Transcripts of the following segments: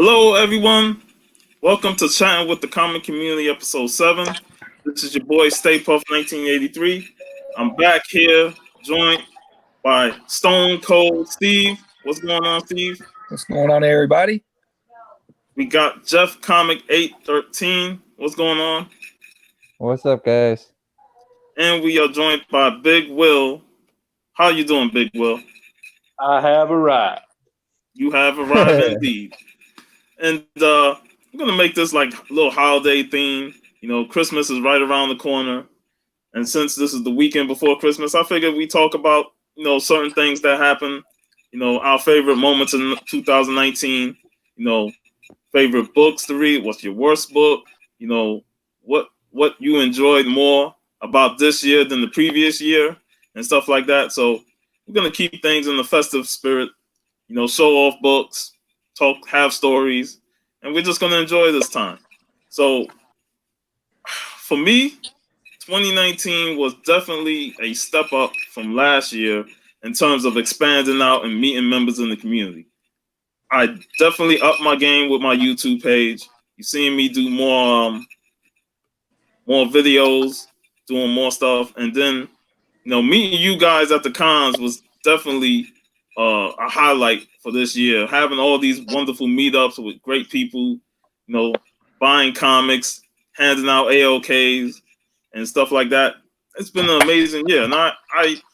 Hello, everyone. Welcome to Chatting with the Comic Community, Episode 7. This is your boy, Stay Puff 1983. I'm back here, joined by Stone Cold Steve. What's going on, Steve? What's going on, everybody? We got Jeff Comic 813. What's going on? What's up, guys? And we are joined by Big Will. How you doing, Big Will? I have arrived. You have arrived indeed. And we're gonna make this like a little holiday theme. You know, Christmas is right around the corner, and since this is the weekend before Christmas, I figured we talk about certain things that happen. Our favorite moments in 2019. Favorite books to read. What's your worst book? What you enjoyed more about this year than the previous year, and stuff like that. So we're gonna keep things in the festive spirit. Show off books, have stories, and we're just going to enjoy this time. So for me, 2019 was definitely a step up from last year in terms of expanding out and meeting members in the community. I definitely upped my game with my YouTube page. You've seen me do more videos, doing more stuff, and then meeting you guys at the cons was definitely a highlight for this year. Having all these wonderful meetups with great people, buying comics, handing out AOKs and stuff like that. It's been an amazing year, and I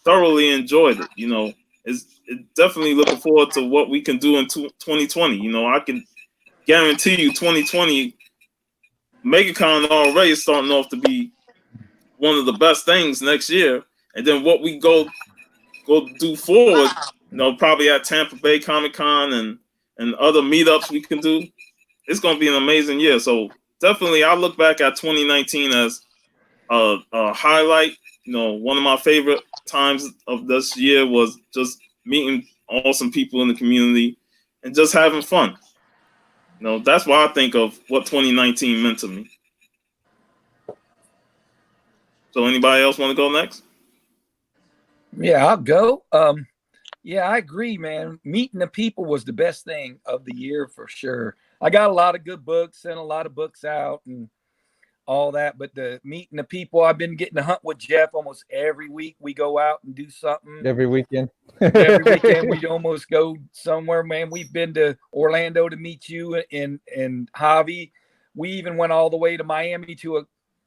thoroughly enjoyed it. It's definitely looking forward to what we can do in 2020. I can guarantee you 2020 MegaCon already is starting off to be one of the best things next year, and then what we go do forward. Probably at Tampa Bay Comic Con and other meetups we can do. It's going to be an amazing year. So definitely, I look back at 2019 as a highlight. One of my favorite times of this year was just meeting awesome people in the community and just having fun. That's why I think of what 2019 meant to me. So anybody else want to go next? Yeah, I'll go. Yeah, I agree, man. Meeting the people was the best thing of the year for sure. I got a lot of good books, sent a lot of books out and all that, but the meeting the people, I've been getting to hunt with Jeff almost every week. We go out and do something. Every weekend. Every weekend we almost go somewhere, man. We've been to Orlando to meet you and Javi. We even went all the way to Miami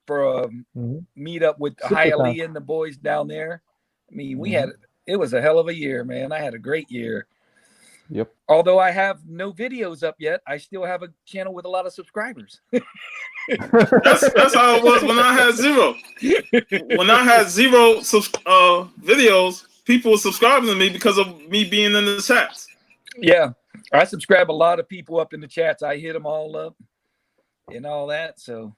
for a meetup with Hialeah and the boys down there. I mean, it was a hell of a year, man. I had a great year. Yep. Although I have no videos up yet, I still have a channel with a lot of subscribers. That's how it was when I had zero. When I had zero videos, people were subscribing to me because of me being in the chats. Yeah, I subscribe a lot of people up in the chats. I hit them all up and all that. So,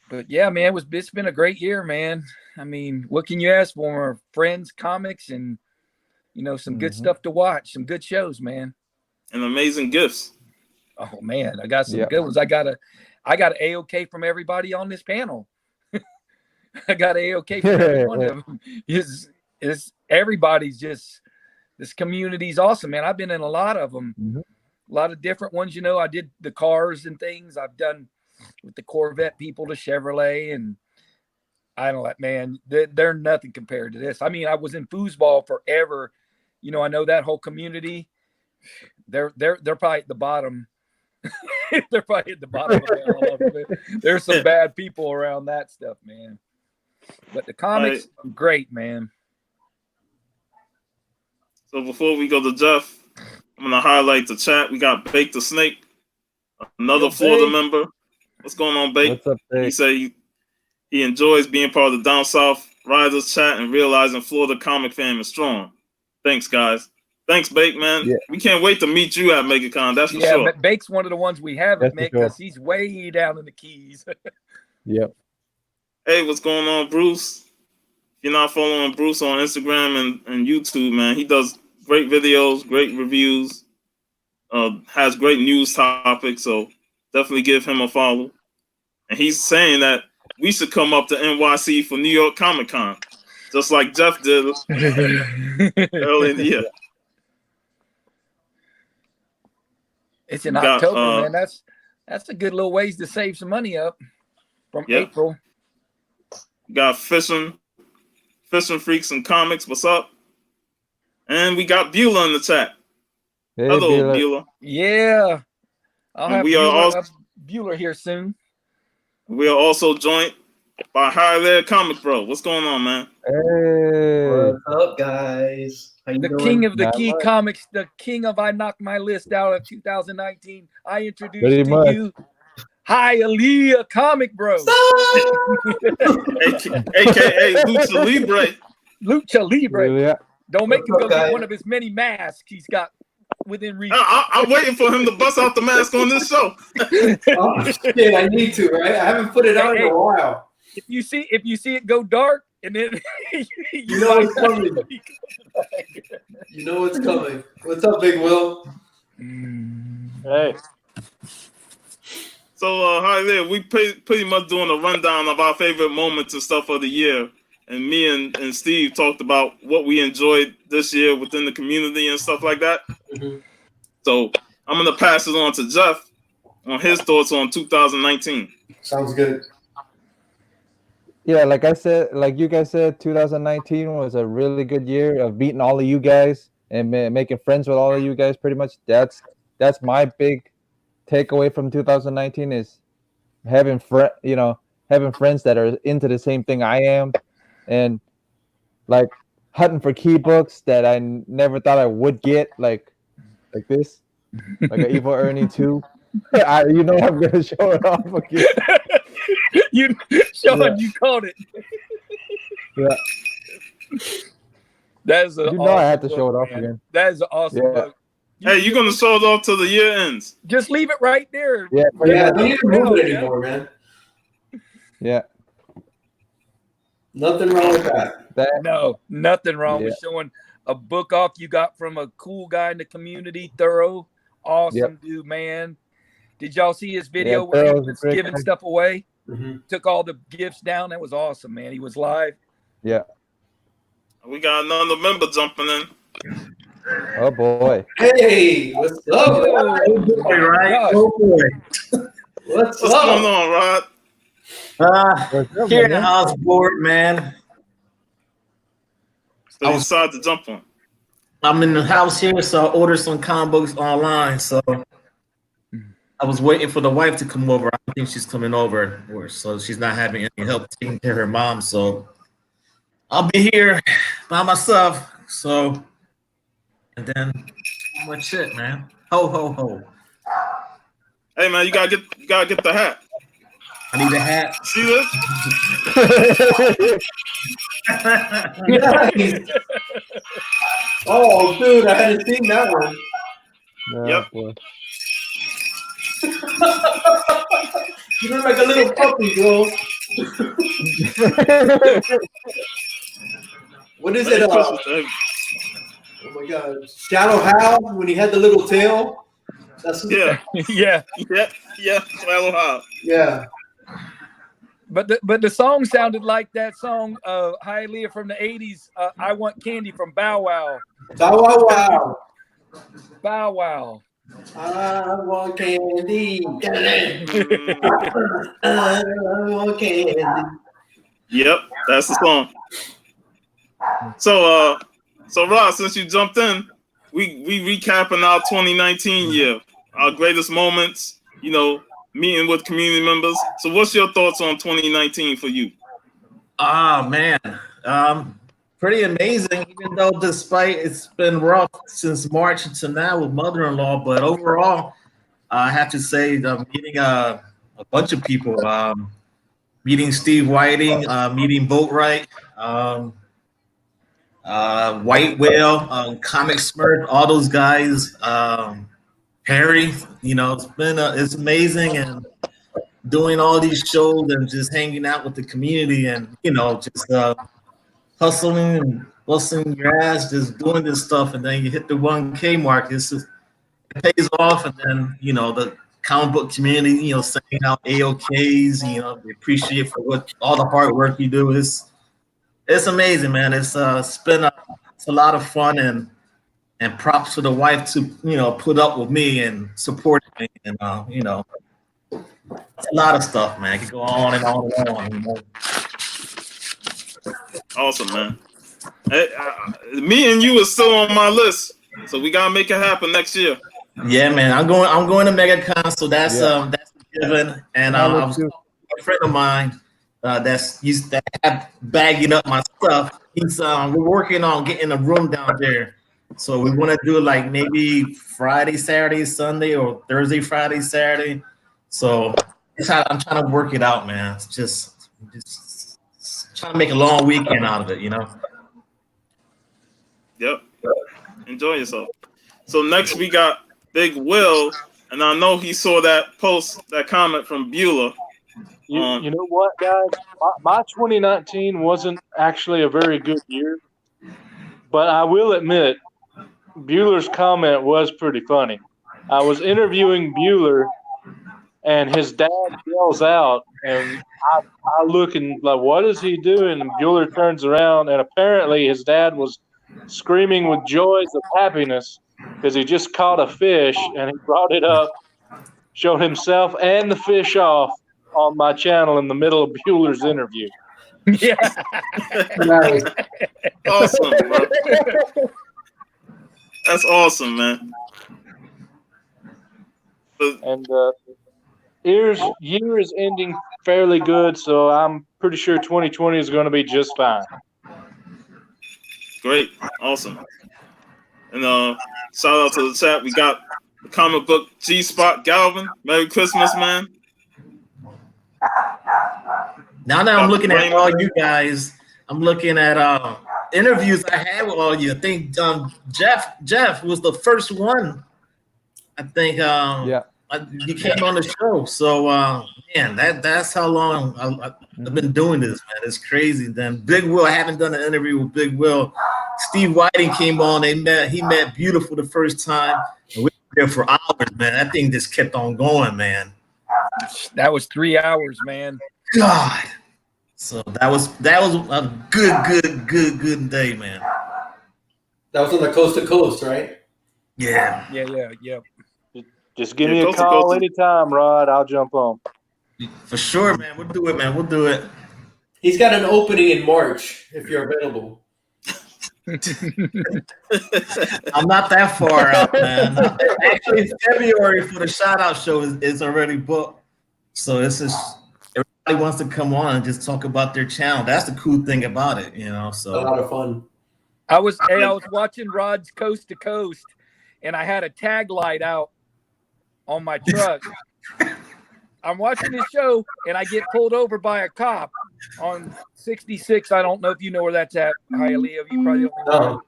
but yeah, man, it's been a great year, man. I mean, what can you ask for? Friends, comics, and some good stuff to watch, some good shows, man. And amazing gifts. Oh man, I got some good ones. I got an AOK from everybody on this panel. I got an AOK from every one of them. It's everybody's just, this community's awesome, man. I've been in a lot of them, a lot of different ones. I did the cars and things. I've done with the Corvette people, the Chevrolet, and I don't know, man, they're nothing compared to this. I mean, I was in foosball forever. I know that whole community. They're probably at the bottom. They're probably at the bottom of it. There's some bad people around that stuff, man. But the comics, great, man. So before we go to Jeff, I'm gonna highlight the chat. We got Bake the Snake, another Florida member. What's going on, Bake? What's up, Bake? He say he enjoys being part of the Down South Riders chat and realizing Florida comic fam is strong. Thanks, guys. Thanks, Bake, man. Yeah. We can't wait to meet you at MegaCon. That's for sure. Yeah, Bake's one of the ones we haven't met because he's way down in the Keys. Yep. Hey, what's going on, Bruce? If you're not following Bruce on Instagram and YouTube, man, he does great videos, great reviews, has great news topics. So definitely give him a follow. And he's saying that we should come up to NYC for New York Comic Con, just like Jeff did early in the year. It's in We got, October, man. That's a good little ways to save some money up from April. We got Fishing Freaks and Comics. What's up? And we got Beulah in the chat. Hey, Hello, Beulah. Beulah. Yeah. I'll have we are Beulah here soon. We are also joined by High Comic Bro. What's going on, man? Hey. What's up, guys? How you The doing? king of the Not key much. comics, the king of I Knocked My List Out of 2019. I introduce Pretty to much. you Hialeah Comic Bro. AKA Lucha Libre. Lucha Libre. Yeah. Don't make him go Okay. get one of his many masks he's got within reach. I'm waiting for him to bust out the mask on this show. Oh, shit, I need to, right? I haven't put it on in a while. If you see it go dark and then You know it's coming. You know what's coming. What's up, Big Will? Hey, So, hi there. We pretty much doing a rundown of our favorite moments and stuff of the year. And me and Steve talked about what we enjoyed this year within the community and stuff like that. Mhm. So, I'm going to pass it on to Jeff on his thoughts on 2019. Sounds good. Yeah, like you guys said, 2019 was a really good year of meeting all of you guys and making friends with all of you guys. Pretty much, that's my big takeaway from 2019 is having friends that are into the same thing I am, and like hunting for key books that I never thought I would get, like this, like an Evil Ernie 2. I'm gonna show it off again. Sean, Yeah. you called it. Yeah. That is an I had to awesome show it book, off man. again. That is an awesome Yeah. book. Hey, you're going to show it off till the year ends. Just leave it right there. Yeah, Yeah, don't need to move it Yeah. anymore, man. yeah. Nothing wrong with that. No, nothing wrong with Yeah. showing a book off you got from a cool guy in the community. Thorough, awesome dude, man. Did y'all see his video Yeah, where he Thoro's a was great giving guy. stuff away? Mhm. Took all the gifts down. That was awesome, man. He was live. Yeah. We got another member jumping in. Oh boy. Hey, what's up? Oh, Boy, right? gosh. Oh boy. What's What's going up? on, Rod? What's up, Here in the man? house board, man. So you decided to jump on. I'm in the house here, so I ordered some comic books online. So I was waiting for the wife to come over. I don't think she's coming over, so she's not having any help taking care of her mom. So I'll be here by myself. So, and then much it, man. Ho ho ho! Hey, man, you gotta get the hat. I need a hat. See this? Nice. Oh, dude, I hadn't seen that one. Oh, Yep. boy. You look like a little puppy, bro. What is it? Oh my God, Shadow Hal when he had the little tail. That's Yeah, Yeah, yeah. Well, how? yeah. but the song sounded like that song Hialeah from the 80s. I Want Candy from Bow Wow. Bow wow wow. Bow Wow. I want candy. Mm, I want candy. yep, that's the song. So Rod, since you jumped in, we recapping our 2019 year, our greatest moments. Meeting with community members. So, what's your thoughts on 2019 for you? Oh man, pretty amazing. Even though despite it's been rough since March to now with mother-in-law, but overall, I have to say meeting a bunch of people. Meeting Steve Whiting, meeting Boatwright, White Whale, Comic Smurf, all those guys. Harry, it's amazing, and doing all these shows and just hanging out with the community and just hustling and busting your ass, just doing this stuff, and then you hit the 1K mark. It pays off, and then the comic book community, sending out AOKs, we appreciate for all the hard work you do. It's amazing, man. It's a lot of fun, and and props to the wife to put up with me and support me, and it's a lot of stuff, man. I could go on and on and on. Awesome, man. Hey, me and you are still on my list, so we gotta make it happen next year. Yeah, man. I'm going to MegaCon, so that's a given. And I was a friend of mine that's used to have bagging up my stuff. He's we're working on getting a room down there. So we want to do it like maybe Friday, Saturday, Sunday, or Thursday, Friday, Saturday. So I'm trying to work it out, man. It's just trying to make a long weekend out of it, Yep. Enjoy yourself. So next we got Big Will, and I know he saw that post, that comment from Bueller. You know what, guys? My 2019 wasn't actually a very good year, but I will admit Bueller's comment was pretty funny. I was interviewing Bueller, and his dad yells out, and I look and like, what is he doing? And Bueller turns around, and apparently his dad was screaming with joys of happiness because he just caught a fish, and he brought it up, showed himself and the fish off on my channel in the middle of Bueller's interview. Yeah. Nice. Awesome, bro. That's awesome, man. And year is ending fairly good, so I'm pretty sure 2020 is going to be just fine. Great. Awesome. And shout out to the chat. We got the comic book G-Spot Galvin. Merry Christmas, man. Now that I'm looking at all you guys, I'm looking at interviews I had with all you. I think Jeff was the first one. I think you came on the show. So man, that's how long I've been doing this, man. It's crazy. Then Big Will, I haven't done an interview with Big Will. Steve Whiting came on. He met Beautiful the first time. And we were there for hours, man. That thing just kept on going, man. That was 3 hours, man. God. So that was a good day, man. That was on the coast to coast, right? Yeah. Yeah. Just give me a call anytime, Rod. I'll jump on. For sure, man. We'll do it, man. We'll do it. He's got an opening in March if you're available. I'm not that far out, man. Actually, February for the shout out show is already booked. So it's just everybody wants to come on and just talk about their channel. That's the cool thing about it, So a lot of fun. I was watching Rod's Coast to Coast, and I had a tag light out on my truck. I'm watching this show, and I get pulled over by a cop on 66. I don't know if you know where that's at, Hialeah. You probably don't know.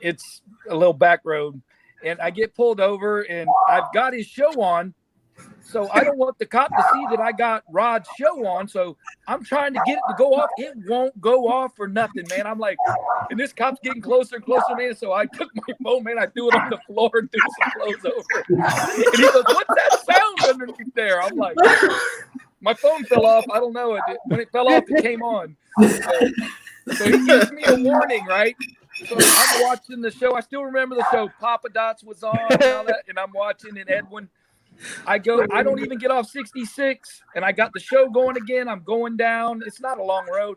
It's a little back road. And I get pulled over, and I've got his show on. So I don't want the cop to see that I got Rod's show on. So I'm trying to get it to go off. It won't go off for nothing, man. I'm like, and this cop's getting closer and closer, man. So I took my phone, man. I threw it on the floor and threw some clothes over. And he goes, what's that sound underneath there? I'm like, my phone fell off. I don't know. When it fell off, it came on. So he gives me a warning, right? So I'm watching the show. I still remember the show. Papa Dots was on and all that. And I'm watching, and Edwin. I don't even get off 66, and I got the show going again. I'm going down. It's not a long road.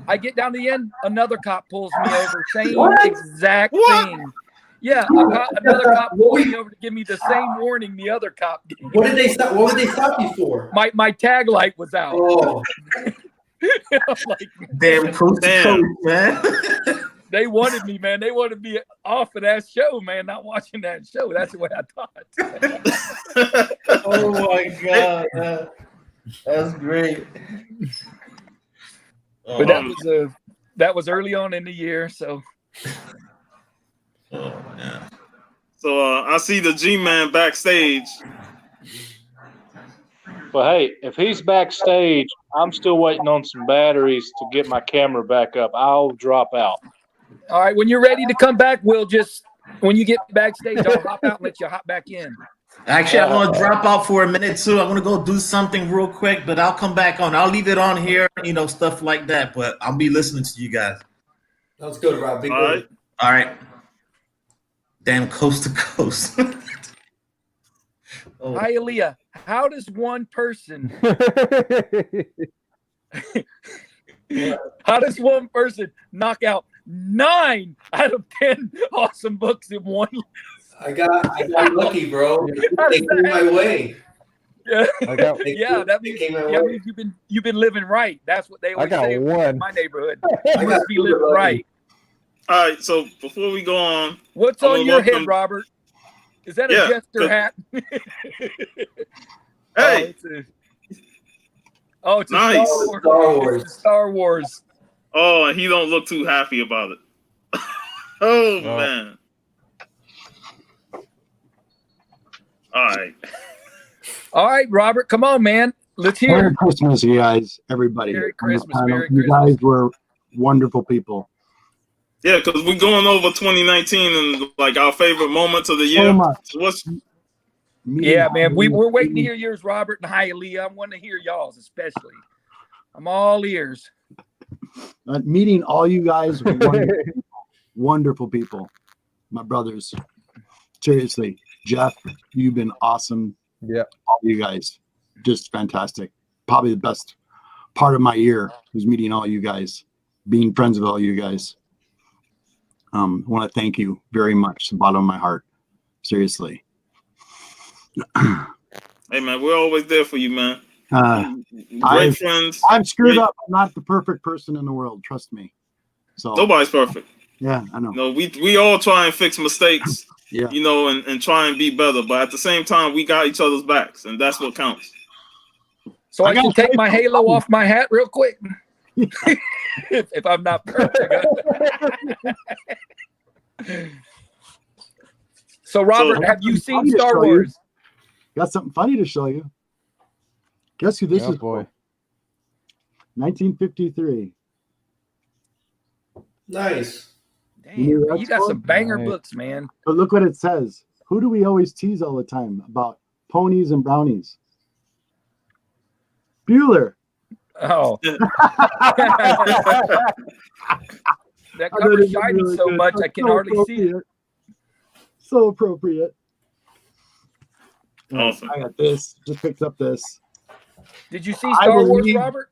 I get down to the end. Another cop pulls me over. Same exact thing. Yeah, another cop pulls me over to give me the same warning the other cop gave. What did they stop you for? My tag light was out. Oh. Like, damn, man. They wanted me, man. They wanted me off of that show, man, not watching that show. That's the way I thought. Oh, my God. That's great. But that was early on in the year, so. Oh, yeah. So I see the G-Man backstage. Well, hey, if he's backstage, I'm still waiting on some batteries to get my camera back up. I'll drop out. All right, when you're ready to come back, when you get backstage, I'll hop out and let you hop back in. Actually, I want to drop out for a minute too. I want to go do something real quick, but I'll come back on. I'll leave it on here, stuff like that. But I'll be listening to you guys. That's good, Rob. All right. All right. damn coast to coast. Oh, Hialeah, how does one person knock out 9 out of 10 awesome books in one? I got lucky, bro. They came my way. Yeah, I got, that means, you've been living right. That's what they I always got say in one. my neighborhood. I You got must be living lucky. right. All right, so before we go on, What's I'm on gonna your head, welcome- Robert? Is that a Yeah, jester 'cause- hat? hey, it's a Nice. Star Star Wars. Wars. It's a Star Wars. oh, and he don't look too happy about it. Oh No. man. All right. All right, Robert, come on, man. Let's hear Merry it. Christmas, you guys, everybody. Merry on the Christmas, panel. Merry You Christmas. guys were wonderful people. Yeah, because we're going over 2019 and like our favorite moments of the year. So much. What's Yeah, man. We're waiting to hear yours, Robert and Hialeah. I want to hear y'all's, especially. I'm all ears. Meeting all you guys, wonderful people, my brothers. Seriously, Jeff, you've been awesome. Yeah. All you guys, just fantastic. Probably the best part of my year was meeting all you guys, being friends with all you guys. I want to thank you very much, the bottom of my heart. Seriously. hey man, we're always there for you, man. Great I- friends. I'm screwed Great- up. I'm not the perfect person in the world. Trust me. So Nobody's perfect. yeah, I know. No, we all try and fix mistakes, Yeah. you know, and try and be better. But at the same time, we got each other's backs, and that's what counts. So I I can gotta take say my something. halo off my hat real quick. if I'm not perfect. So, Robert, So- have you seen Funny to Star show you. Wars? Got something funny to show you. Guess who this Oh, is? boy. For? 1953. Nice. Damn, You knew man, you that's got cool? some banger Nice. books, man. But look what it says. Who do we always tease all the time about ponies and brownies? Bueller. Oh, I that thought cover's it was shining really so good. much I That's can so hardly see it. appropriate. So appropriate. Awesome. I got this. Just picked up this. Did you see I Star Wars, believe- Robert?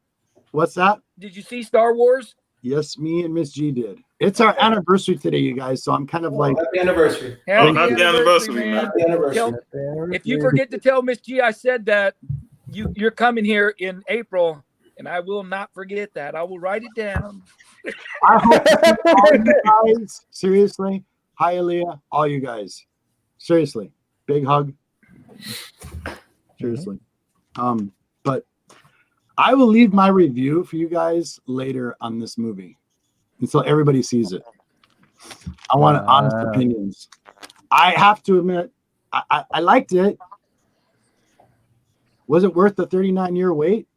What's that? Did you see Star Wars? Yes, me and Miss G did. It's our anniversary today, you guys. So I'm kind of like, Happy anniversary. Oh, happy anniversary, man. Happy anniversary. Tell- If you forget to tell Miss G I said that you're coming here in April, and I will not forget that. I will write it down. I hope to see all you guys. Seriously, Hialeah, all you guys. Seriously, big hug. Seriously. But I will leave my review for you guys later on this movie until everybody sees it. I want honest opinions. I have to admit, I liked it. Was it worth the 39-year wait?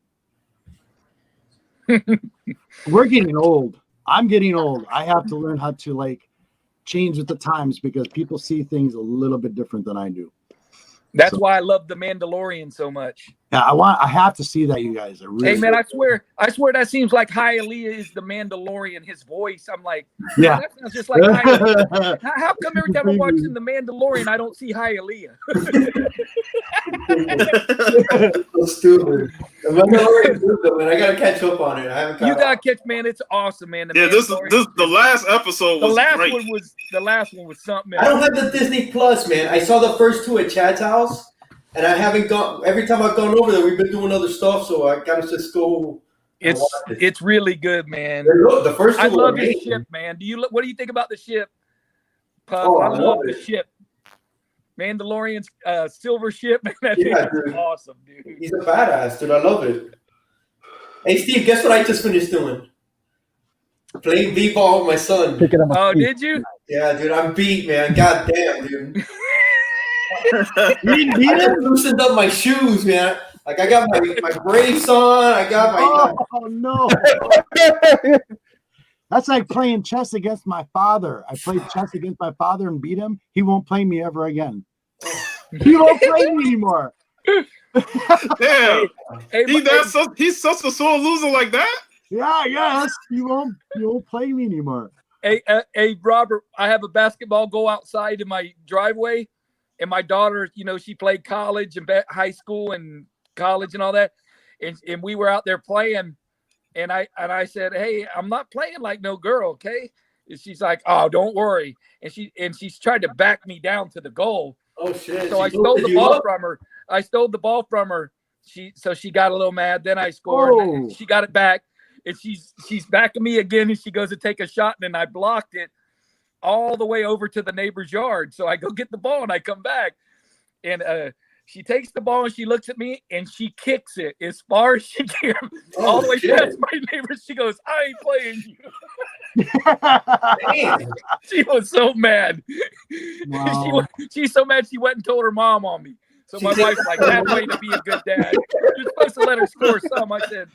We're getting old. I'm getting old. I have to learn how to like change with the times because people see things a little bit different than I do. That's So- why I love The Mandalorian so much. Yeah, I have to see that, you guys. I really Hey man, I swear that seems like Hialeah is the Mandalorian. His voice, I'm like, yeah. that sounds just like Hialeah. How come every time I'm watching The Mandalorian, I don't see Hialeah? So stupid. The Mandalorian is good, though, man. I gotta catch up on it. I haven't caught You up. gotta catch, man. It's awesome, man. The Yeah, this Mandalorian- the last episode the was last great. one was something I don't else. have the Disney Plus, man. I saw the first two at Chad's house, and I haven't gone. Every time I've gone over there, we've been doing other stuff, so I gotta just go. and watch it. It's really good, man. Look, the first two I were love his amazing. ship, man. What do you think about the ship? Puff, Oh, I I love love the it. ship. Mandalorian's silver ship, man. That Yeah, thing is dude. awesome, dude. He's a badass, dude. I love it. Hey, Steve, guess what I just finished doing? Playing b-ball with my son. Picking up my Oh, feet. did you? Yeah, dude, I'm beat, man. God damn, dude. You didn't beat I him? just loosened up my shoes, man. Like I got my brace on. I got my. Oh no. That's like playing chess against my father. I played chess against my father and beat him. He won't play me ever again. He won't play me anymore. Damn, Hey, he's such a sore loser like that. Yeah, yes. He won't play me anymore. Hey, Robert, I have a basketball goal outside in my driveway, and my daughter, she played college and high school and college and all that, and we were out there playing, and I said, hey, I'm not playing like no girl, okay? And she's like, oh, don't worry, and she's tried to back me down to the goal. Oh shit! So I stole the ball from her. She got a little mad. Then I scored. And she got it back. And she's backing me again, and she goes to take a shot, and then I blocked it all the way over to the neighbor's yard. So I go get the ball, and I come back, and she takes the ball, and she looks at me, and she kicks it as far as she can, all the way past my neighbor. She goes, I ain't playing you. She was so mad. Wow. She's so mad she went and told her mom on me. So my wife's like, that way to be a good dad. You're supposed to let her score some. I said,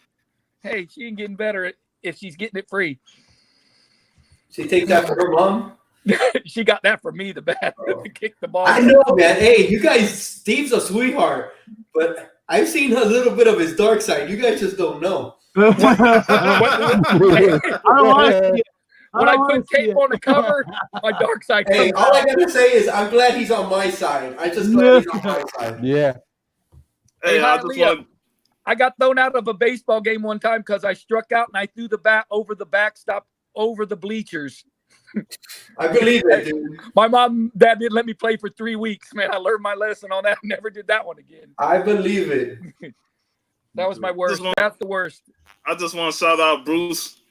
hey, she ain't getting better if she's getting it free. She takes that from her mom? She got that from me, the bat, to kick the ball. I know, man. Hey, you guys, Steve's a sweetheart, but I've seen a little bit of his dark side. You guys just don't know. When I put tape on the cover, my dark side comes Hey, all I gotta say is I'm glad he's on my side. I just glad he's on my side. Yeah. Hey, I just want. I got thrown out of a baseball game one time because I struck out and I threw the bat over the backstop over the bleachers. I believe it, dude. My mom, dad didn't let me play for 3 weeks, man. I learned my lesson on that. Never did that one again. I believe it. That was my worst. That's the worst. I just want to shout out Bruce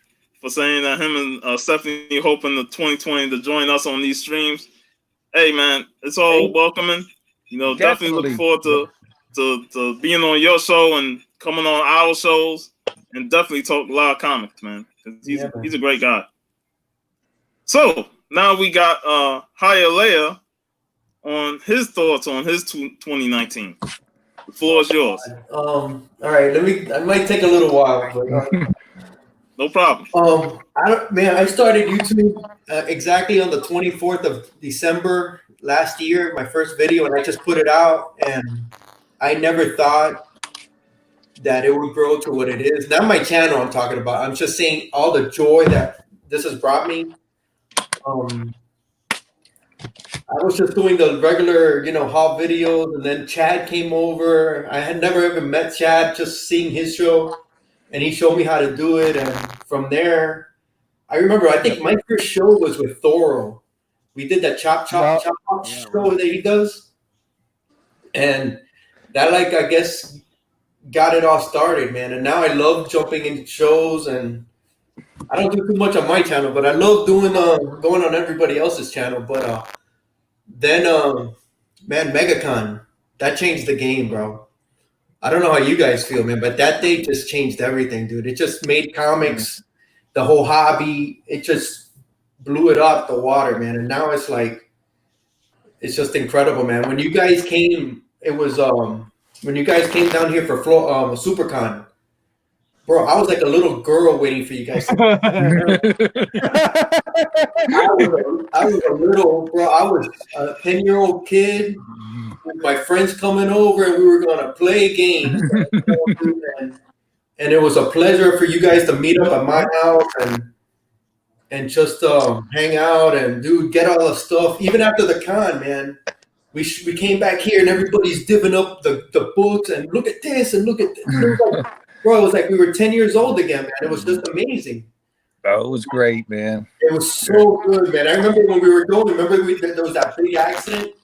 for saying that him and Stephanie hoping the 2020 to join us on these streams. Hey, man, it's all welcoming. Definitely look forward to being on your show and coming on our shows and definitely talk a lot of comics, man. He's a great guy. So now we got Hialeah on his thoughts on his 2019. The floor is yours. All right, I might take a little while, but no problem. I started YouTube exactly on the 24th of December last year, my first video, and I just put it out, and I never thought that it would grow to what it is. Not my channel I'm talking about. I'm just saying all the joy that this has brought me. I was just doing the regular, haul videos, and then Chad came over. I had never even met Chad, just seeing his show, and he showed me how to do it. And from there, I remember, I think my first show was with Thoro. We did that chop show that he does. And that, I guess, got it all started, man. And now I love jumping into shows, and I don't do too much on my channel, but I love doing going on everybody else's channel. But then MegaCon, that changed the game, bro. I don't know how you guys feel, man, but that day just changed everything, dude. It just made comics, the whole hobby, it just blew it out the water, man. And now it's it's just incredible, man. When you guys came, it was when you guys came down here for SuperCon, bro, I was like a little girl waiting for you guys. I was a little, bro. I was a 10-year-old kid with my friends coming over, and we were gonna play games. And it was a pleasure for you guys to meet up at my house and just hang out and get all the stuff. Even after the con, man, we came back here and everybody's divvying up the books and look at this and look at this. Bro, it was like we were 10 years old again, man. It was just amazing. Oh, it was great, man. It was so good, man. I remember when we were going, there was that big accident.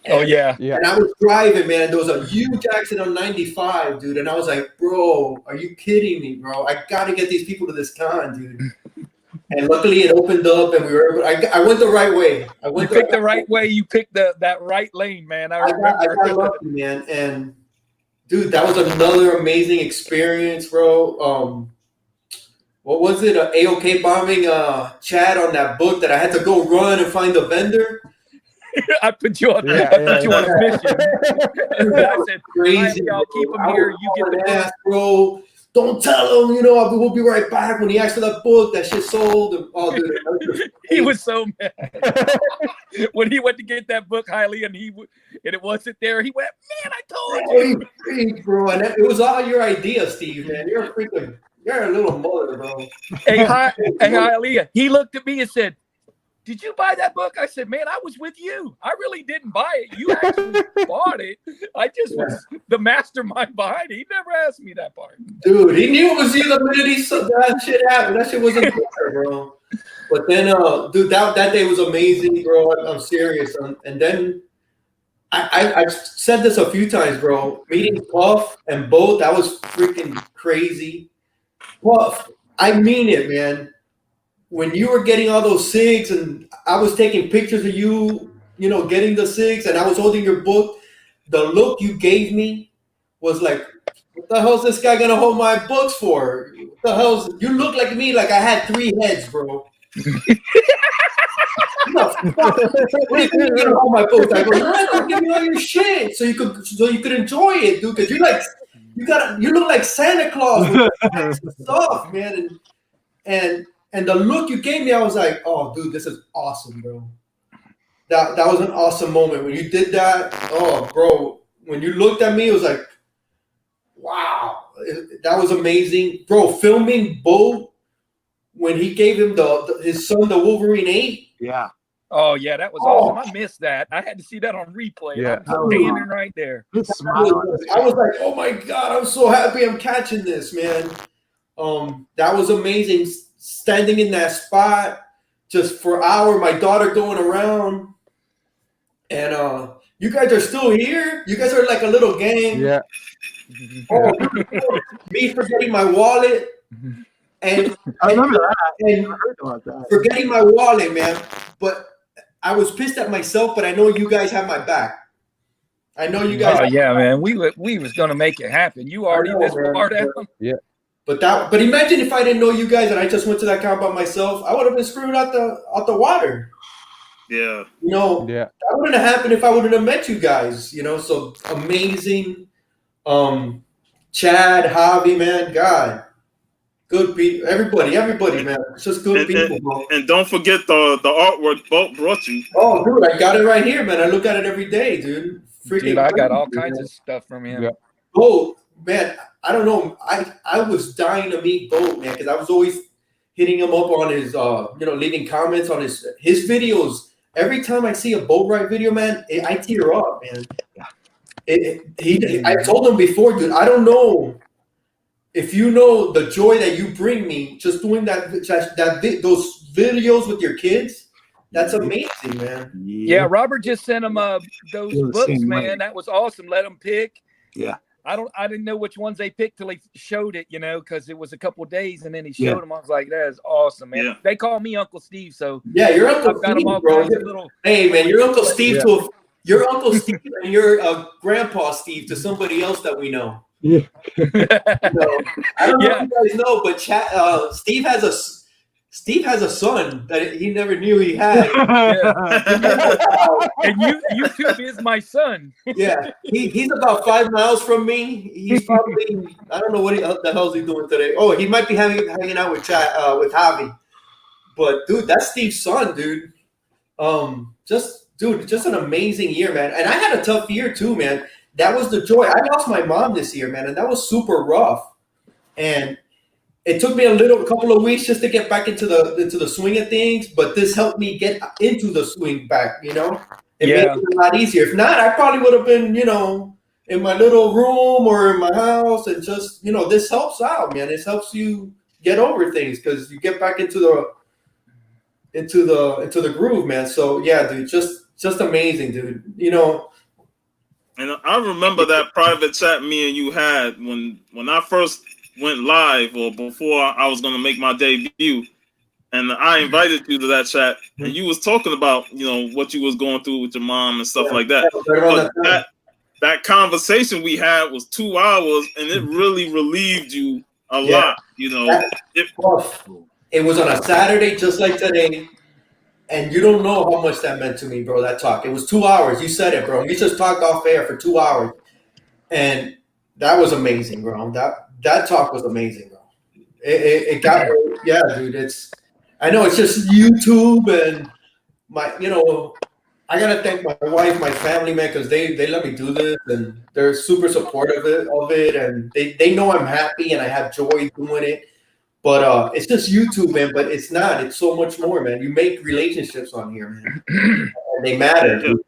Oh, yeah. And I was driving, man. There was a huge accident on 95, dude. And I was like, bro, are you kidding me, bro? I got to get these people to this con, dude. And luckily it opened up and we were able, I went the right way. You picked the right way. You picked that right lane, man. I got lucky, man. And dude, that was another amazing experience, bro. What was it? AOK bombing Chad on that book that I had to go run and find the vendor. I put you on a mission. I said, crazy. I'll keep him here. You get the ass, bro. Don't tell him, we'll be right back. When he asked for that book, that shit sold. And, dude, he was so mad. When he went to get that book, Hialeah, and it wasn't there, he went, man, I told you. Bro, and it was all your idea, Steve, man. You're a freaking You're a little mother, bro. Hey, Aaliyah. He looked at me and said, "Did you buy that book?" I said, "Man, I was with you. I really didn't buy it. You actually bought it. I just was the mastermind behind it." He never asked me that part. Dude, he knew it was you the minute he saw that shit happened. That shit wasn't there, bro. But then, dude, that day was amazing, bro. I'm serious. And then I've said this a few times, bro. Meeting Puff and Boat, that was freaking crazy. Puff, I mean it, man. When you were getting all those cigs and I was taking pictures of you, you know, getting the cigs and I was holding your book, the look you gave me was like, what the hell's this guy gonna hold my books for? What the hell's, you look like me like I had 3 heads, bro. What do you think you're gonna hold my books? I go, no, give me all your shit so you could enjoy it, dude. Cause you look like Santa Claus with stuff, man. And the look you gave me, I was like, oh, dude, this is awesome, bro. That was an awesome moment. When you did that, oh, bro, when you looked at me, it was like, wow, that was amazing. Bro, filming Bo when he gave him his son, the Wolverine 8. Yeah. Oh, yeah, that was awesome. I missed that. I had to see that on replay. Yeah. I'm standing right there. His smile. I was like, oh, my God, I'm so happy I'm catching this, man. That was amazing. Standing in that spot just for an hour, my daughter going around, and you guys are still here. You guys are like a little gang. Yeah. Oh, me forgetting my wallet, and I remember that. and I heard about that. forgetting my wallet, man. But I was pissed at myself. But I know you guys have my back. I know you guys. Oh, yeah, man. We was gonna make it happen. You already know, this man. far down. But imagine if I didn't know you guys and I just went to that camp by myself, I would have been screwed out the water. Yeah. You know, Yeah. that wouldn't have happened if I wouldn't have met you guys. You know, so amazing. Chad, Javi, man, God, good people. Everybody, man. It's just good people, bro. And don't forget the artwork Boat brought you. Oh, dude, I got it right here, man. I look at it every day, dude. Freaking Dude, I got all crazy, kinds man. of stuff from him. Yeah. Boat, man, I don't know. I was dying to meet Boat, man, because I was always hitting him up on his, leaving comments on his videos. Every time I see a boat ride video, man, I tear up, man. I told him before, dude, I don't know if you know the joy that you bring me just doing those videos with your kids. That's amazing, man. Yeah, Robert just sent him those Feel the books, same man. way. That was awesome. Let them pick. Yeah. I didn't know which ones they picked till he showed it, because it was a couple of days and then he showed Yeah. them. I was like, that is awesome, man. Yeah. They call me Uncle Steve, so Yeah, your Uncle I've got them Steve, all bro. kinds of little. Hey, man, your Uncle Steve Yeah. your Uncle Steve and your Grandpa Steve to somebody else that we know. Yeah. So, I don't know Yeah. if you guys know, but Steve has a son that he never knew he had. And YouTube is my son. Yeah, he's about 5 miles from me. He's probably, I don't know what the hell's he doing today. Oh, he might be hanging out with Javi. But dude, that's Steve's son, dude. Just an amazing year, man. And I had a tough year too, man. That was the joy. I lost my mom this year, man, and that was super rough. And it took me a couple of weeks just to get back into the swing of things, but this helped me get into the swing back, It made it a lot easier. If not, I probably would have been, in my little room or in my house, and just, this helps out, man. This helps you get over things because you get back into the groove, man. So yeah, dude, just amazing, dude. And I remember that private chat me and you had when I first went live, or before I was going to make my debut, and I invited you to that chat, and you was talking about what you was going through with your mom and stuff like that. But that conversation we had was 2 hours, and it really relieved you a lot. It was on a Saturday, just like today. And you don't know how much that meant to me, bro, that talk. It was 2 hours. You said it, bro. We just talked off air for 2 hours. And that was amazing, bro. That talk was amazing, bro. It got, yeah, dude. I know it's just YouTube and I got to thank my wife, my family, man, because they let me do this and they're super supportive of it. And they know I'm happy and I have joy doing it. But it's just YouTube, man. But it's not. It's so much more, man. You make relationships on here, man. And they matter, dude.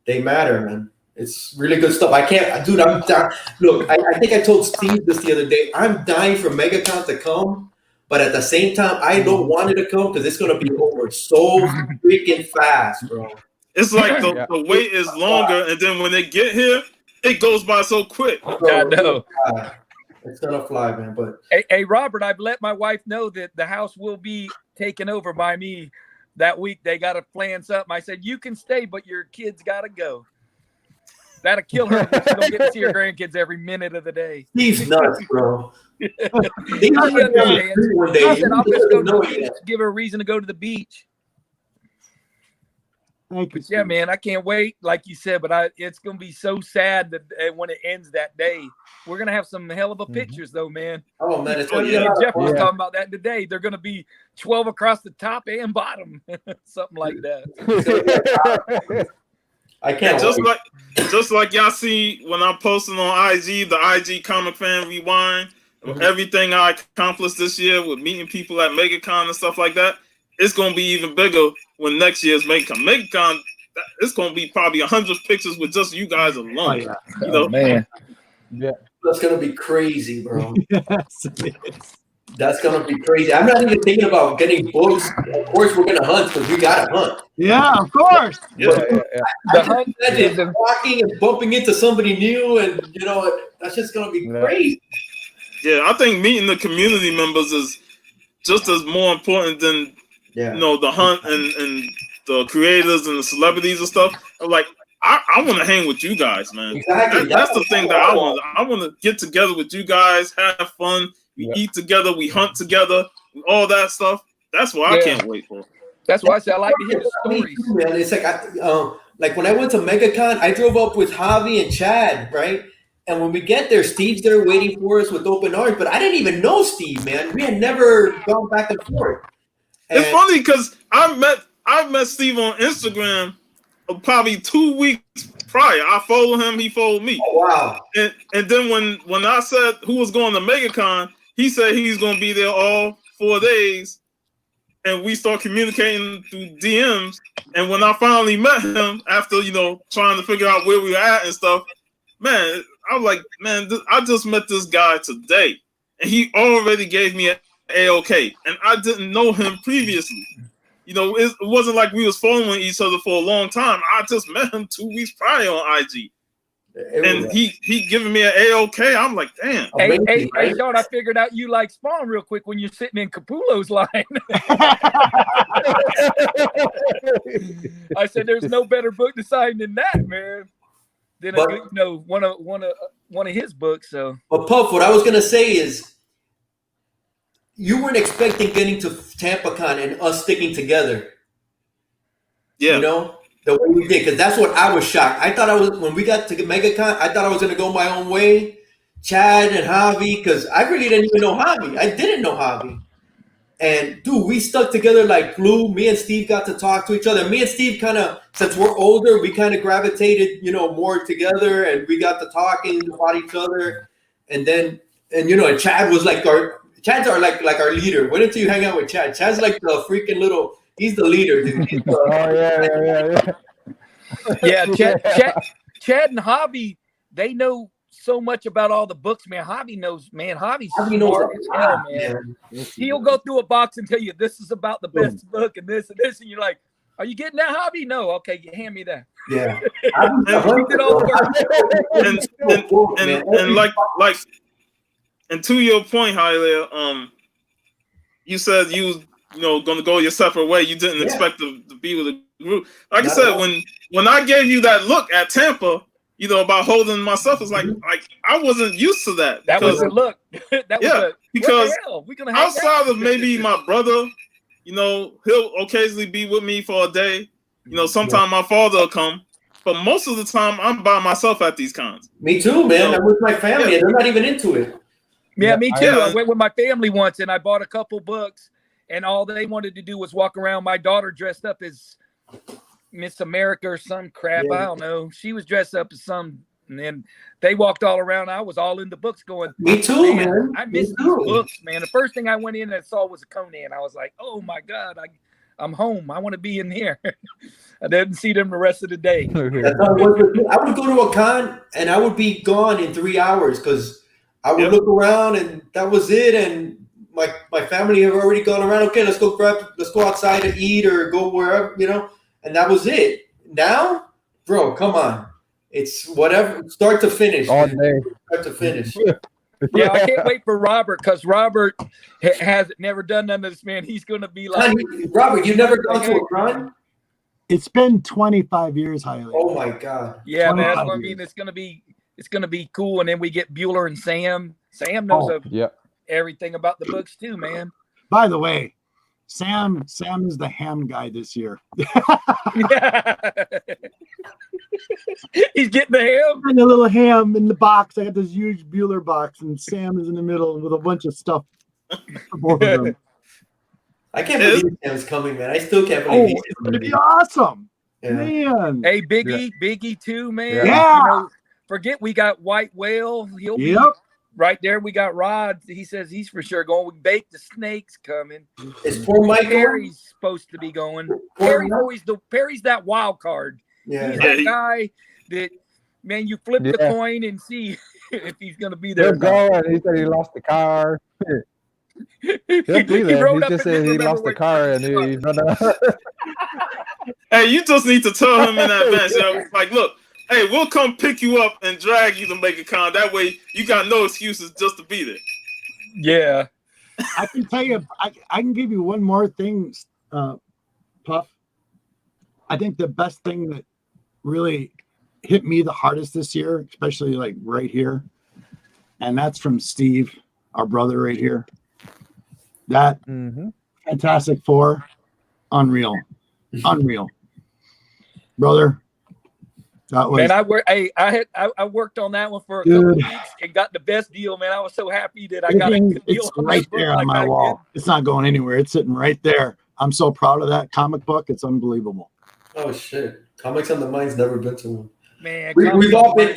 They matter, man. It's really good stuff. I can't, dude. I'm down. Look, I think I told Steve this the other day. I'm dying for MegaCon to come, but at the same time, I don't want it to come because it's gonna be over so freaking fast, bro. It's like the wait is longer, and then when they get here, it goes by so quick. I know. It's gonna fly, man. But hey, Robert, I've let my wife know that the house will be taken over by me that week. They got to plan something. I said, you can stay, but your kids got to go. That'll kill her. She's gonna get to see her grandkids every minute of the day. Steve's nuts, bro. I said, I'll just go to the beach, give her a reason to go to the beach. Thank you. Yeah, man, I can't wait. Like you said, but it's gonna be so sad that when it ends that day. We're gonna have some hell of a pictures, though, man. Oh man, it's Jeff was talking about that today. They're gonna be 12 across the top and bottom, something like that. I can't. Just like y'all see when I'm posting on IG, the IG Comic Fan Rewind, everything I accomplished this year with meeting people at MegaCon and stuff like that. It's gonna be even bigger when next year's MegaCon. MegaCon, it's gonna be probably 100 pictures with just you guys alone. You know, man. Yeah, that's gonna be crazy, bro. Yes. That's gonna be crazy. I'm not even thinking about getting books. Of course, we're gonna hunt because we gotta hunt. Yeah, of course. I can imagine walking and bumping into somebody new, and that's just gonna be crazy. Yeah, I think meeting the community members is just as more important than the hunt and the creators and the celebrities and stuff. Like, I want to hang with you guys, man. Exactly. That's the thing that I want. I want to get together with you guys, have fun. We eat together, we hunt together, all that stuff. That's what I can't wait for. That's why I say I like to hear the stories. Man, it's like when I went to MegaCon, I drove up with Javi and Chad, right? And when we get there, Steve's there waiting for us with open arms. But I didn't even know Steve, man. We had never gone back and forth. And it's funny because I met Steve on Instagram probably 2 weeks prior. I followed him, he followed me. Oh, wow. And then when I said who was going to MegaCon, he said he's going to be there all 4 days. And we start communicating through DMs. And when I finally met him after, trying to figure out where we were at and stuff, man, I was like, man, I just met this guy today. And he already gave me an AOK. And I didn't know him previously. It wasn't like we was following each other for a long time. I just met him 2 weeks prior on IG. And he giving me an AOK. I'm like, damn. Hey, Sean, I figured out you like Spawn real quick when you're sitting in Capullo's line. I said, there's no better book to sign than that, man. Than one of his books. So, but Puff, what I was gonna say is, you weren't expecting getting to TampaCon and us sticking together. Yeah. The way we did, because that's what I was shocked. I thought when we got to MegaCon, I thought I was going to go my own way. Chad and Javi, because I really didn't even know Javi. I didn't know Javi. And, dude, we stuck together like glue. Me and Steve got to talk to each other. Me and Steve kind of, since we're older, we kind of gravitated, more together. And we got to talking about each other. And then, and Chad was like Chad's like our leader. Why don't you hang out with Chad? Chad's like the freaking he's the leader, dude. Yeah, Chad and Javi, they know so much about all the books, man. Javi knows, man. Javi's smart as hell, man. He'll go through a box and tell you this is about the best book and this, and you're like, are you getting that, Javi? No, okay, hand me that. Yeah. And to your point, Hilaire, you said you was gonna go your separate way. You didn't expect to be with a group. Like I said, when I gave you that look at Tampa, about holding myself, it's like I wasn't used to that. That was a look. Because outside of maybe my brother, he'll occasionally be with me for a day. Sometimes my father will come. But most of the time, I'm by myself at these cons. Me too, man. I'm with my family, and they're not even into it. Yeah, me too. I went with my family once, and I bought a couple books, and all they wanted to do was walk around. My daughter dressed up as Miss America or some crap. I don't know. She was dressed up as some And then they walked all around. I was all in the books going, Me too, man. I Me missed these too. books, man. The first thing I went in and saw was a Conan. I was like, oh my God, I'm home. I want to be in here. I didn't see them the rest of the day. That's how it was with me. I would go to a con and I would be gone in 3 hours because I would look around and that was it. And my family have already gone around. Okay, let's go outside and eat or go wherever, and that was it. Now, bro, come on. It's whatever, start to finish. All day. Start to finish. Yeah, I can't wait for Robert because Robert has never done none of this, man. He's going to be like, Robert, you've never gone to a con? It's been 25 years, Haile. Oh my God. yeah, man. That's 25 what I mean. It's going to be cool. And then we get Bueller and Sam. Sam knows everything about the books too, man. By the way, Sam is the ham guy this year. He's getting the ham. And a little ham in the box. I got this huge Bueller box, and Sam is in the middle with a bunch of stuff for both of them. I can't believe Sam's coming, man. I still can't believe he's it's gonna be awesome, Yeah. man. Hey, Biggie too, man. Yeah. Forget we got White Whale. He'll be right there. We got Rod. He says he's for sure going. We baked the snakes coming. Is poor Mike Perry's supposed to be going. Perry's that wild card. Yeah. He's that guy that, man, you flip the coin and see if he's going to be there. He'll go, and he said he lost the car. He'll be there. He just said he lost the car, and he run out. Hey, you just need to tell him in advance. Like, look, hey, we'll come pick you up and drag you to make a con. That way, you got no excuses just to be there. Yeah. I can tell you, I can give you one more thing, Puff. I think the best thing that really hit me the hardest this year, especially like right here, and that's from Steve, our brother right here. That Fantastic Four, unreal, brother. That was, man, I worked on that one for a couple of weeks and got the best deal, man. I was so happy that I got a good deal. It's right there on my wall. It's not going anywhere. It's sitting right there. I'm so proud of that comic book. It's unbelievable. Oh shit! Comics on the Mind's never been to one. Man, we've all been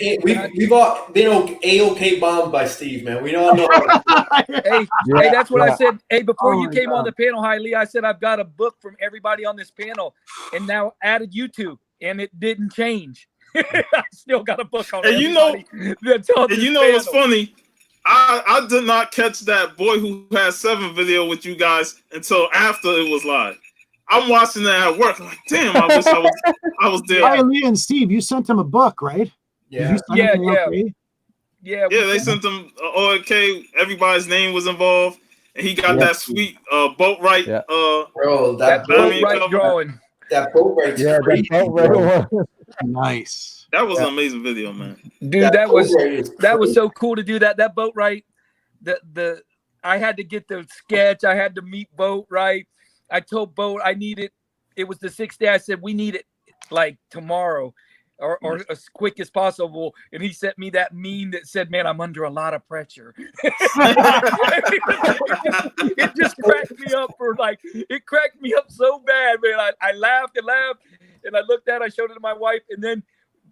A-OK bombed by Steve, man. We don't know. Hey, that's what I said. Hey, before you came on the panel, Haile, I said I've got a book from everybody on this panel, and now added you two, and it didn't change. I still got a book on. And you know what's funny? I did not catch that Boy Who Has 7 video with you guys until after it was live. I'm watching that at work. I'm like, damn, I wish I was there. Haile and Steve, you sent him a book, right? Yeah. They sent them OK. Everybody's name was involved, and he got that sweet boat right. Bro, that boat right drawing. That boat right. Yeah, that boat right. Nice. That was an amazing video, man. Dude, that was so cool to do that. That boat right. I had to get the sketch. I had to meet Boat right. I told Boat I needed it was the 6th day. I said we need it like tomorrow or as quick as possible. And he sent me that meme that said, man, I'm under a lot of pressure. It just cracked me up it cracked me up so bad, man. I laughed and I looked at it, I showed it to my wife, and then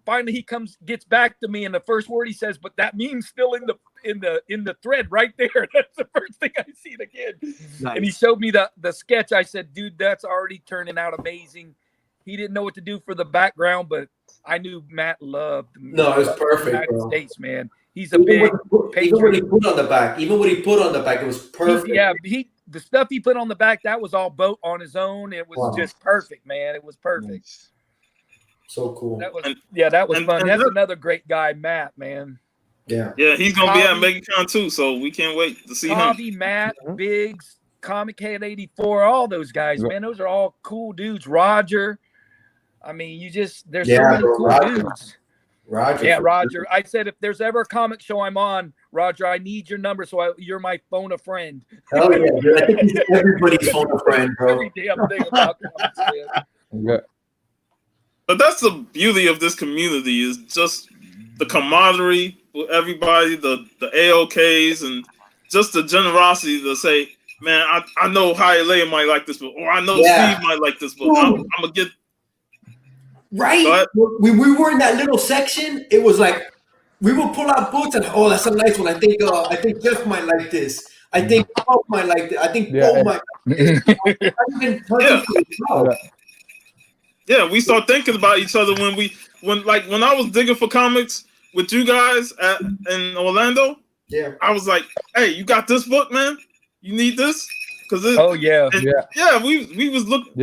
finally he gets back to me, and the first word he says, but that meme's still in the thread right there. That's the first thing I seen again. Nice. And he showed me the sketch. I said, dude, that's already turning out amazing. He didn't know what to do for the background, but I knew Matt loved it was perfect, United States, man. He's a big even what he put on the back, it was perfect. The stuff he put on the back, that was all Boat on his own. It was just perfect, man. It was perfect. Nice. So cool. That was fun. That's another great guy, Matt, man. Yeah. Yeah, he's gonna be at MegaCon too, so we can't wait to see him. Matt, Biggs, Comic Head 84, all those guys, man. Those are all cool dudes. Roger. I mean, there's so many cool dudes. Roger. Yeah, Roger. I said if there's ever a comic show I'm on, Roger, I need your number so you're my phone a friend. Hell yeah, dude. I think he's everybody's phone a friend, bro. Every damn thing about comics, man. Yeah. But that's the beauty of this community is just the camaraderie with everybody, the AOKs, and just the generosity to say, man, I know Haile might like this book, or I know Steve might like this book. I'm gonna get right. We were in that little section. It was like we would pull out books and that's a nice one. I think Jeff might like this. I think Paul might like this. I think Paul might like this. Yeah, we start thinking about each other when I was digging for comics with you guys in Orlando. Yeah, I was like, hey, you got this book, man? You need this? We was looking.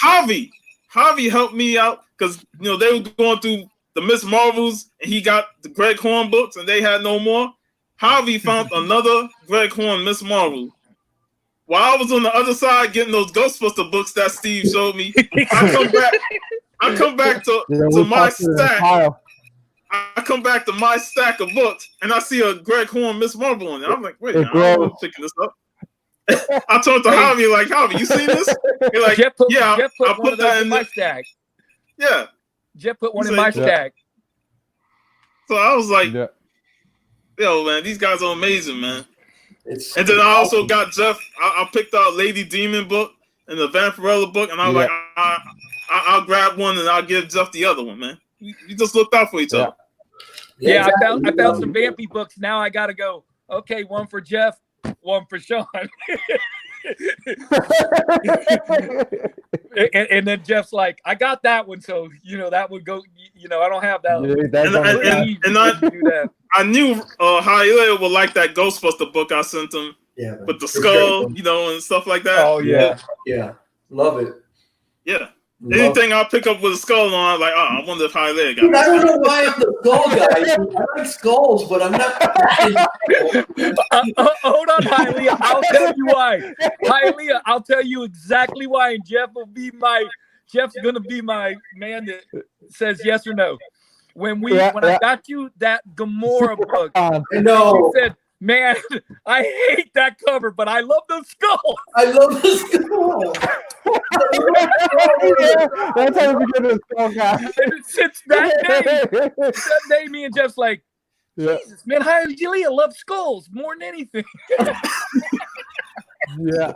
Javi helped me out because they were going through the Miss Marvels, and he got the Greg Horn books, and they had no more. Javi found another Greg Horn Miss Marvel. While I was on the other side getting those Ghostbuster books that Steve showed me, I come back to my stack. I come back to my stack of books, and I see a Greg Horn Miss Marvel on it. I'm like, wait, I'm picking this up. I told to Javi, like, Javi, you see this? He's like, Jeff put I put that in my stack. Yeah. Jeff put one in my stack. So I was like, yo, man, these guys are amazing, man. And then I also got Jeff. I picked out Lady Demon book and the Vampirella book, and I was like, I'll grab one and I'll give Jeff the other one, man. You just looked out for each other. Yeah, I found some Vampy books. Now I gotta go. Okay, one for Jeff, one for Sean. and then Jeff's like, I got that one, so that would go. I don't have that. I knew Hialeah would like that Ghostbuster book I sent him. Yeah, with the skull, and stuff like that. Oh yeah, love it. Yeah. Anything I pick up with a skull on, I'm like, I wonder if Hialeah got it. I don't know why I'm the skull guy. I like skulls, but I'm not. Hold on, Hialeah. I'll tell you why. Hialeah, I'll tell you exactly why. And Jeff's gonna be my man that says yes or no. When I got you that Gamora book, you said, man, I hate that cover, but I love the skull. I love the skull. That's how we get the skull guy. And since that day, me and Jeff's like, Jesus, man, Hialeah loves skulls more than anything. Yeah.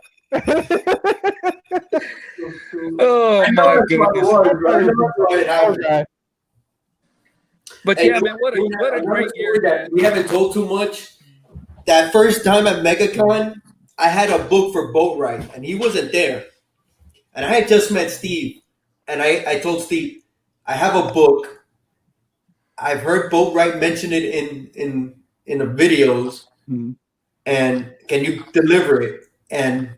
Oh my goodness. But man, what a great year. That we haven't told too much. That first time at MegaCon, I had a book for Boat Ride, and he wasn't there. And I had just met Steve, and I told Steve, I have a book. I've heard Boat Ride mention it in the videos, and can you deliver it? And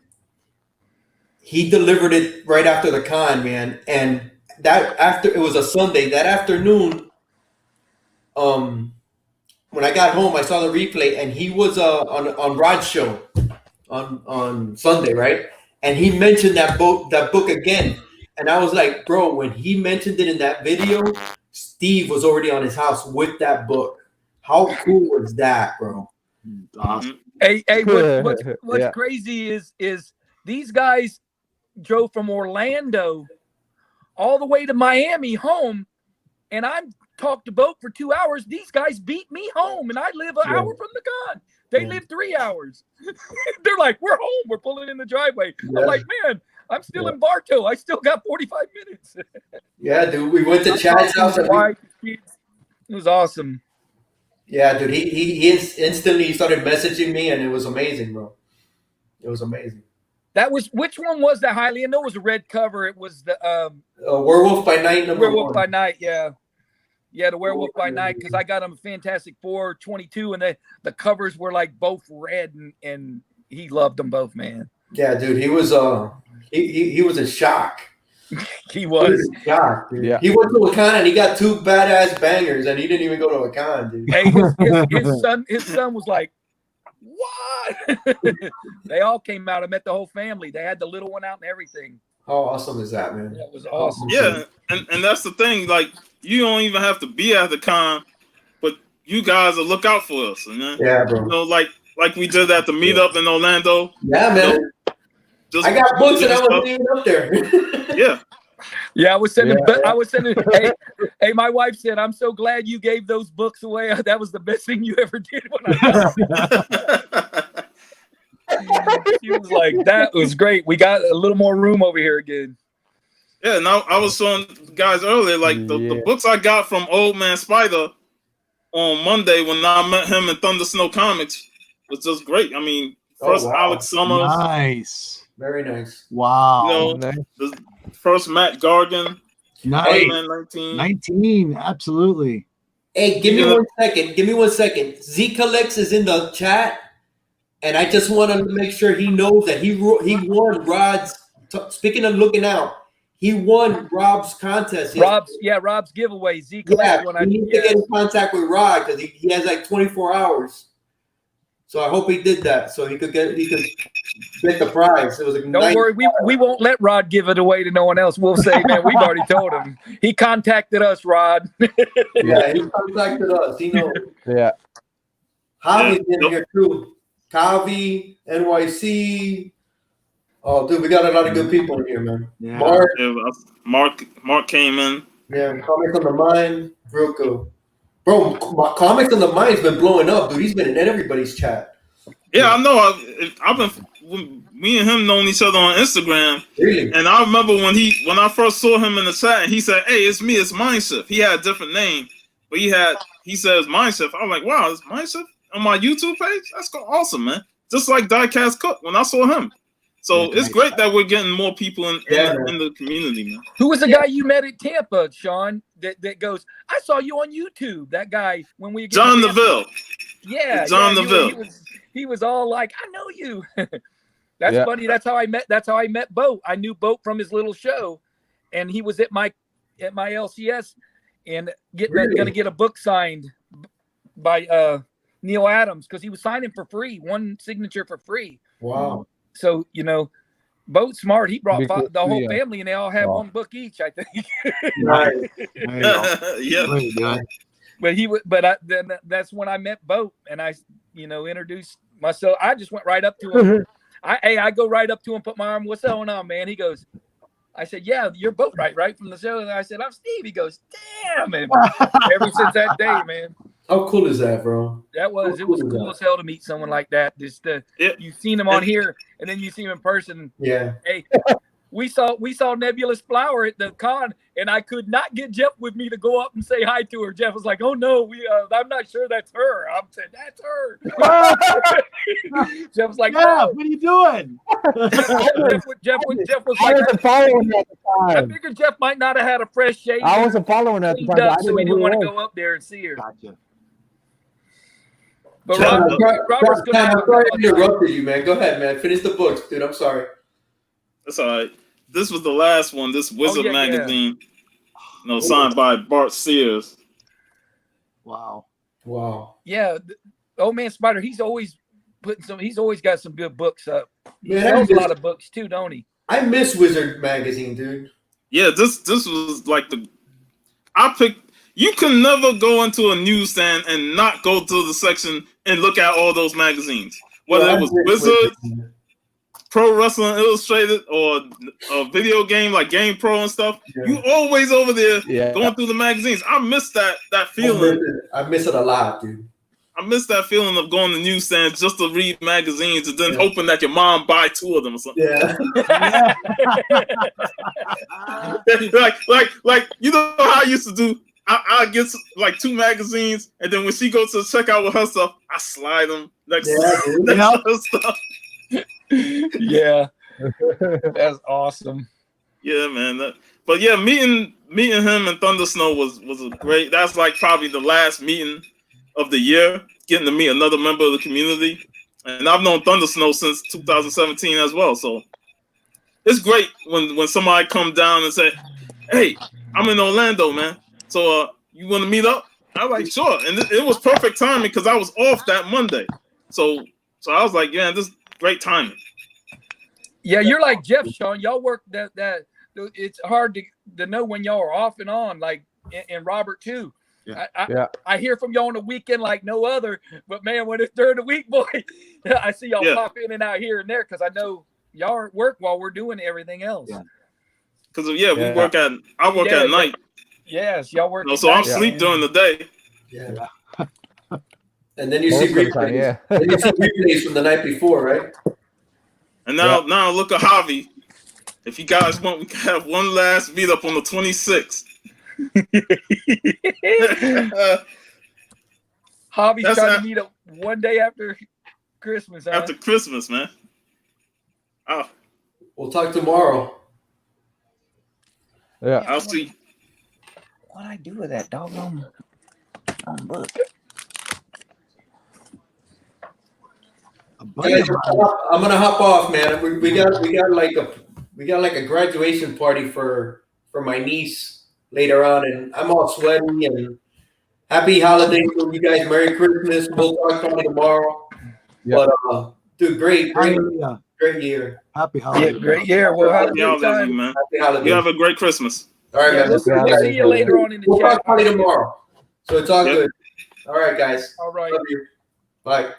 he delivered it right after the con, man. And it was a Sunday. That afternoon, when I got home, I saw the replay, and he was on Rod's show on Sunday, right? And he mentioned that book again, and I was like, bro, when he mentioned it in that video, Steve was already on his house with that book. How cool was that, bro? Awesome. Hey, what's crazy is these guys drove from Orlando all the way to Miami home, and I'm talked to boat for 2 hours. These guys beat me home, and I live an hour from the con. They live 3 hours. They're like, we're home. We're pulling in the driveway. Yeah. I'm like, man, I'm still in Bartow. I still got 45 minutes. Yeah, dude. We went to Chad's house. It was awesome. Yeah, dude. He instantly started messaging me, and it was amazing, bro. It was amazing. That was, which one was that, Hialeah? I know it was a red cover. It was the Werewolf by Night. Werewolf by Night, yeah. Yeah, the Werewolf by Night, because I got him a Fantastic Four 22, and the covers were like both red, and he loved them both, man. Yeah, dude, he was he was in shock. He was in shock, dude. Yeah. He went to a con and he got 2 badass bangers, and he didn't even go to a con, dude. Hey, his son was like, what? They all came out. I met the whole family. They had the little one out and everything. How awesome is that, man? That was awesome. Yeah, and that's the thing. Like, you don't even have to be at the con, but you guys will look out for us, man. Yeah, bro. You know, like we did at the meetup in Orlando. Yeah, man. I got books and I wasn't even up there. Yeah. Yeah, I was sending. Hey, my wife said, "I'm so glad you gave those books away. That was the best thing you ever did." When she was like, "That was great. We got a little more room over here again." Yeah, and I was showing guys earlier, like the books I got from Old Man Spider on Monday when I met him in Thunder Snow Comics was just great. I mean, first wow. Alex Summers, Nice. Very nice. Wow. you know, Nice. the first Matt Gargan, Nice. Iron Man 19. 19. Absolutely. Hey, give me 1 second. Give me 1 second. Z-Collex is in the chat, and I just want to make sure he knows that he won Rod's. Speaking of looking out, he won Rob's contest. Rob's giveaway. Yeah, he needs to get in contact with Rod because he has like 24 hours. So I hope he did that so he could get the prize. It was like Don't worry, we won't let Rod give it away to no one else. We'll say, man, we've already told him. He contacted us, Rod. Yeah, he contacted us. He knows. Yeah. Javi's in here too. Kavi, NYC. Oh, dude, we got a lot of good people in here, man. Yeah. Mark came in. Yeah, Comics on the Mind, real cool. Bro, Comics on the Mind's been blowing up, dude. He's been in everybody's chat. Yeah, I know. I've been. Me and him known each other on Instagram. Really? And I remember when I first saw him in the chat, and he said, "Hey, it's me. It's Mindshift." He had a different name, but he says Mindshift. I'm like, wow, it's Mindshift on my YouTube page. That's awesome, man. Just like Diecast Cook when I saw him. So it's great that we're getting more people in the community, man. Who was the guy you met at Tampa, Sean? That goes, I saw you on YouTube. That guy when we John Neville. Yeah, John Neville. He was all like, I know you. That's funny. That's how I met Boat. I knew Boat from his little show, and he was at my LCS and gonna get a book signed by Neil Adams because he was signing for free, one signature for free. Wow. So, Boat's smart. He brought the whole family, and they all had one book each, I think. Right. Yeah. But that's when I met Boat, and I, introduced myself. I just went right up to him. I go right up to him, put my arm. What's going on, man? He goes. I said, yeah, you're Boat, right from the show. And I said, I'm Steve. He goes, damn it. Ever since that day, man. How cool is that, bro? It was cool as hell to meet someone like that. Just you've seen him on here, and then you see him in person. Yeah. Hey, we saw Nebulous Flower at the con, and I could not get Jeff with me to go up and say hi to her. Jeff was like, "Oh no, I'm not sure that's her." I'm saying that's her. Jeff was like, "Oh, what are you doing?" Jeff was I like, wasn't following at the I time. figured Jeff might not have had a fresh shave. I wasn't following at the time. I So we didn't want to go up there and see her. But Robert's going I'm sorry I interrupted you, man. Go ahead, man. Finish the books, dude. I'm sorry. That's all right. This was the last one. This Wizard magazine, signed by Bart Sears. Wow. Yeah, Old Man Spider. He's always got some good books up. He Man, sells a lot of books too, don't he? I miss Wizard magazine, dude. Yeah, this was like you can never go into a newsstand and not go to the section and look at all those magazines. Whether it was Wizard, Pro Wrestling Illustrated, or a video game like Game Pro and stuff, you always over there going through the magazines. I miss that feeling. I miss it a lot, dude. I miss that feeling of going to newsstands just to read magazines and then hoping that your mom buy 2 of them or something. Yeah. like you know how I used to do. I get like 2 magazines, and then when she goes to check out with her stuff, I slide them next to her stuff. Yeah, that's awesome. Yeah, man. But yeah, meeting him in Thunder Snow was a great. That's like probably the last meeting of the year, getting to meet another member of the community. And I've known Thunder Snow since 2017 as well. So it's great when somebody come down and say, "Hey, I'm in Orlando, man. So you want to meet up?" I'm like, "Sure." And it was perfect timing because I was off that Monday. So I was like, "Yeah, this is great timing." Yeah, you're like Jeff, Sean. Y'all work that. It's hard to know when y'all are off and on. Like, and Robert too. Yeah. I hear from y'all on the weekend like no other. But man, when it's during the week, boy, I see y'all pop in and out here and there because I know y'all are at work while we're doing everything else. Because I work at night. Yes, y'all work. So I'm asleep during the day. Yeah. And then you see replays. Then you see replays from the night before, right? And now look at Javi. If you guys want, we can have one last meetup on the 26th. Hobby's That's trying not- to meet up one day after Christmas. Huh? After Christmas, man. Oh, We'll talk tomorrow. Yeah. I'll see. What'd I do with that doggone book? A buddy Guys, of mine- I'm gonna hop off, man. We got like a graduation party for my niece later on, and I'm all sweaty. And happy holidays to you guys. Merry Christmas. We'll talk probably tomorrow. Yeah. But dude, great Hallelujah. year. Happy Yeah, holidays. great year. We'll have a Happy good holidays, time. man. Happy holidays. You have a great Christmas. All right, Yeah, man. we'll see you later on in the We'll chat. talk probably tomorrow. So it's all Yep. good. All right, guys. All right. Love you. Bye.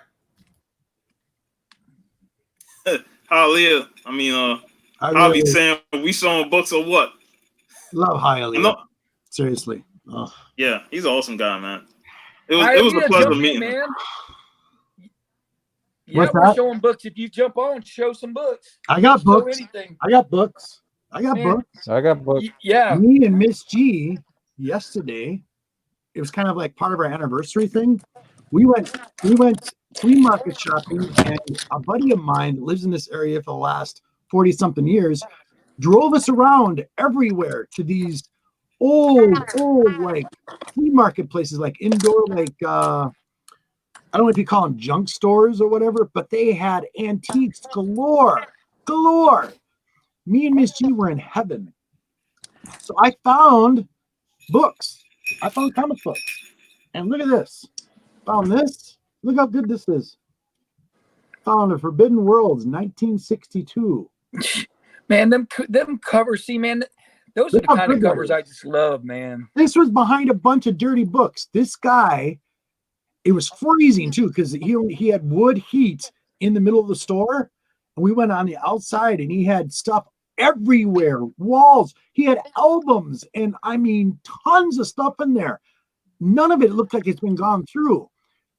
Hialeah. I mean, I I'll be really saying we showing books or what? love Hialeah. No. Seriously. Oh. Yeah, he's an awesome guy, man. It Hialeah, was a pleasure jump in, meeting him. man. Yeah, What's we're that? showing books. If you jump on, show some books. I got Show books. anything. I got books. I got Man. books. I got books. Yeah. Me and Miss G yesterday, it was kind of like part of our anniversary thing. We went flea market shopping, and a buddy of mine that lives in this area for the last 40 something years drove us around everywhere to these old like flea market places, like indoor, like I don't know if you call them junk stores or whatever, but they had antiques galore. Me and Miss G were in heaven. So I found books. I found comic books. And look at this. Found this. Look how good this is. Found The Forbidden Worlds, 1962. Man, them covers, see, man, those are Look the how kind of good that covers is. I just love, man. This was behind a bunch of dirty books. This guy, it was freezing too, because he had wood heat in the middle of the store. And we went on the outside and he had stuff everywhere, walls. He had albums and I mean tons of stuff in there. None of it looked like it's been gone through.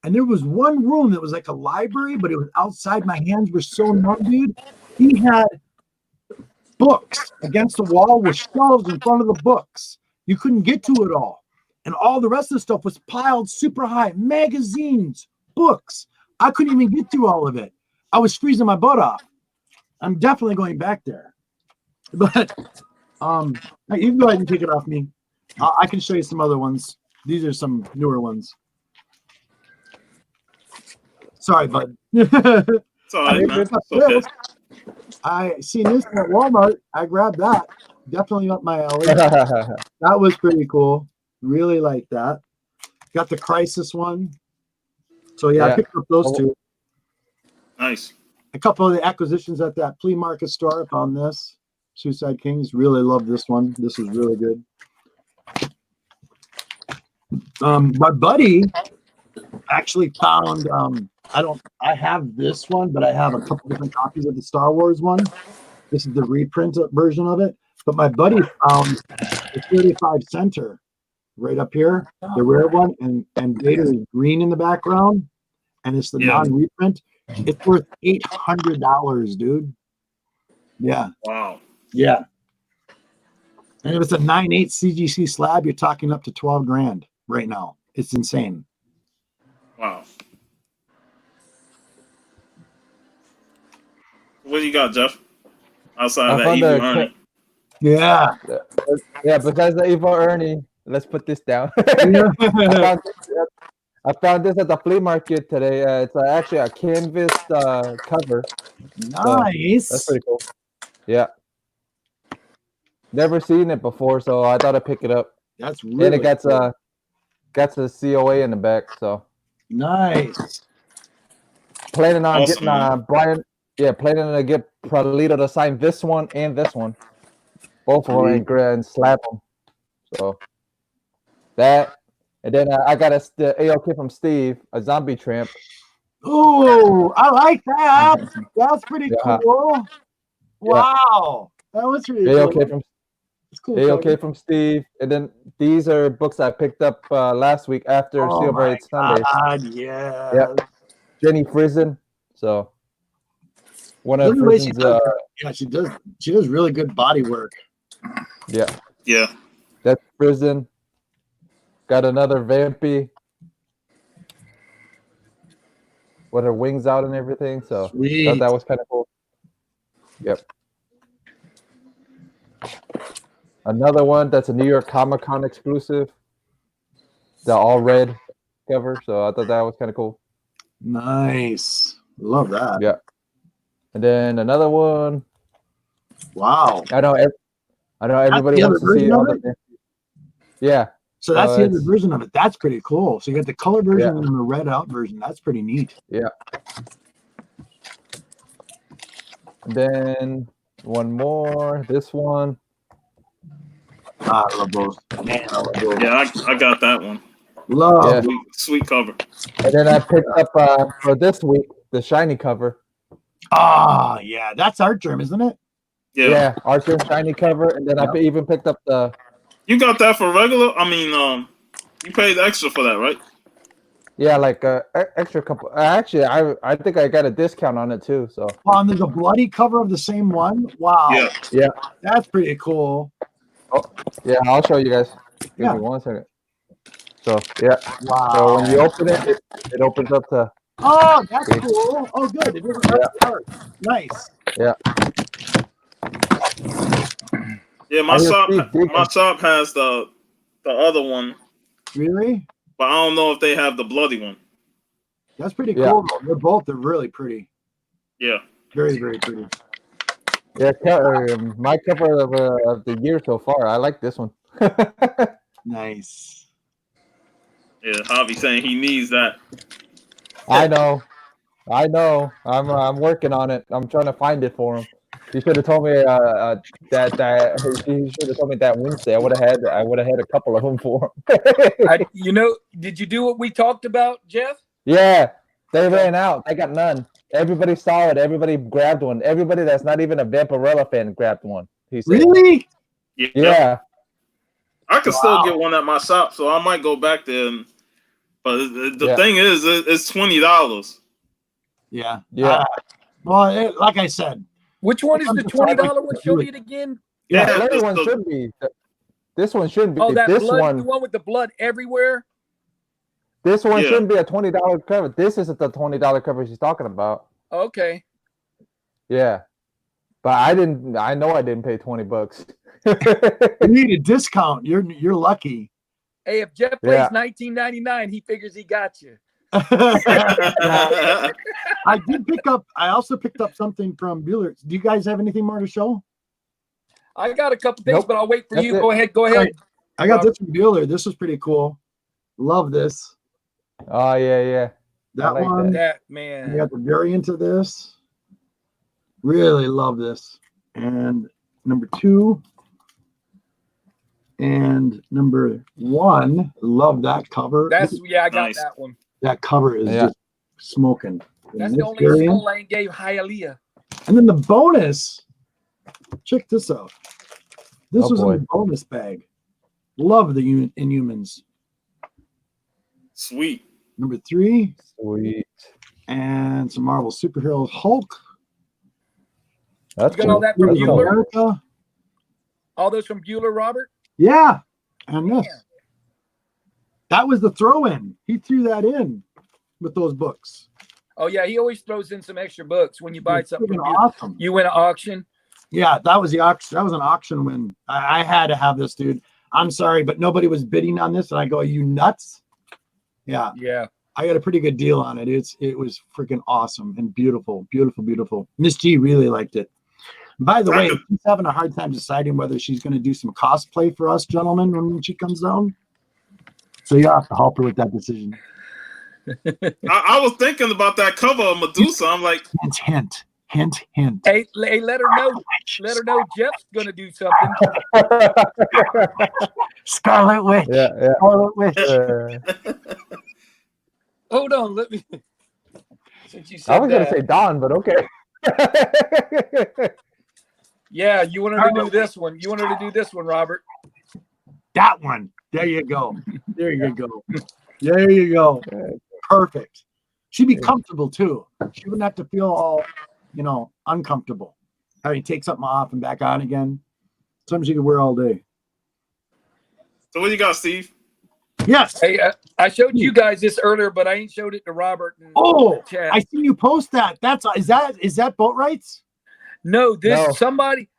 And there was one room that was like a library, but it was outside. My hands were so numb, dude. He had books against the wall with shelves in front of the books. You couldn't get to it all. And all the rest of the stuff was piled super high. Magazines, books. I couldn't even get through all of it. I was freezing my butt off. I'm definitely going back there. But you can go ahead and take it off me. I can show you some other ones. These are some newer ones. Sorry, bud. It's all right, man. It's okay. I seen this at Walmart. I grabbed that. Definitely up my alley. That was pretty cool. Really like that. Got the Crisis one. So yeah, I picked up those two. Nice. A couple of the acquisitions at that flea market store. I found this. Suicide Kings. Really love this one. This is really good. My buddy actually found I have this one, but I have a couple different copies of the Star Wars one. This is the reprint version of it. But my buddy found the 35 center right up here, the rare one, and Vader is green in the background, and it's the non-reprint. It's worth $800, dude. Yeah. Wow. Yeah. And if it's a 9/8 CGC slab, you're talking up to 12 grand right now. It's insane. Wow. What do you got, Jeff? Outside of that found evil the Ernie. Yeah. Yeah, besides the evil Ernie, let's put this down. Yeah. I found this at the flea market today. It's actually a canvas cover. Nice. That's pretty cool. Yeah. Never seen it before, so I thought I'd pick it up. That's really And it got cool. a COA in the back, so Nice. planning on Awesome, getting Brian. Yeah, planning to get Pralito to sign this one and this one, both of them, and slap them. So that, and then I got the AOK from Steve, a zombie tramp. Oh, I like that. That's pretty Yeah. cool. Wow. That was really cool. AOK from It's cool. AOK from Steve, and then these are books I picked up last week after Oh Silver my 8 Sundays. God, yeah. Yep. Jenny Frizen. So one Look of at the way she Frizen's, does that. Yeah, she does really good body work. yeah, Yeah. that's Frizen. Got another Vampy. with her wings out and everything. So Sweet. thought that was kind of cool. Yep. Another one that's a New York Comic Con exclusive. The all red cover. So I thought that was kind of cool. Nice. Love that. Yeah. And then another one. Wow. I know everybody the wants other to see version all of the. Yeah. So that's the other it's- version of it. That's pretty cool. So you got the color version Yeah. and the red out version. That's pretty neat. Yeah. Then one more. This one. Ah, I love those. Man, I love those. Yeah, I got that one. Love. Yeah. Sweet cover. And then I picked up for this week the shiny cover. Ah, yeah. That's art germ, isn't it? Yeah. Archer shiny cover, and then I even picked up the. You got that for regular? I mean, you paid extra for that, right? Yeah, like extra couple. Actually, I think I got a discount on it too. So Oh, and there's a bloody cover of the same one. Wow. Yeah. Yeah. That's pretty cool. yeah, I'll show you guys. Give Yeah. me 1 second. So yeah. Wow. So when you open it, it opens up to. Oh, that's cool. Oh, good. It doesn't have art. Nice. Yeah. Yeah, I hear Steve digging. my shop has the other one, Really? but I don't know if they have the bloody one. That's pretty Yeah. cool. They're really pretty. Yeah. Very, very pretty. Yeah, my cover of the year so far. I like this one. Nice. Yeah, Javi saying he needs that. I know. I'm working on it. I'm trying to find it for him. He should have told me that he should have told me that Wednesday. I would have had a couple of them for him. Did you do what we talked about, Jeff? Yeah, they ran out. They got none. Everybody saw it. Everybody grabbed one. Everybody that's not even a Vampirella fan grabbed one. He said, Really? Yeah. I can still get one at my shop, so I might go back there. But the thing is, it's $20. Yeah. Yeah. Well, like I said. Which one is the $20 one? Show me it again. Yeah, the other one should be. This one shouldn't be. Oh, that this blood, the one with the blood everywhere. This one shouldn't be a $20 cover. This isn't the $20 cover she's talking about. Okay. Yeah, but I know I didn't pay $20. You need a discount. You're lucky. Hey, if Jeff plays $19.99, he figures he got you. I also picked up something from Bueller. Do you guys have anything more to show? I got a couple things, but I'll wait for you. Go ahead. Right. I got this from Bueller. This was pretty cool. Love this. Oh yeah. That like one. That man. You got the variant of this. Really love this. And number 2. And number 1, love that cover. I got that one. That cover is just smoking. That's the only Skull Lane gave Hialeah. And then the bonus, check this out. This was in the bonus bag. Love the Inhumans. Sweet. Number 3. Sweet. And some Marvel Superheroes Hulk. That's you got all that from Bueller? America. All those from Bueller, Robert? Yeah. And this. That was the throw-in. He threw that in with those books. Oh, yeah. He always throws in some extra books when you buy something from awesome. You win an auction? Yeah, that was the auction. That was an auction win. I had to have this, dude. I'm sorry, but nobody was bidding on this. And I go, are you nuts? Yeah. Yeah. I got a pretty good deal on it. It was freaking awesome and beautiful, beautiful, beautiful. Miss G really liked it. By the way, she's having a hard time deciding whether she's going to do some cosplay for us, gentlemen, when she comes down. So you have to help her with that decision. I was thinking about that cover of Medusa. I'm like, hint. Hey, let her know. Let her know Jeff's going to do something. Scarlet Witch. Yeah. Scarlet Witch. Hold on, let me. Since you said I was going to say Dawn, but okay. Yeah, you want her to do this one. You want her to do this one, Robert. That one. There you go. There you go. Perfect. She'd be comfortable too. She wouldn't have to feel all, uncomfortable. Having to take something off and back on again. Something she could wear all day. so what you got, Steve? Yes. Hey, I showed you guys this earlier, but I ain't showed it to Robert. And Oh, Chad. I seen you post that. Is that boat rights? No, No. somebody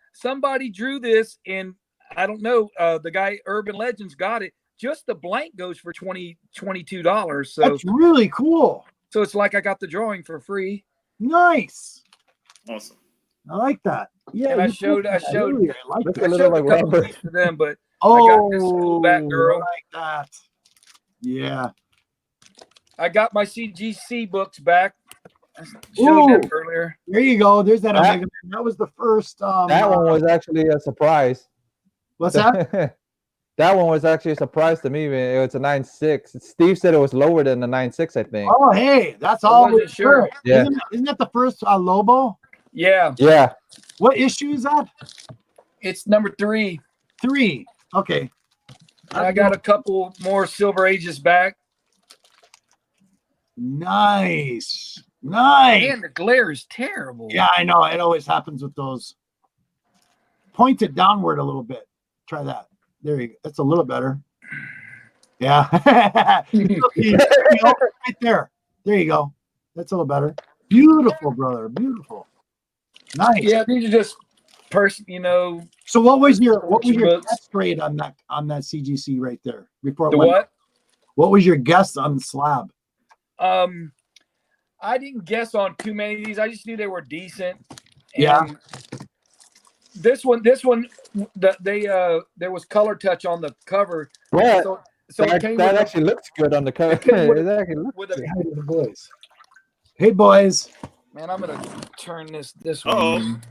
drew this, and I don't know. The guy Urban Legends got it. Just the blank goes for $22. So That's really cool. so it's like I got the drawing for free. Nice. Awesome. I like that. Yeah, And I you showed- posted I that showed- earlier. I like Looks that. a I little showed like a couple Robert. pieces to them, but Oh, got this cool back girl. I like that. Yeah. I got my CGC books back. I showed them Ooh. earlier. There you go. There's that That- Omega Man. That was the first. That one was actually a surprise. What's that? That one was actually a surprise to me, man. It was a 9.6. Steve said it was lower than the 9.6, I think. Oh, hey, that's I all. wasn't sure. Yeah. Isn't that the first Lobo? Yeah, Yeah. What issue is that? it's number 3. 3. Okay. And I got a couple more Silver Ages back. Nice. Nice. Man, the glare is terrible. Yeah, I know. It always happens with those. Point it downward a little bit. Try that. There you go. That's a little better. Yeah. Right there. There you go. That's a little better. Beautiful, brother. Beautiful. Nice. Yeah, these are just So what was your Books. guess grade on that CGC right there? Before it the went, what? What was your guess on the slab? I didn't guess on too many of these. I just knew they were decent. Yeah. And this one, there was color touch on the cover. Yeah. So it that came that with actually looks good on the cover. came with- It actually looks with a good. Hey, the boys. Hey, boys. man. I'm gonna turn this Uh-oh. one.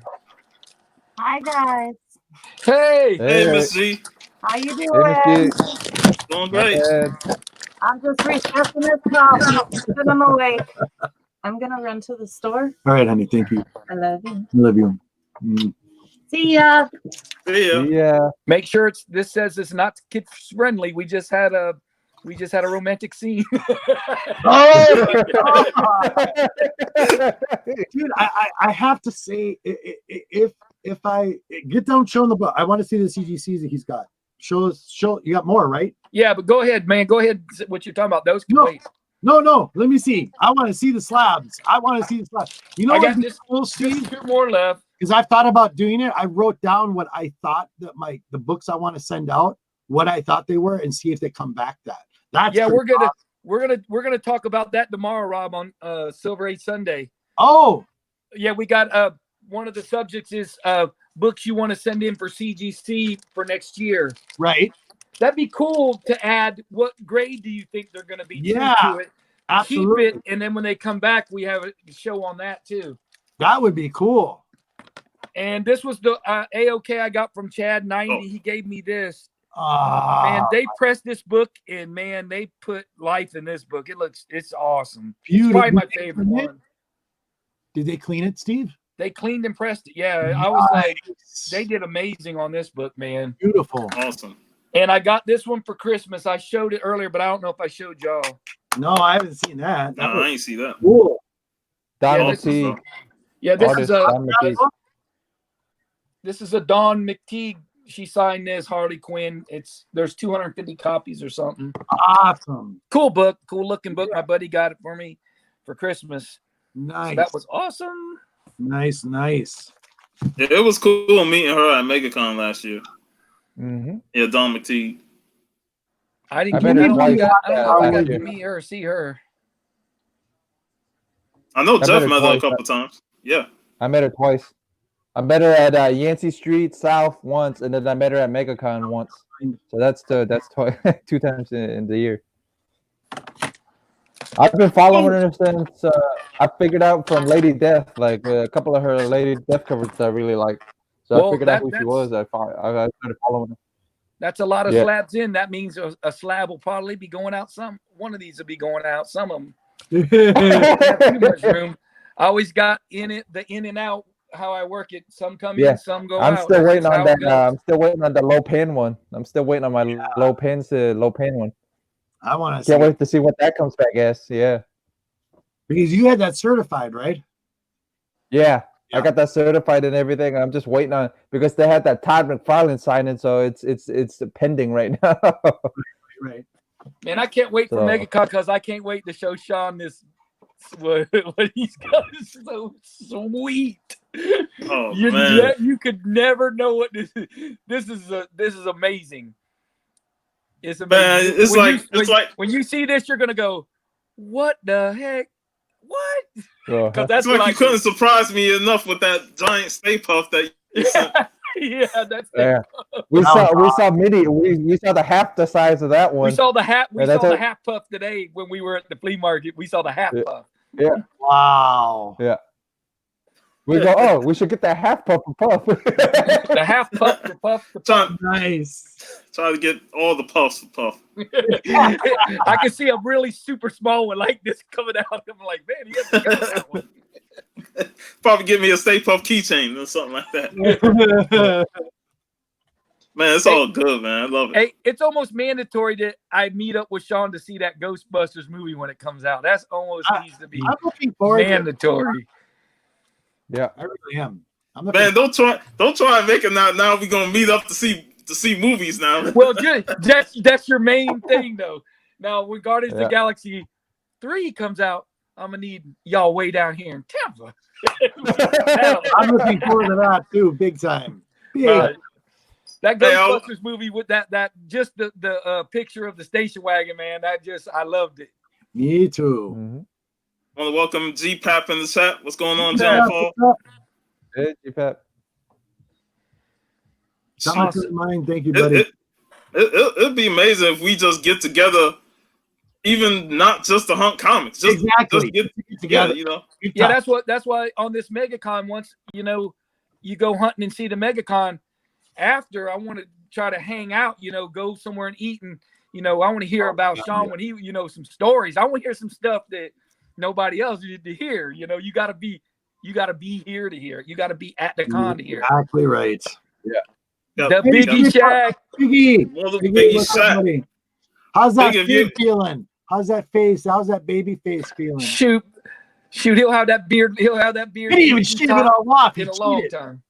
Hi guys, Hey, Hey, Miss G. how you Hey, doing? Miss G. Doing great. I'm just refreshing this coffee, keeping them awake. I'm gonna run to the store. All right, honey. Thank you. I love you. Love you. Mm. See ya. See ya. Yeah. make sure this says it's not kid friendly. We just had a romantic scene. Oh, dude, I have to say, if I get down showing the book, I want to see the CGCs that he's got. Show you got more, right? Yeah, but go ahead, man. Go ahead. What you're talking about? Those can No. wait. No. Let me see. I want to see the slabs. You know I what got would be just- cool, Just Steve? 2 more left. Because I've thought about doing it. I wrote down what I thought that the books I want to send out, what I thought they were, and see if they come back that. That's Yeah, pretty we're gonna talk about that tomorrow, Rob, on Silver Age Sunday. Oh, Yeah, we got one of the subjects is books you want to send in for CGC for next year. right. That'd be cool to add. What grade do you think they're going to be? Yeah, to it. Absolutely. Keep it, and then when they come back, we have a show on that too. That would be cool. And this was the AOK I got from Chad 90. Oh. He gave me this. Man, they pressed this book, and man, they put life in this book. It's awesome. It's Beautiful. probably my favorite one. Did they clean it, Steve? They cleaned and pressed it. Yeah, I was like, Nice. they did amazing on this book, man. Beautiful. Awesome. And I got this one for Christmas. I showed it earlier, but I don't know if I showed y'all. No, I haven't seen that. No, That I was ain't see that. cool. Don Yeah, this is McTeague. Yeah, this Artist is a Don McTeague. Dawn McTeague. She signed this Harley Quinn. There's 250 copies or something. Awesome. Cool book, cool looking book. My buddy got it for me for Christmas. Nice. So that was awesome. Nice. Yeah, it was cool meeting her at MegaCon last year. Mm-hmm. Yeah, Don McTeague. I didn't I get met her I twice, don't know if I got last to year. meet her or see her. I know I Jeff met her met her a twice. couple times. Yeah. I met her twice. I met her at Yancey Street South once, and then I met her at MegaCon once. So that's twice, 2 times in the year. I've been following her since I figured out from Lady Death, like a couple of her Lady Death covers I really like. So Well, I figured out who she that's- was. I started following her. That's a lot of Yeah. slabs in. That means a slab will probably be going out. One of these will be going out. Some of them don't have too much room. I always got the in and out. How I work it. Some come Yeah. in, some go I'm out. still That's waiting just on how that. it goes. I'm still waiting on the low pin one. I'm still waiting on my low pin one. I want to see Can't wait to see what that comes back as. Yeah. because you had that certified, right? Yeah, Yeah. I got that certified and everything. I'm just waiting on because they had that Todd McFarlane signing, so it's pending right now. Right. Man, I can't wait for So- MegaCon because I can't wait to show Sean this what he's got. Is so sweet. Oh man, You could never know what this is. This is amazing. It's amazing. man, it's like when you see this, you're gonna go, "What the heck? What?" So, Because that's it's like what you couldn't surprise me enough with that giant Stay Puft that you sent. yeah, that's yeah. We saw the half the size of that one. we saw the hat. We Yeah, that's saw the it. half puff today when we were at the flea market. We saw the half Yeah. puff. Wow. Yeah. We go, oh, we should get that half puff and puff. The half puff, the puff, the puff. Nice. Try to get all the puffs for Puff. I can see a really super small one like this coming out. I'm like, man, he has to go with that one. Probably give me a Stay Puft keychain or something like that. Man, it's all good, man. I love it. Hey, it's almost mandatory that I meet up with Sean to see that Ghostbusters movie when it comes out. That's almost needs to be I'm looking forward to it. mandatory. Yeah. I really am. I'm looking Man, don't try and make it now. Now we're gonna meet up to see movies now. Well, that's your main thing, though. Now, when Guardians of Yeah. the Galaxy 3 comes out, I'm gonna need y'all way down here in Tampa. I'm looking forward to that too, big time. Big. That Hey, I'll- Ghostbusters movie with that just the picture of the station wagon, man. I loved it. Me too. Mhm. Want to welcome G-Pap in the chat. What's going on, Yeah, John Paul? what's up? Hey, G-Pap. Something to mind. Thank you, buddy. It'd be amazing if we just get together, even not just to hunt comics. Just Exactly. get Get together, together. you know. Good Yeah, time. that's why on this MegaCon, once you go hunting and see the MegaCon, after I want to try to hang out, go somewhere and eat, and I want to hear about Sean when he, some stories. I want to hear some stuff that nobody else did to hear. You gotta be here to hear it. You gotta be at the con to hear it. Exactly right. Yeah, The Hey, Biggie Shaq. Biggie. one of the Biggie, biggest what's up, shot. buddy? How's that Biggie, if face you- feeling? How's that face? How's that baby face feeling? Shoot, he'll have that beard. He'll have that beard. He didn't even shave it all off. He in a long cheated. time.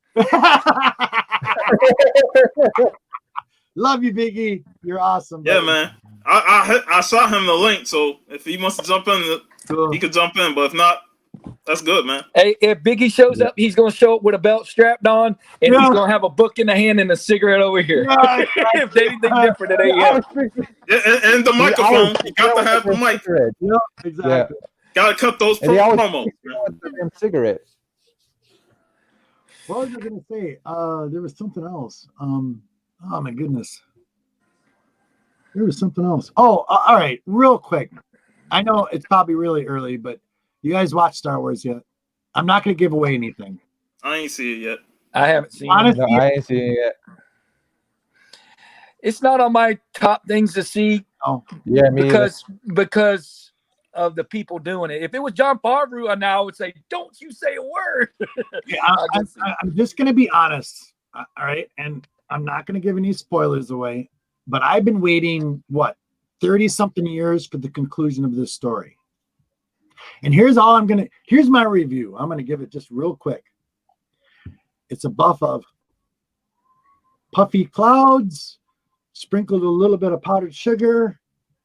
Love you, Biggie. You're awesome. Yeah, buddy. man. I shot him the link, so if he wants to jump in, Cool. he could jump in. But if not, that's good, man. Hey, if Biggie shows up, he's gonna show up with a belt strapped on, and Yeah. he's gonna have a book in the hand and a cigarette over here. Yeah. If they anything different, it ain't I him. was thinking- Yeah, and the microphone. You got to have the mic. cigarette. Yeah, exactly. Got to cut those And he always promos. with the damn cigarette. What was I gonna say? There was something else. Oh my goodness. There was something else. Oh, all right, real quick. I know it's probably really early, but you guys watch Star Wars yet? I'm not gonna give away anything. I ain't see it yet. I haven't seen it. Honestly, No, I ain't seen it yet. It's not on my top things to see Yeah, me either. because of the people doing it. If it was John Favreau, now I would say, "Don't you say a word." yeah, I just- I'm just gonna be honest. All right, and I'm not gonna give any spoilers away, but I've been waiting 30 something years for the conclusion of this story. And here's my review. I'm gonna give it just real quick. It's a buff of puffy clouds, sprinkled a little bit of powdered sugar,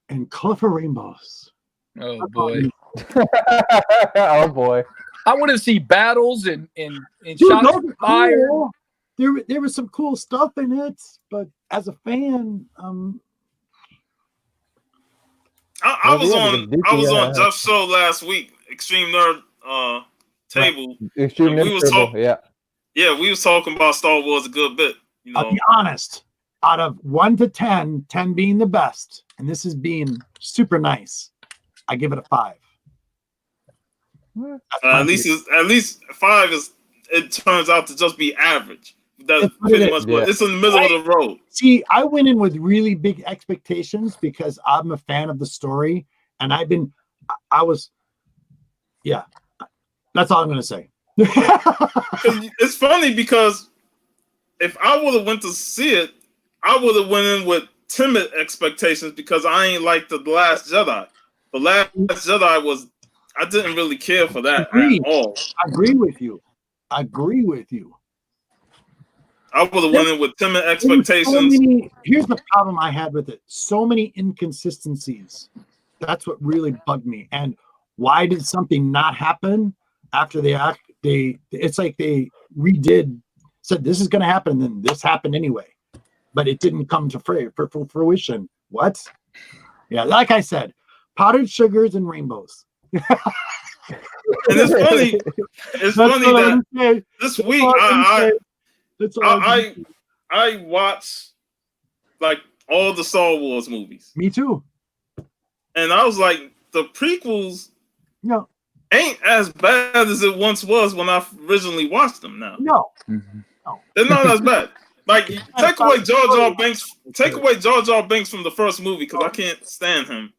and colorful rainbows. Oh boy, Oh boy. I want to see battles and Dude, shots those of are fire. cool. There was some cool stuff in it, but as a fan, I was Yeah, on the I was DP, on Jeff's show last week, Extreme Nerd table. Extreme We was Ninja talk- Turbo, yeah. Yeah, we was talking about Star Wars a good bit. I'll be honest. Out of 1 to 10, 10 being the best, and this is being super nice, I give it a 5. That's my at least 5 is. It turns out to just be average. That's That's what it pretty is. much what it's in the middle of the road. See, I went in with really big expectations because I'm a fan of the story, and yeah. That's all I'm gonna say. It's funny because if I would have went to see it, I would have went in with timid expectations because I ain't like the Last Jedi. The Last Jedi I didn't really care for that Agreed. at all. I agree with you. I would have went in with timid There was so expectations. here's the problem I had with it. So many inconsistencies. That's what really bugged me. And why did something not happen after it's like they said this is going to happen, and then this happened anyway. But it didn't come to fruition. What? Yeah, like I said, powdered sugars and rainbows. And it's funny. It's funny that this week I watched like all the Star Wars movies. Me too. And I was like, the prequels No. ain't as bad as it once was when I originally watched them now. No. They're not as bad. Like, take away Jar Jar Binks from the first movie because I can't stand him.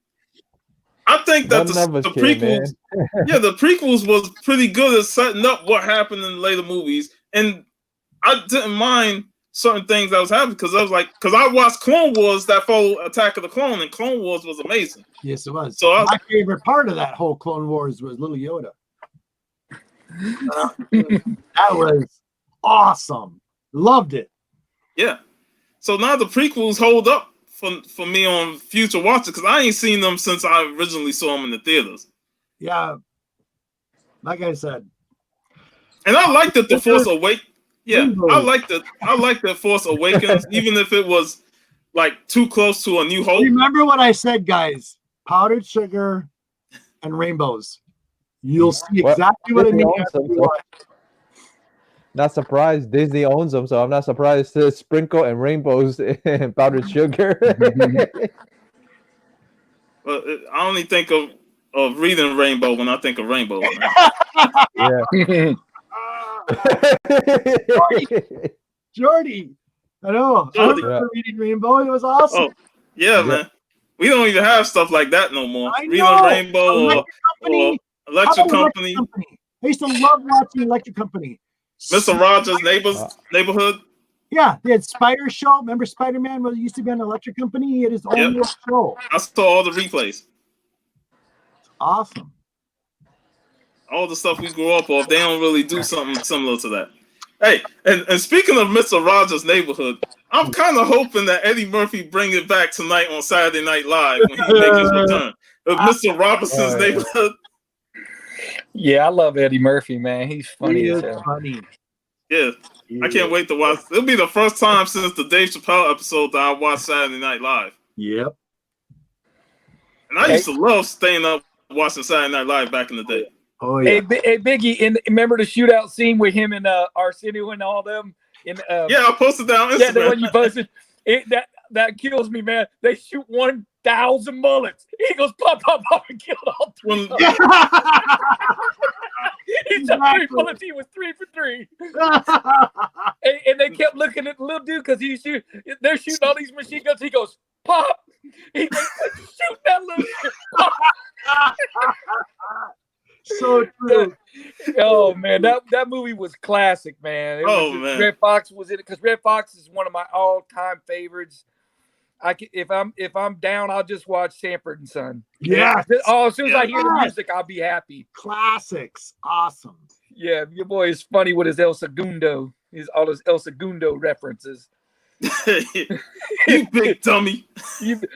I think that the prequels, the prequels was pretty good at setting up what happened in the later movies, and I didn't mind certain things that was happening because I watched Clone Wars that followed Attack of the Clone, and Clone Wars was amazing. Yes, it was. So my favorite part of that whole Clone Wars was Little Yoda. That was awesome. Loved it. Yeah. So now the prequels hold up for me on future watches because I ain't seen them since I originally saw them in the theaters. Yeah. Like I said. And I like that the Force Awakens. Yeah, I like that Force Awakens, even if it was like too close to A New Hope. Remember what I said, guys. Powdered sugar and rainbows. You'll see exactly what I mean. Not surprised. Disney owns them, so I'm not surprised to sprinkle and rainbows and powdered sugar. Well, I only think of reading Rainbow when I think of Rainbow. Yeah. Jordy. I know. I remember reading Rainbow. It was awesome. Oh, yeah, man. We don't even have stuff like that no more. Reading Rainbow or Electric Company. I used to love watching Electric Company. Mr. Rogers' Neighborhood. Yeah, they had Spider Show. Remember Spider-Man? Well, it used to be on Electric Company. He had his own little show. I saw all the replays. Awesome. All the stuff we grew up off, they don't really do something similar to that. Hey, and speaking of Mr. Rogers' Neighborhood, I'm kind of hoping that Eddie Murphy bring it back tonight on Saturday Night Live when he makes his return. Mr. Robinson's Neighborhood. Yeah, I love Eddie Murphy, man. He's funny as hell. Funny. Yeah, I can't wait to watch. It'll be the first time since the Dave Chappelle episode that I watched Saturday Night Live. Yep. And I used to love staying up watching Saturday Night Live back in the day. Oh yeah. Hey Biggie, remember the shootout scene with him and Arsenio and all them? Yeah, I posted that on Instagram. Yeah, the one you posted. That kills me, man. They shoot 1,000 bullets. He goes pop, pop, pop, and killed all three. He took 3 bullets. He was 3 for 3. and they kept looking at the little dude because they're shooting all these machine guns. He goes pop. He goes shoot that little shit. So true. Oh man, that movie was classic, man. Man, Red Fox was in it because Red Fox is one of my all-time favorites. If I'm down, I'll just watch Sanford and Son. Yeah. Oh, as soon as I hear the music, I'll be happy. Classics. Awesome. Yeah, your boy is funny with his El Segundo. All his El Segundo references. You big dummy.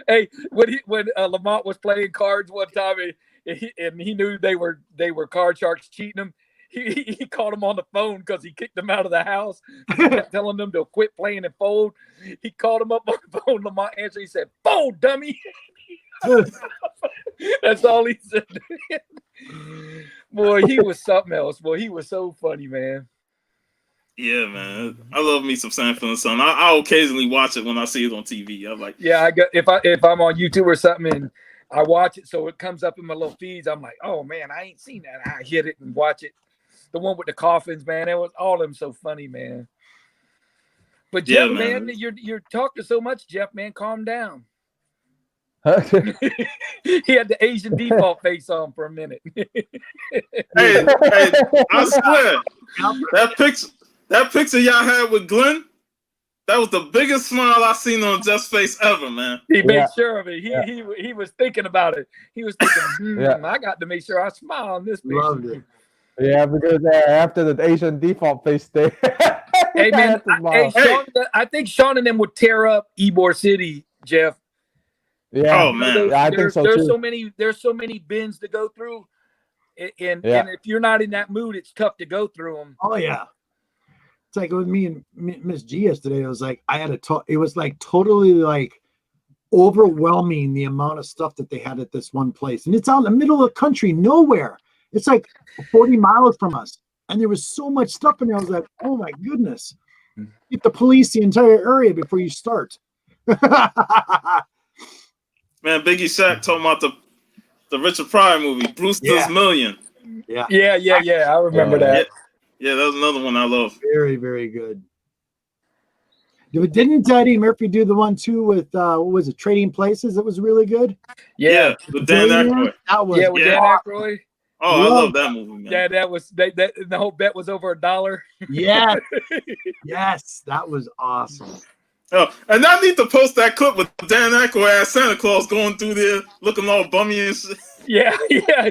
Hey, when Lamont was playing cards one time and he knew they were card sharks cheating him, he called him on the phone because he kicked them out of the house. He kept telling them to quit playing and fold. He called him up on the phone. Lamont answered. He said, "Fold, dummy." That's all he said. Boy, he was something else. Boy, he was so funny, man. Yeah, man. I love me some Sanford and Son. I'll occasionally watch it when I see it on TV. I'm like, yeah, I got if I'm on YouTube or something and I watch it, so it comes up in my little feeds. I'm like, oh man, I ain't seen that. I hit it and watch it. The one with the coffins, man. It was all of them so funny, man. But Jeff, man, you're talking so much, Jeff, man. Calm down. He had the Asian default face on for a minute. hey, I swear, that picture y'all had with Glenn, that was the biggest smile I seen on Jeff's face ever, man. He made sure of it. He was thinking about it. He was thinking, I got to make sure I smile on this picture. Loved it. Yeah, because after the Asian default face there, Hey man, That's his mom. hey, Sean, I think Sean and them would tear up Ybor City, Jeff. Yeah. Oh man. Yeah, I think so There's too. there's so many bins to go through, and Yeah. if you're not in that mood, it's tough to go through them. Oh yeah. It's like with me and Miss G yesterday. It was like I had it was like totally like overwhelming the amount of stuff that they had at this one place, and it's out in the middle of the country, nowhere. It's like 40 miles from us, and there was so much stuff in there. I was like, oh my goodness! You have to police the entire area before you start. Man, Biggie Shaq talking about the Richard Pryor movie, Brewster's Yeah. Million. Yeah, I remember that. Yeah, that was another one I love. very, very good. Didn't Eddie Murphy do the one too with what was it, Trading Places? That was really good. Yeah, with Dan Aykroyd. That was yeah, with Yeah. Dan Aykroyd. Oh, I love that movie, man. Yeah, that was the whole bet was over $1. yes, yes, that was awesome. Oh, and I need to post that clip with Dan Aykroyd as Santa Claus going through there looking all bummy and shit. Yeah,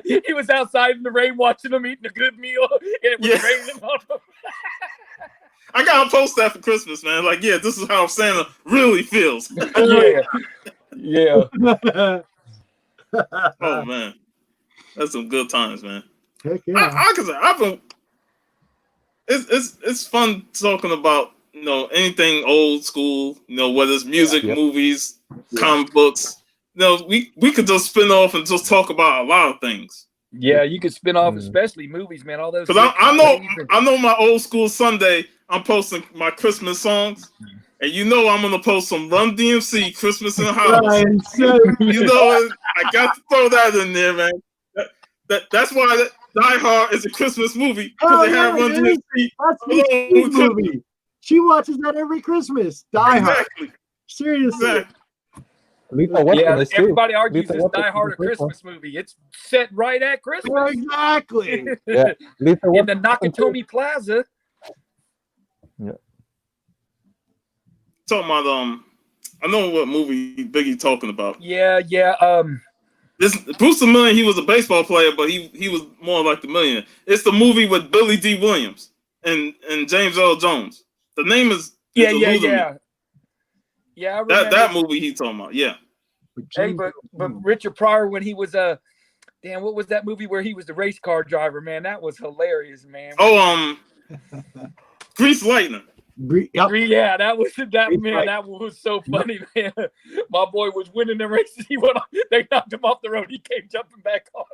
he was outside in the rain watching them eating a good meal, and it was raining on him. I gotta post that for Christmas, man. Like, yeah, this is how Santa really feels. yeah. Oh man, that's some good times, man. Heck yeah. I can say I've been. It's fun talking about anything old school. Whether it's music, movies, comic books. We could just spin off and just talk about a lot of things. Yeah, you could spin off, especially movies, man. All those. Because I know my old school Sunday. I'm posting my Christmas songs, and I'm gonna post some Run DMC Christmas in the House. I got to throw that in there, man. That's why Die Hard is a Christmas movie because they have Run DMC. That's the movie. She watches that every Christmas. Die Hard. Exactly. Seriously. Exactly. Everybody argues it's Die Hard a Christmas movie. It's set right at Christmas. Exactly. Yeah. In the Nakatomi Plaza. Yeah. Talking about I know what movie Biggie talking about. Yeah. This Brewster Million, he was a baseball player, but he was more like the Millionaire. It's the movie with Billy D. Williams and James Earl Jones. The name is Yeah. I remember. That movie he talking about. Yeah. Hey, but Richard Pryor when he was damn, what was that movie where he was the race car driver? Man, that was hilarious, man. Oh, Grease Lightning. Yeah, that was man. That was so funny, man. My boy was winning the races. They knocked him off the road. He came jumping back on.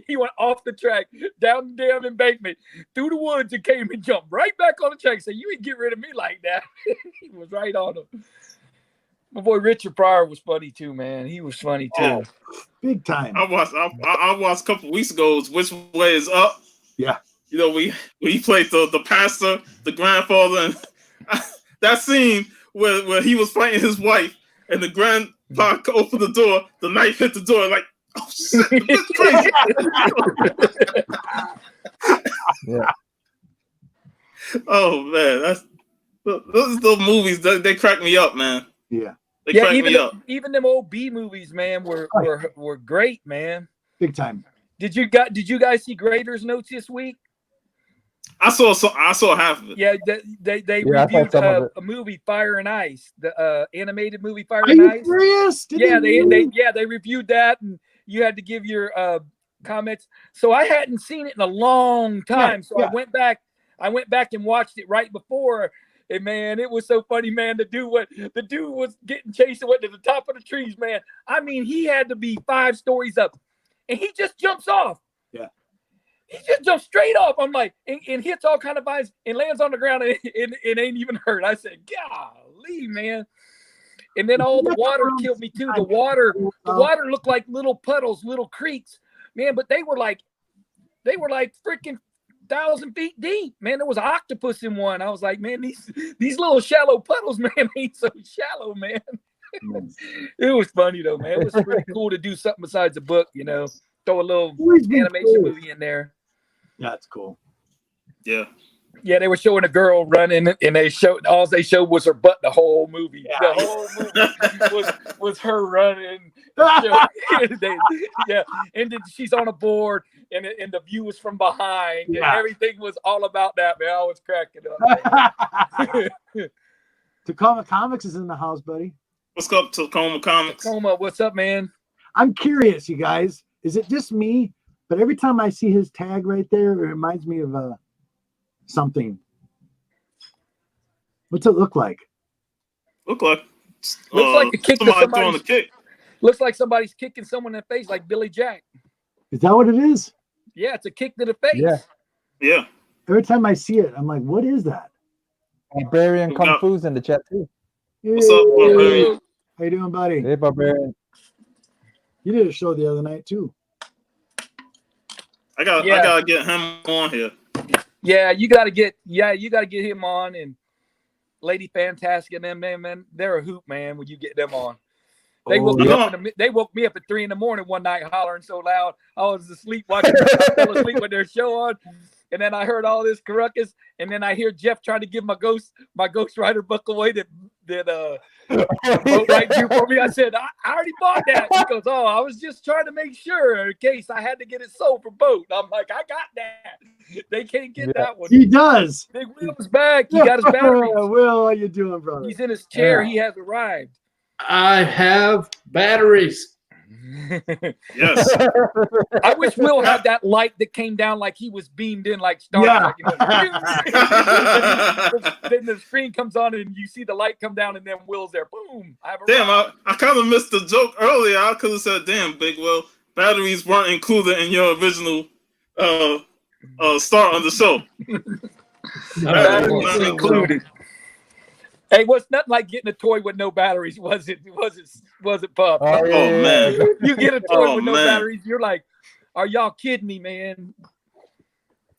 He went off the track, down the damn embankment, through the woods, and came and jumped right back on the track. So you ain't get rid of me like that. He was right on him. My boy Richard Pryor was funny too, man. He was funny too. Oh, big time. I watched a couple of weeks ago. Which Way Is Up? Yeah. We played the pastor, the grandfather, and that scene where he was fighting his wife, and the grandpa opened the door, the knife hit the door, like, oh shit, that's crazy. Yeah. Oh man, those movies they crack me up, man. Yeah. They crack me up. Even them old B movies, man, were great, man. Big time. Did you guys see Grader's Notes this week? I saw half of it. Yeah, they reviewed a movie, Fire and Ice, the animated movie Fire and Ice. Are you serious? They reviewed that, and you had to give your comments. So I hadn't seen it in a long time, I went back and watched it right before. And man, it was so funny, man. The dude was getting chased and went to the top of the trees, man. I mean, he had to be 5 stories up, and he just jumps off. Yeah. He just jumps straight off. I'm like, and hits all kind of vines and lands on the ground and it ain't even hurt. I said, golly, man. And then all the water killed me too. The water looked like little puddles, little creeks, man. But they were like freaking 1,000 feet deep, man. There was an octopus in one. I was like, man, these little shallow puddles, man, ain't so shallow, man. It was funny though, man. It was pretty cool to do something besides a book, throw a little animation movie in there. Yeah, it's cool. Yeah. Yeah, they were showing a girl running, and they showed was her butt the whole movie. Yeah. The whole movie was her running. Yeah, and then she's on a board, and the view was from behind, and everything was all about that. Man, I was cracking up. Tacoma Comics is in the house, buddy. What's up, Tacoma Comics? Tacoma, what's up, man? I'm curious, you guys. Is it just me? But every time I see his tag right there, it reminds me of something. What's it look like? Looks like a kick to somebody throwing a kick. Looks like somebody's kicking someone in the face, like Billy Jack. Is that what it is? Yeah, it's a kick to the face. Yeah. Every time I see it, I'm like, what is that? Barbarian Kung Fu's in the chat too. What's up, Barbarian? How you doing, buddy? Hey, Barbarian. You did a show the other night too. I gotta get him on here. Yeah, you gotta get him on, and Lady Fantastic and them, man, they're a hoot, man. When you get them on, they woke me up at 3 a.m. one night, hollering so loud. I was asleep watching. I fell asleep with their show on, and then I heard all this ruckus, and then I hear Jeff trying to give my Ghost Rider book away that right here for me. I said, I already bought that. He goes, oh, I was just trying to make sure in case I had to get it sold for both. I'm like, I got that. They can't get that one. He does. Big Will's back. He got his batteries. Will, how you doing, brother? He's in his chair. He has arrived. I have batteries. Yes. I wish Will had that light that came down like he was beamed in like Star Trek. Then the screen comes on and you see the light come down and then Will's there. Boom. I kind of missed the joke earlier. I could have said, damn, Big Will, batteries weren't included in your original start on the show. Batteries not included. Hey, what's nothing like getting a toy with no batteries? Was it, Puff? Oh man, you get a toy with no batteries, you're like, are y'all kidding me, man?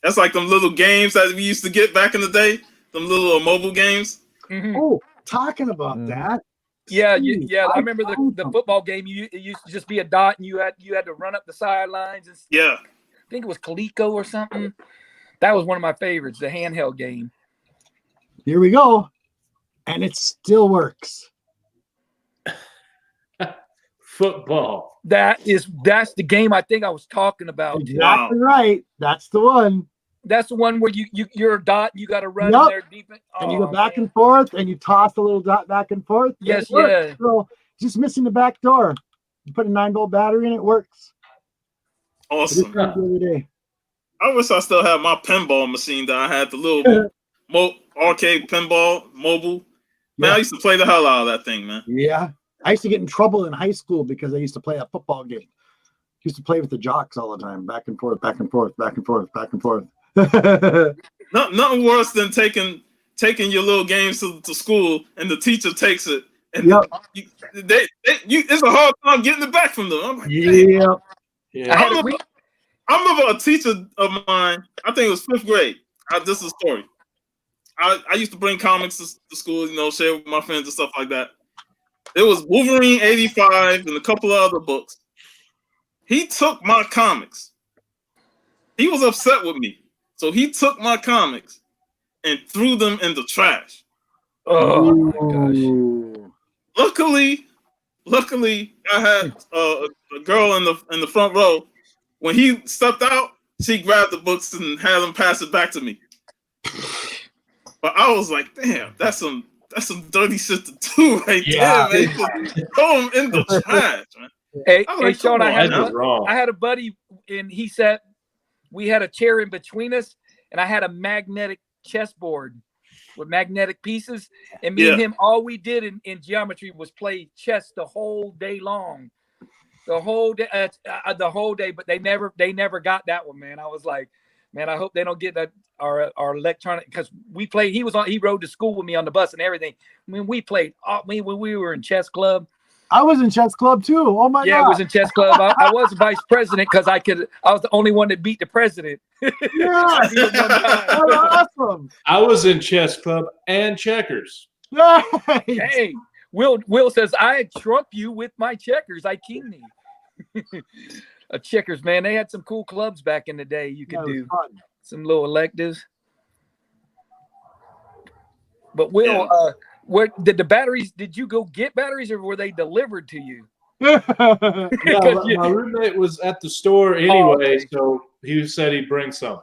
That's like them little games that we used to get back in the day. Them little mobile games. Mm-hmm. Oh, talking about that. Yeah, I remember the football game. It used to just be a dot, and you had to run up the sidelines. Yeah, I think it was Coleco or something. That was one of my favorites, the handheld game. Here we go. And it still works. Football. That's the game I think I was talking about. Exactly right. That's the one. That's the one where you're a dot. You got to run in there deep. And you go back and forth, and you toss the little dot back and forth. Yes, yeah. So just missing the back door. You put a 9-volt battery in, it works. Awesome. The other day. I wish I still had my pinball machine that I had, the little arcade pinball mobile. Man, I used to play the hell out of that thing, man. Yeah. I used to get in trouble in high school because I used to play a football game. Used to play with the jocks all the time, back and forth, back and forth, back and forth, back and forth. Nothing worse than taking your little games to school and the teacher takes it. And it's a hard time getting it back from them. I'm like, I remember a teacher of mine, I think it was 5th grade. This is a story. I used to bring comics to school, share with my friends and stuff like that. It was Wolverine 85 and a couple of other books. He took my comics. He was upset with me. So he took my comics and threw them in the trash. Oh my gosh. Luckily, I had a girl in the front row. When he stepped out, she grabbed the books and had them pass it back to me. But I was like, damn, that's some dirty shit to do right there, man. Throw them in the trash, man. Hey, Sean, I had a buddy, and he said we had a chair in between us, and I had a magnetic chessboard with magnetic pieces, and me and him, all we did in geometry was play chess the whole day long. The whole day, but they never got that one, man. I was like, man, I hope they don't get that our electronic, because we played. He rode to school with me on the bus and everything. I mean, we played. When we were in chess club. I was in chess club too. Oh my god! Yeah, I was in chess club. I was vice president because I was the only one that beat the president. Yeah, that's awesome. I was in chess club and checkers. Nice. Hey, Will says I trump you with my checkers. I king you. Checkers, man. They had some cool clubs back in the day. You could do some little electives. But Will, Yeah. where did the batteries? Did you go get batteries, or were they delivered to you? No, my roommate was at the store anyway, okay. so he said he'd bring some.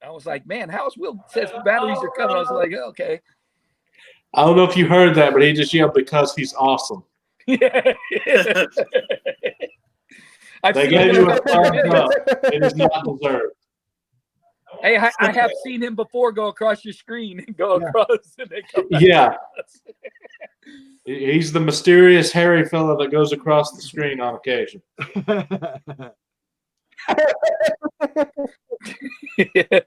I was like, man, how's Will says batteries are coming? I was like, okay. I don't know if you heard that, but he just yelled because he's awesome. Yeah. They gave you a thumbs up. It is not deserved. Hey, I have seen him before go across your screen and go across. And they come back Yeah. He's the mysterious hairy fella that goes across the screen on occasion.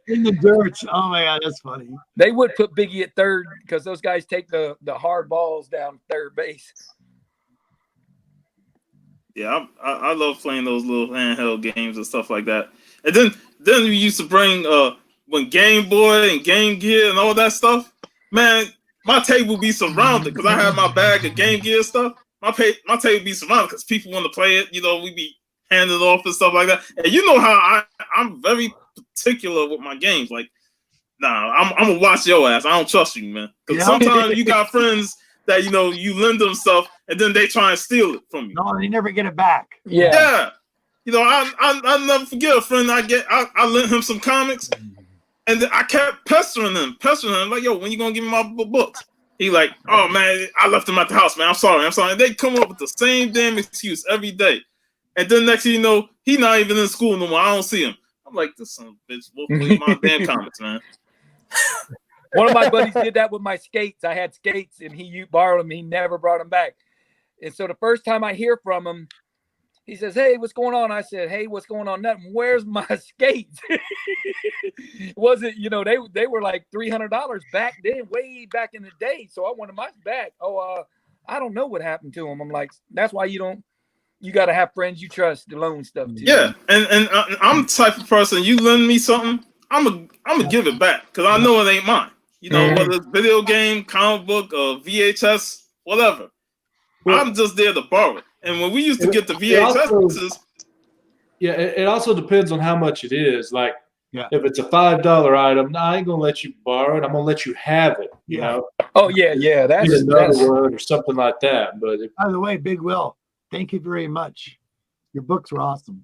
In the dirt. Oh my God, that's funny. They would put Biggie at third because those guys take the hard balls down third base. Yeah, I love playing those little handheld games and stuff like that. And then we used to bring when Game Boy and Game Gear and all that stuff. Man, my table be surrounded because I have my bag of Game Gear stuff. My table be surrounded because people want to play it. You know, we be handing it off and stuff like that. And you know how I'm very particular with my games. Like, nah, I'm gonna watch your ass. I don't trust you, man. Because sometimes you got friends that you lend them stuff and then they try and steal it from you. No, they never get it back. Yeah. You know, I never forget a friend I lent him some comics, and I kept pestering him like, yo, when you gonna give me my books? He like, oh man, I left them at the house, man. I'm sorry. And they come up with the same damn excuse every day. And then next thing you know, he not even in school no more. I don't see him. I'm like, this son of a bitch, will read my damn comics, man. One of my buddies did that with my skates. I had skates and he borrowed them. He never brought them back. And so the first time I hear from him, he says, hey, what's going on? I said, hey, what's going on? Nothing. Where's my skates? Was it, they were like $300 back then, way back in the day. So I wanted mine back. I don't know what happened to them. I'm like, that's why you got to have friends you trust to loan stuff to. Yeah. And I'm the type of person, you lend me something, I'm gonna give it back because I know it ain't mine. Whether it's video game, comic book, or VHS, whatever. I'm just there to borrow it. And when we used to get the VHSs, it also depends on how much it is. Like, if it's a $5 item, I ain't gonna let you borrow it. I'm gonna let you have it. You know. Oh yeah. That's another one or something like that. But by the way, Big Will, thank you very much. Your books were awesome.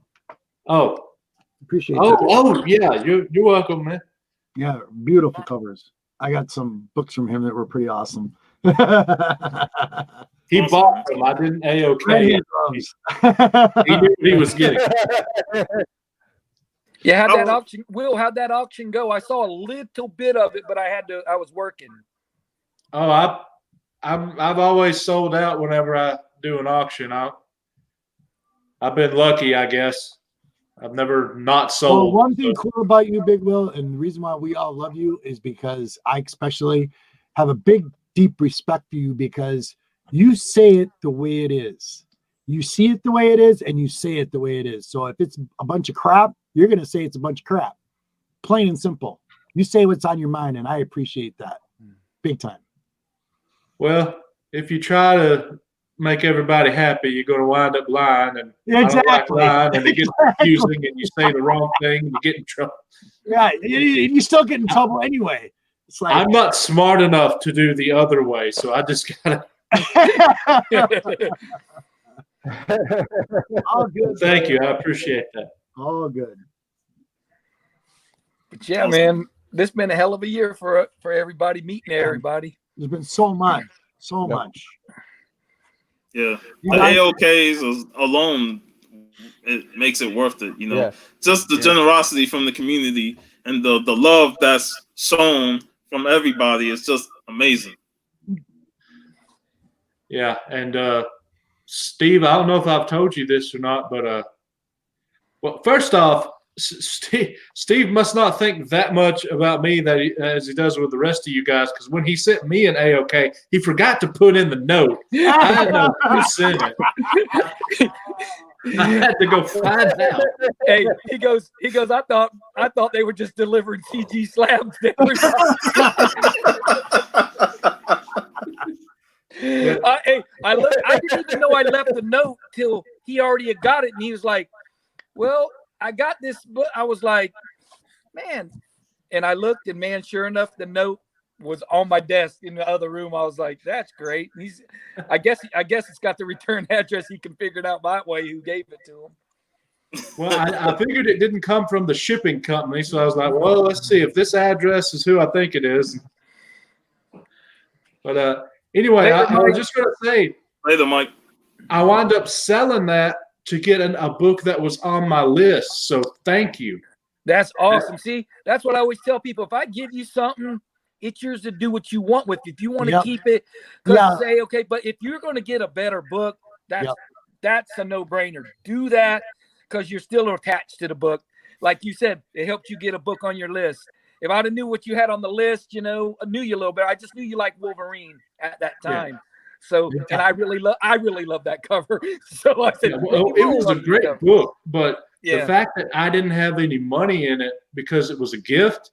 Oh, appreciate that. Oh yeah, you're welcome, man. Yeah, beautiful covers. I got some books from him that were pretty awesome. He bought them. I didn't A-OK. He knew what he was getting. Yeah, how'd that auction go? I saw a little bit of it, but I was working. Oh, I've always sold out whenever I do an auction. I've been lucky, I guess. I've never not sold. Well, one thing cool about you, Big Will, and the reason why we all love you is because I especially have a big, deep respect for you because you say it the way it is. You see it the way it is, and you say it the way it is. So if it's a bunch of crap, you're going to say it's a bunch of crap. Plain and simple. You say what's on your mind, and I appreciate that. Big time. Well, if you try to make everybody happy, you're going to wind up lying. And exactly. I don't like lying, and it gets confusing, and you say the wrong thing, and you get in trouble. Right. You still get in trouble anyway. It's like, I'm not smart enough to do the other way, so I just got to. All good. Thank you. I appreciate that. All good. But yeah, man, this has been a hell of a year for everybody, meeting everybody. There's been so much. So much. Yeah. The AOKs alone, it makes it worth it, Just the generosity from the community and the love that's shown from everybody is just amazing. Yeah, and Steve, I don't know if I've told you this or not, but well, first off, Steve must not think that much about me as he does with the rest of you guys, because when he sent me an AOK, he forgot to put in the note. I had no who sent it. I had to go find out. Hey, he goes. I thought they were just delivering CG slabs to everybody. I didn't even know I left the note till he already had got it, and he was like, "Well, I got this," but I was like, "Man," and I looked, and man, sure enough, the note was on my desk in the other room. I was like, that's great. He's, I guess it's got the return address. He can figure it out that way who gave it to him. Well, I figured it didn't come from the shipping company, so I was like, well, let's see if this address is who I think it is. But anyway, I was just going to say, later, Mike. I wound up selling that to get a book that was on my list. So thank you. That's awesome. See, that's what I always tell people. If I give you something, it's yours to do what you want with it. If you want to keep it, say, okay, but if you're going to get a better book, that's a no-brainer. Do that because you're still attached to the book. Like you said, it helped you get a book on your list. If I'd have knew what you had on the list, I knew you a little bit. I just knew you liked Wolverine at that time. So, and I really love that cover. So I said, well, it was a great book, but the fact that I didn't have any money in it because it was a gift,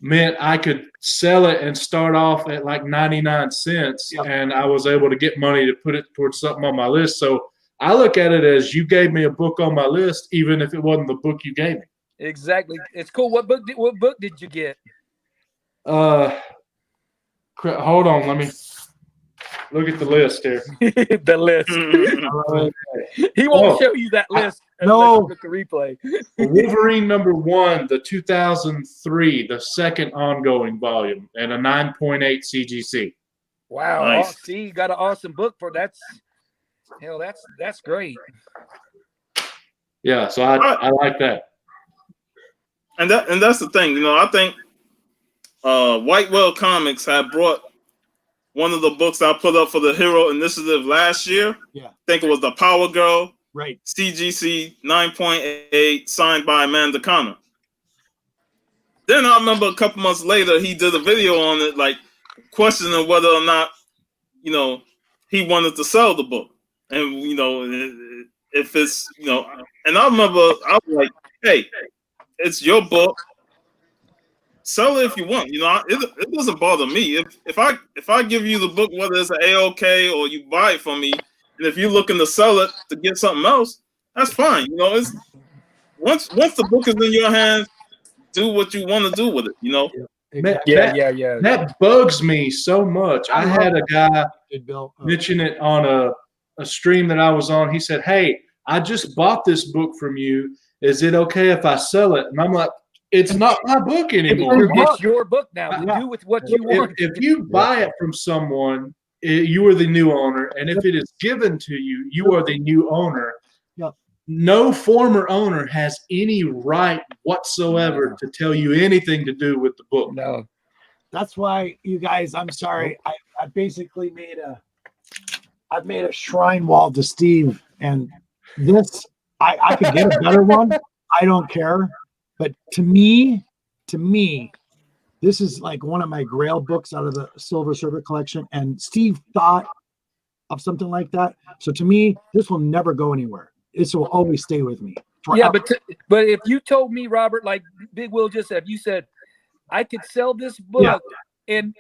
meant I could sell it and start off at like 99 cents, and I was able to get money to put it towards something on my list. So I look at it as you gave me a book on my list, even if it wasn't the book you gave me. Exactly. It's cool. What book did you get? Hold on, let me look at the list here. The list. He won't show you that list. No. The replay. Wolverine #1, the 2003, the second ongoing volume, and a 9.8 CGC. Wow. Nice. See, you got an awesome book for that's great. Yeah, so I like that. And that's the thing, I think White Whale Comics had brought one of the books I put up for the Hero Initiative last year. Yeah. I think it was the Power Girl. Right. CGC 9.8 signed by Amanda Connor. Then I remember a couple months later he did a video on it, like questioning whether or not, he wanted to sell the book. And if it's, and I remember I was like, hey, it's your book. Sell it if you want. It doesn't bother me. If I give you the book, whether it's an AOK or you buy it from me, and if you're looking to sell it to get something else, that's fine. It's once the book is in your hands, do what you want to do with it. That bugs me so much. I had a guy mention it on a stream that I was on. He said, "Hey, I just bought this book from you. Is it okay if I sell it?" And I'm like, it's not my book anymore. It's your book now. Do with what you want. If you buy it from someone, you are the new owner. And if it is given to you, you are the new owner. Yep. No former owner has any right whatsoever to tell you anything to do with the book. No. That's why, you guys, I'm sorry. I basically I've made a shrine wall to Steve. And this, I could get a better one. I don't care. But to me, this is like one of my Grail books out of the Silver Surfer collection. And Steve thought of something like that. So to me, this will never go anywhere. This will always stay with me forever. Yeah, but if you told me, Robert, like Big Will just said, if you said I could sell this book and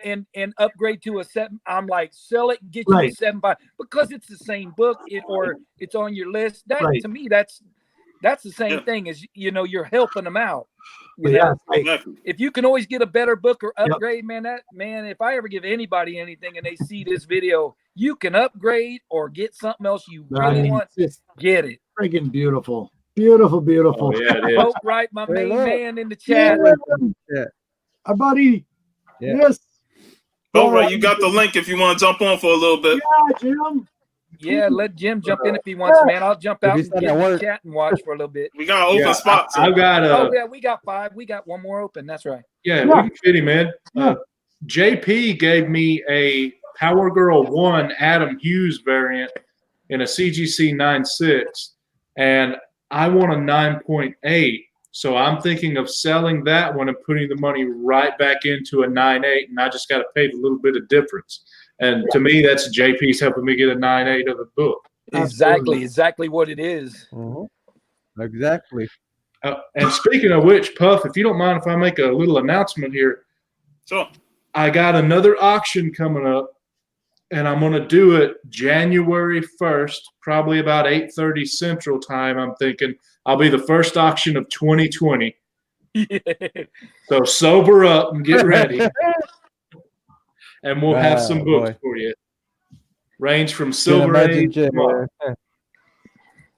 upgrade to a 7, I'm like, sell it and get you a 7.5 because it's the same book, or it's on your list. That to me, that's the same thing as you're helping them out. If you can always get a better book or upgrade, man, if I ever give anybody anything and they see this video, you can upgrade or get something else you really want. Get it. Friggin' beautiful. Beautiful. Oh, yeah, it is. Vote right, my main man in the chat. Our buddy. Yeah. Yes. All right, you got the link if you want to jump on for a little bit. Yeah, Jim. Yeah, let Jim jump in if he wants, man. I'll jump out and get in the chat and watch for a little bit. We got open spots. I've got we got 5. We got one more open. That's right. Yeah, we can fit him in. JP gave me a Power Girl 1 Adam Hughes variant in a CGC 9.6, and I want a 9.8. So I'm thinking of selling that one and putting the money right back into a 9.8, and I just got to pay the little bit of difference. And to me, that's JP's helping me get a 9.8 of the book. Exactly what it is. Mm-hmm. Exactly. And speaking of which, Puff, if you don't mind if I make a little announcement here. Sure. I got another auction coming up, and I'm going to do it January 1st, probably about 8:30 Central Time, I'm thinking. I'll be the first auction of 2020. So sober up and get ready. and we'll have some books boy. for you. Range from Can Silver imagine Age. Jay, to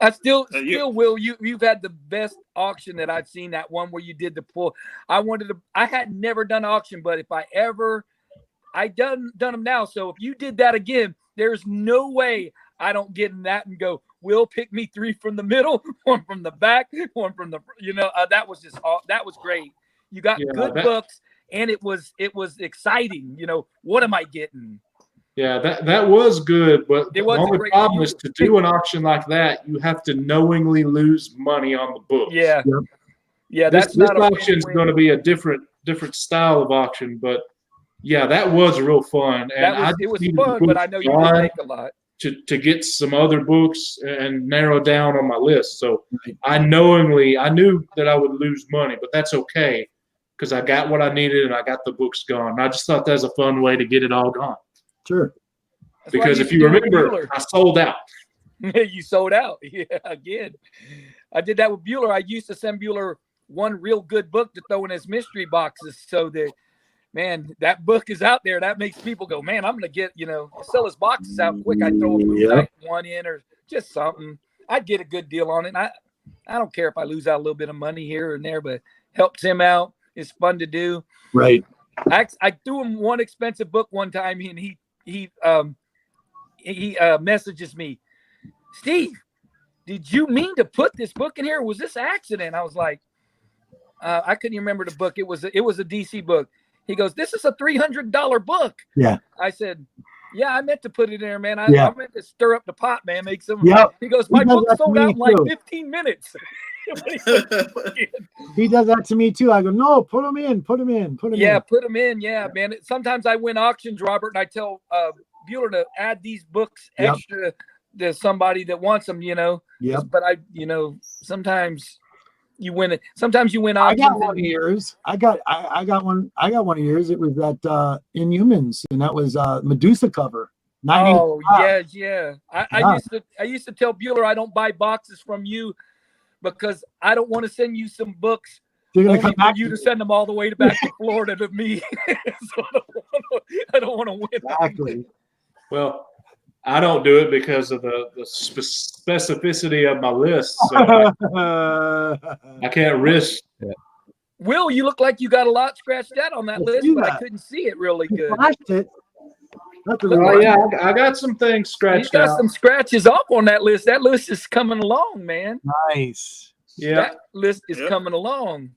I still, you- Will, you've had the best auction that I've seen. That one where you did the pull. I had never done auction, but if I done them now. So if you did that again, there's no way I don't get in that and go, Will, pick me 3 from the middle, 1 from the back, 1 from the, that was that was great. You got good books, and it was exciting. What am I getting? Yeah, that was good, but It the was a only great problem review. is to do an auction like that, you have to knowingly lose money on the books. Yeah. Yep. Yeah, This that's not a auction is win-win. going to be a different style of auction, but yeah, that was real fun. And It was fun, but I know you didn't make a lot. to get some other books and narrow down on my list. So I knew that I would lose money, but that's okay because I got what I needed and I got the books gone. And I just thought that was a fun way to get it all gone. Sure. That's what I Because used if to you do with remember, Bueller. I sold out. You sold out. Yeah, again. I did that with Bueller. I used to send Bueller one real good book to throw in his mystery boxes so that, man, that book is out there. That makes people go, man, I'm going to get, sell his boxes out quick. I throw a Moon Knight one in or just something. I'd get a good deal on it. I don't care if I lose out a little bit of money here and there, but helps him out. It's fun to do. Right. I threw him one expensive book one time, and he messages me, Steve, did you mean to put this book in here? Or was this accident? I was like, I couldn't even remember the book. It was a DC book. He goes, this is a $300 book. Yeah. I said, yeah, I meant to put it in there, man. I meant to stir up the pot, man. Make some. Yep. He goes, my book sold out in like too. 15 minutes. He does that to me too. I go, no, put them in. Put them in. Yeah, put them in. Yeah, man. Sometimes I win auctions, Robert, and I tell Bueller to add these books extra to somebody that wants them, Yep. But sometimes you win it. Sometimes you win auctions. I got one of yours. I got one of yours. It was at Inhumans, and that was Medusa cover. Oh, yeah. I used to tell Bueller I don't buy boxes from you because I don't want to send you some books. They're gonna only come for back you to send them all the way back to Florida to me. So I don't want to win. Exactly. Well, I don't do it because of the specificity of my list. So I can't risk. Will, you look like you got a lot scratched out on that I list, see but I that. couldn't see it really good. Flashed it. That's Look Oh like- yeah, I got some things You scratched got out. some scratches off on that list. That list is coming along, man. nice. Yeah, That list is Yep. coming along.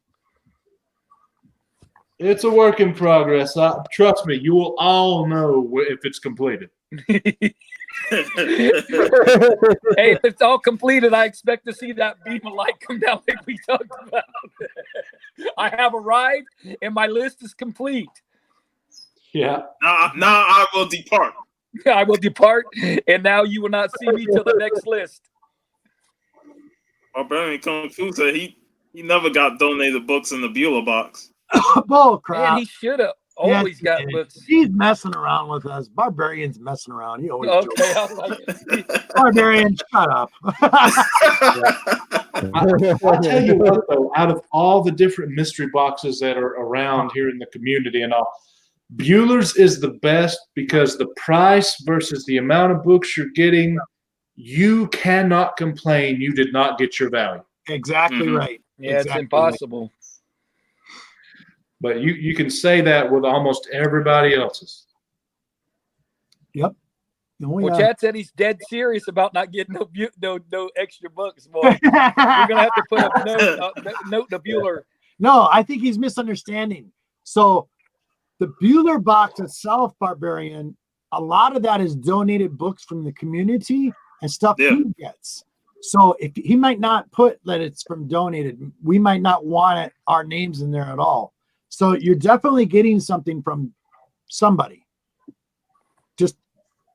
it's a work in progress. Trust me, you will all know if it's completed. Hey, if it's all completed, I expect to see that beam of light come down like we talked about. I have arrived and my list is complete. Yeah. Now I will depart. I will depart, and now you will not see me till the next list. Barbarian Kung Fu said he never got donated books in the Bueller box. Bull crap. Man, he should have always got did. books. He's messing around with us. Barbarian's messing around. He always Okay, jokes. I was like, Barbarian, shut up. I'll tell you what, though, out of all the different mystery boxes that are around here in the community and all, Bueller's is the best because the price versus the amount of books you're getting, you cannot complain you did not get your value. Exactly Mhm. right. yeah, Exactly it's impossible. But you can say that with almost everybody else's. Oh, Well, yeah. Chad said he's dead serious about not getting no extra books, boy. We're gonna have to put a note to Bueller. No, I think he's misunderstanding. So the Bueller box itself, Barbarian, a lot of that is donated books from the community and stuff Yeah. he gets. So if he might not put that it's from donated, we might not want our names in there at all. So you're definitely getting something from somebody. Just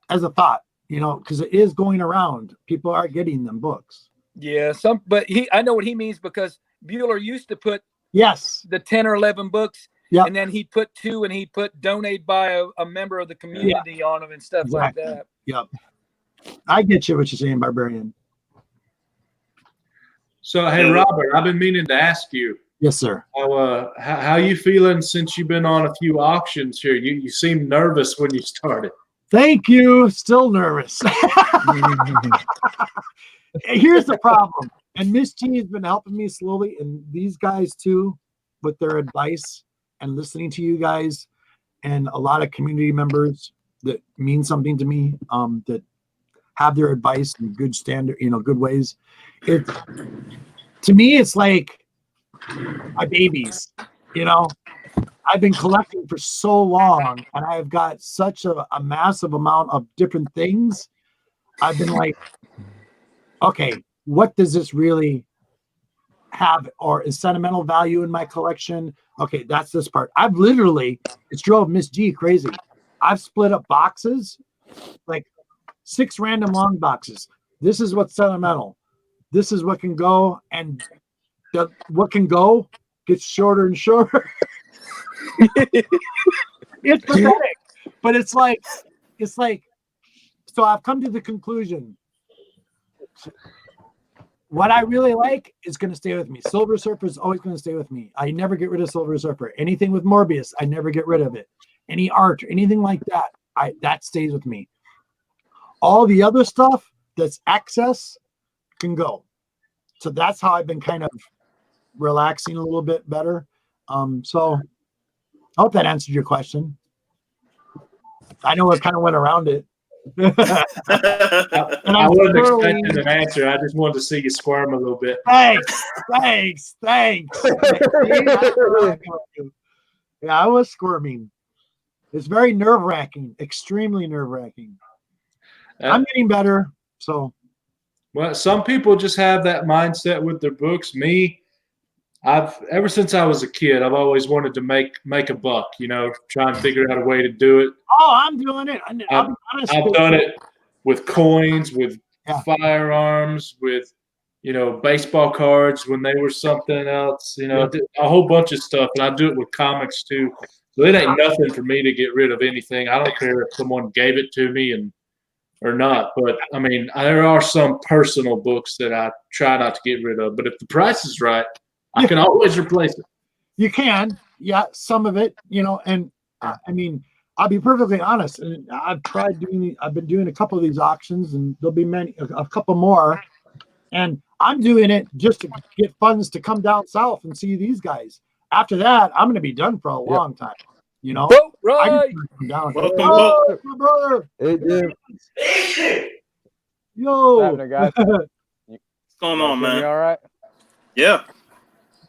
as a thought, because it is going around. People are getting them books. Yeah, but I know what he means because Bueller used to put Yes. the 10 or 11 books, Yep. and then he'd put 2 and he'd put donate by a member of the community on them and stuff Exactly. like that. Yep. I get you what you're saying, Barbarian. So, hey, Robert, I've been meaning to ask you, Yes, sir. How you feeling since you've been on a few auctions here? You seemed nervous when you started. Thank you. Still nervous. Here's the problem. And Miss G has been helping me slowly, and these guys too, with their advice and listening to you guys, and a lot of community members that mean something to me, that have their advice in good standard, good ways. To me, it's like my babies. I've been collecting for so long, and I've got such a massive amount of different things. I've been like, okay, what does this really have, or is sentimental value in my collection? Okay, that's this part. It's drove Miss G crazy. I've split up boxes, like 6 random long boxes. This is what's sentimental. This is what can go, and what can go gets shorter and shorter. It's pathetic, but it's like, so I've come to the conclusion. What I really like is going to stay with me. Silver Surfer is always going to stay with me. I never get rid of Silver Surfer. Anything with Morbius, I never get rid of it. Any art, anything like that, that stays with me. All the other stuff that's excess can go. So that's how I've been kind of relaxing a little bit better. So I hope that answered your question. I know it kind of went around it. I wasn't expecting an answer. I just wanted to see you squirm a little bit. Thanks. Yeah, I was squirming. It's very nerve-wracking, extremely nerve-wracking. I'm getting better, so. Well, some people just have that mindset with their books. Me, ever since I was a kid, I've always wanted to make a buck, try and figure out a way to do it. Oh, I'm doing it. I've done it with coins, with firearms, with, baseball cards when they were something else, a whole bunch of stuff. And I do it with comics too. So it ain't nothing for me to get rid of anything. I don't care if someone gave it to me or not. But I mean, there are some personal books that I try not to get rid of. But if the price is right, I can always replace it. You can, some of it, and I mean, I'll be perfectly honest. And I've been doing a couple of these auctions, and there'll be a couple more. And I'm doing it just to get funds to come down south and see these guys. After that, I'm going to be done for a long time. Boat ride. Welcome, my brother. Hey, Jim. Yo. What's happening, guys? What's going on, man? You all right? Yeah.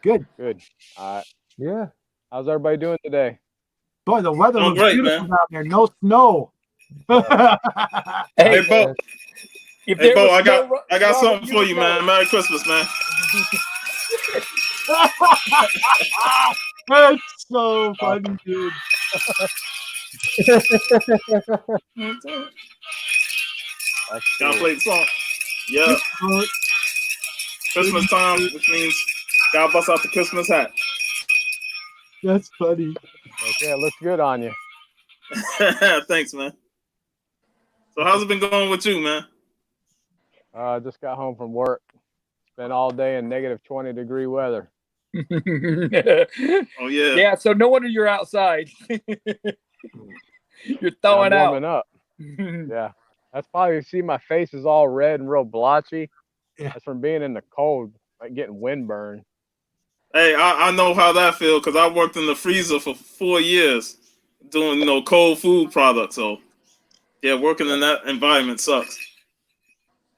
Good. All right. Yeah. How's everybody doing today? Boy, the weather looks great, beautiful man. down there. No snow. Hey, Bo. If Hey, there Bo, was I got snow, something for you, man. Merry Christmas, man. That's so funny, dude. Gotta play the song. Yeah. Christmas time, which means gotta bust out the Christmas hat. That's funny. Okay, it looks good on you. Thanks, man. So how's it been going with you, man? Just got home from work. Spent all day in negative 20-degree weather. Oh yeah. Yeah, so no wonder you're outside. You're thawing I'm out. warming up. Yeah. That's probably, you see my face is all red and real blotchy. Yeah. That's from being in the cold, like getting windburn. Hey, I know how that feels because I worked in the freezer for 4 years doing cold food products. So yeah, working in that environment sucks.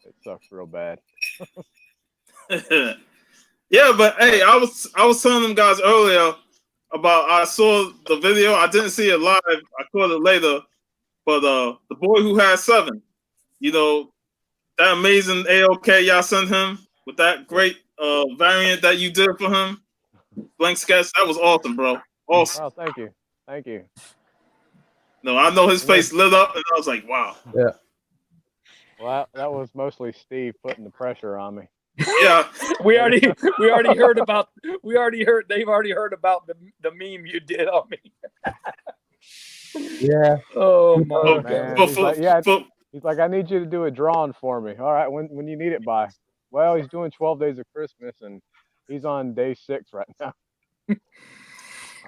It sucks real bad. Yeah, but hey, I was telling them guys earlier about, I saw the video. I didn't see it live. I caught it later. But the boy who had 7, that amazing AOK y'all sent him with that great variant that you did for him, blank sketch. That was awesome, bro. Awesome. Oh, thank you. Thank you. No, I know his face lit up, and I was like, wow. Yeah. Well, that was mostly Steve putting the pressure on me. Yeah. They've already heard about the meme you did on me. Yeah. Oh my Man. God. He's like, I need you to do a drawing for me. All right, when you need it by. Well, he's doing 12 Days of Christmas, and He's on day 6 right now. I'm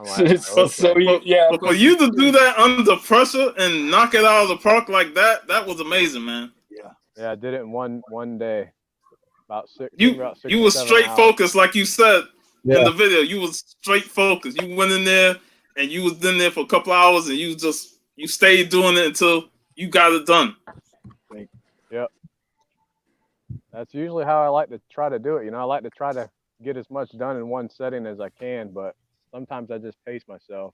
like, okay. But for you to do that under pressure and knock it out of the park like that, that was amazing, man. Yeah, I did it in one day. About six. You was straight focused, like you said Yeah. in the video. You was straight focused. You went in there and you was in there for a couple hours, and you stayed doing it until you got it done. Yep. That's usually how I like to try to do it. You know, I like to try to get as much done in one setting as I can, but sometimes I just pace myself.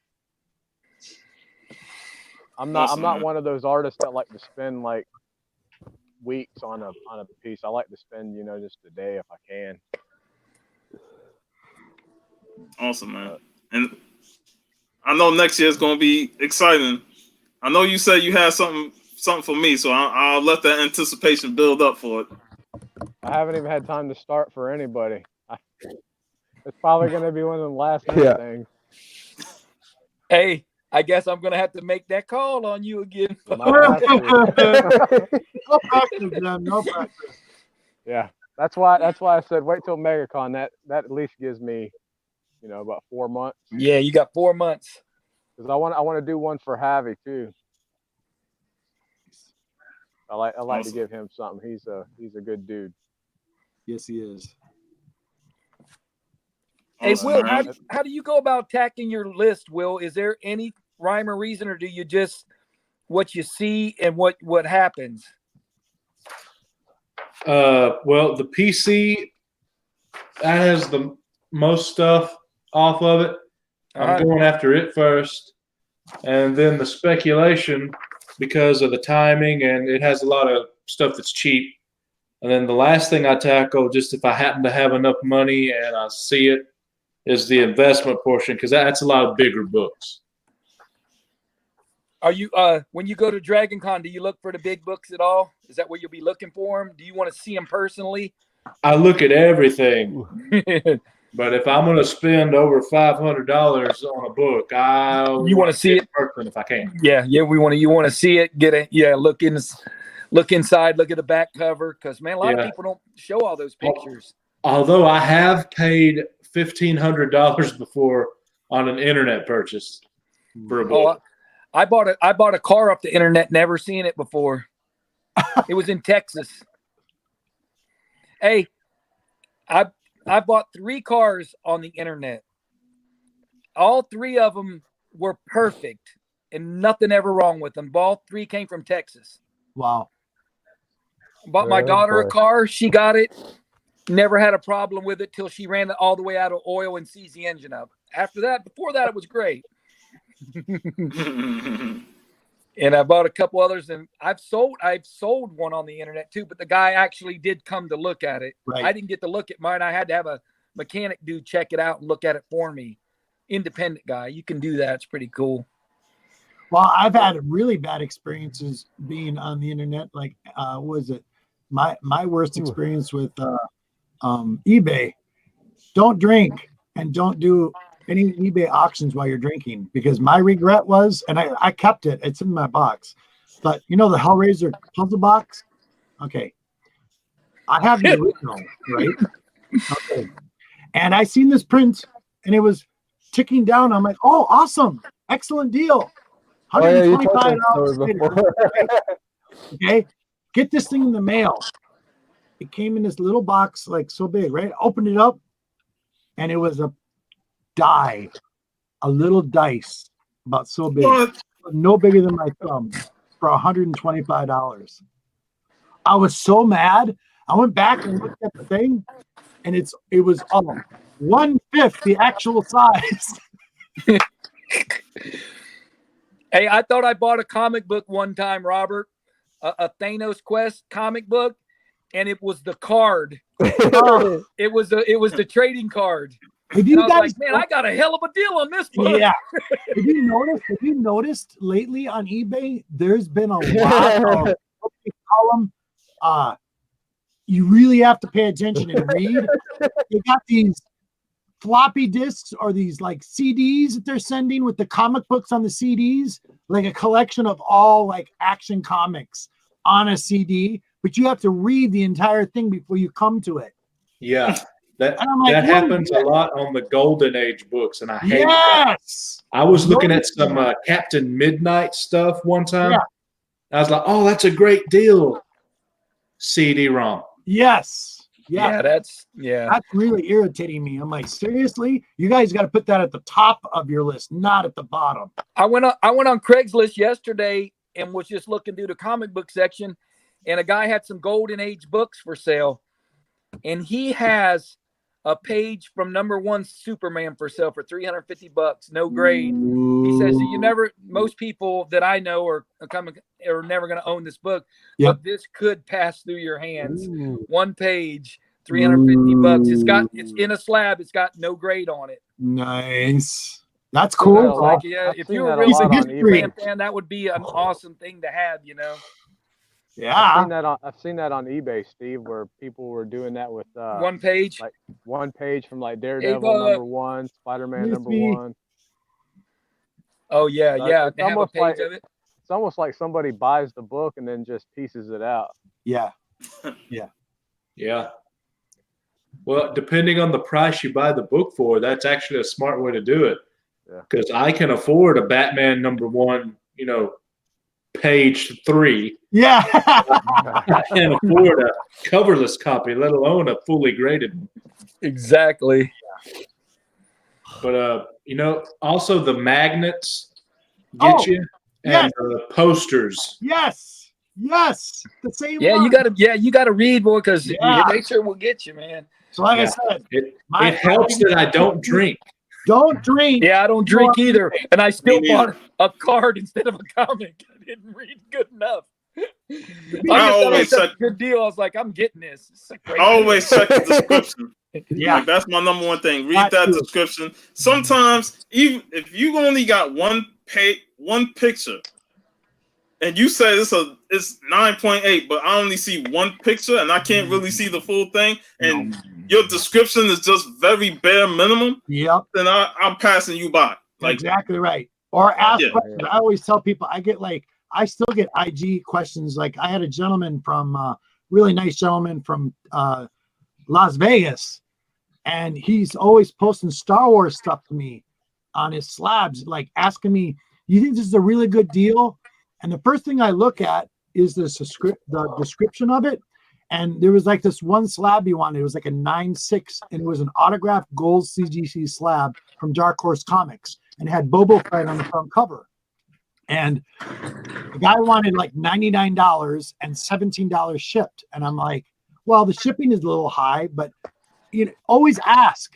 I'm not one of those artists that like to spend like weeks on a piece. I like to spend, you know, just a day if I can. Awesome, man. And I know next year is going to be exciting. I know you said you had something for me, so I'll let that anticipation build up for it. I haven't even had time to start for anybody. It's probably going to be one of the last minute things. Hey, I guess I'm going to have to make that call on you again. No practice, man. No practice. Yeah, that's why I said wait till MegaCon. That at least gives me, you know, about 4 months. Yeah, you got 4 months. Because I want to do one for Javi too. I like to give him something. He's a good dude. Yes, he is. Hey, Will, how do you go about attacking your list, Will? Is there any rhyme or reason, or do you just what you see and what happens? Well, the PC, that has the most stuff off of it. I'm going after it first. And then the speculation, because of the timing, and it has a lot of stuff that's cheap. And then the last thing I tackle, just if I happen to have enough money and I see it, is the investment portion, because that's a lot of bigger books. Are you when you go to Dragon Con, do you look for the big books at all? Is that where you'll be looking for them? Do you want to see them personally? I look at everything. But if I'm going to spend over $500 on a book, you want to see it person if I can. Yeah, you want to see it. Look inside, look at the back cover, because man, a lot of people don't show all those pictures. Although I have paid $1,500 before on an internet purchase for a book. I bought a car off the internet, never seen it before. It was in Texas. Hey, I bought 3 cars on the internet. All 3 of them were perfect and nothing ever wrong with them. All 3 came from Texas. Wow. Bought my daughter a car. She got it. Never had a problem with it till she ran it all the way out of oil and seized the engine up. Before that, it was great. And I bought a couple others, and I've sold one on the internet too, but the guy actually did come to look at it. Right. I didn't get to look at mine. I had to have a mechanic dude check it out and look at it for me. Independent guy. You can do that. It's pretty cool. Well, I've had really bad experiences being on the internet. Like, my worst experience with eBay? Don't drink and don't do any eBay auctions while you're drinking, because my regret was, and I kept it. It's in my box. But you know the Hellraiser puzzle box? Okay. I have the original, right? Okay. And I seen this print and it was ticking down. I'm like, oh, awesome. Excellent deal. $125 later. Okay. Get this thing in the mail. It came in this little box, like so big, right? Opened it up and it was a die, a little dice about so big, no bigger than my thumb, for $125. I was so mad. I went back and looked at the thing, and it was 1/5 the actual size. Hey, I thought I bought a comic book one time, Robert, a Thanos Quest comic book, and it was the card. It was the trading card. Have you guys, like, man, I got a hell of a deal on this book. Yeah. Have you noticed lately on eBay, there's been a lot of what they call them, you really have to pay attention and read. They got these floppy disks or these like CDs that they're sending with the comic books on the CDs, like a collection of all like Action Comics on a CD, but you have to read the entire thing before you come to it. Yeah. That And I'm like, that what is happens that? a lot on the Golden Age books, and I hate that. Yes. I was looking at some Captain Midnight stuff one time. Yeah. I was like, "Oh, that's a great deal." CD-ROM. Yes. Yeah, Yes. that's That's really irritating me. I'm like, seriously? You guys got to put that at the top of your list, not at the bottom. I went on Craigslist yesterday and was just looking through the comic book section, and a guy had some Golden Age books for sale, and he has a page from #1 Superman for sale for $350, no grade. He says most people that I know are never going to own this book, Yep. but this could pass through your hands. Ooh. One page, $350. It's in a slab. It's got no grade on it. Nice. That's Yeah, cool. like- Like, yeah, I've if seen you're a that a real lot big on Superman eBay. fan, that would be an awesome thing to have, Yeah. I've seen that on eBay, Steve, where people were doing that with One page. like one page from like Daredevil #1, Spider-Man Miss me. #1. Oh yeah, So yeah. it's They have a almost page like- of it. It's almost like somebody buys the book and then just pieces it out. Yeah. Yeah. Well, depending on the price you buy the book for, that's actually a smart way to do it. Yeah. Because I can afford a Batman #1, page 3. Yeah. I can't afford a coverless copy, let alone a fully graded one. Exactly. But also the magnets Oh, get you, and the posters. Yes. Yes. The same Yeah, one. you gotta read, boy, because Yeah. they sure will get you, man. So like I Yeah. said, It My- helps that I don't drink. don't drink. Yeah, I don't drink Well, either, and I still Me bought a card instead of a comic. I didn't read good enough. I just thought it always was such check- a good deal. I was like, I'm getting this. It's a great I always check the description. Yeah. Like, that's my #1 thing. Read That that too. description. Sometimes, even if you only got one picture, and you say it's 9.8, but I only see one picture and I can't really see the full thing, and your description is just very bare minimum, Yep. then I'm passing you by. Like, Exactly right. Or ask Yeah. questions. I always tell people I still get IG questions. Like I had a gentleman from really nice gentleman from Las Vegas, and he's always posting Star Wars stuff to me on his slabs, like asking me, "You think this is a really good deal?" And the first thing I look at is the description of it. And there was like this one slab he wanted. It was like a 9.6, and it was an autographed gold CGC slab from Dark Horse Comics, and it had Boba Fett on the front cover. And the guy wanted like $99 and $17 shipped. And I'm like, well, the shipping is a little high, but always ask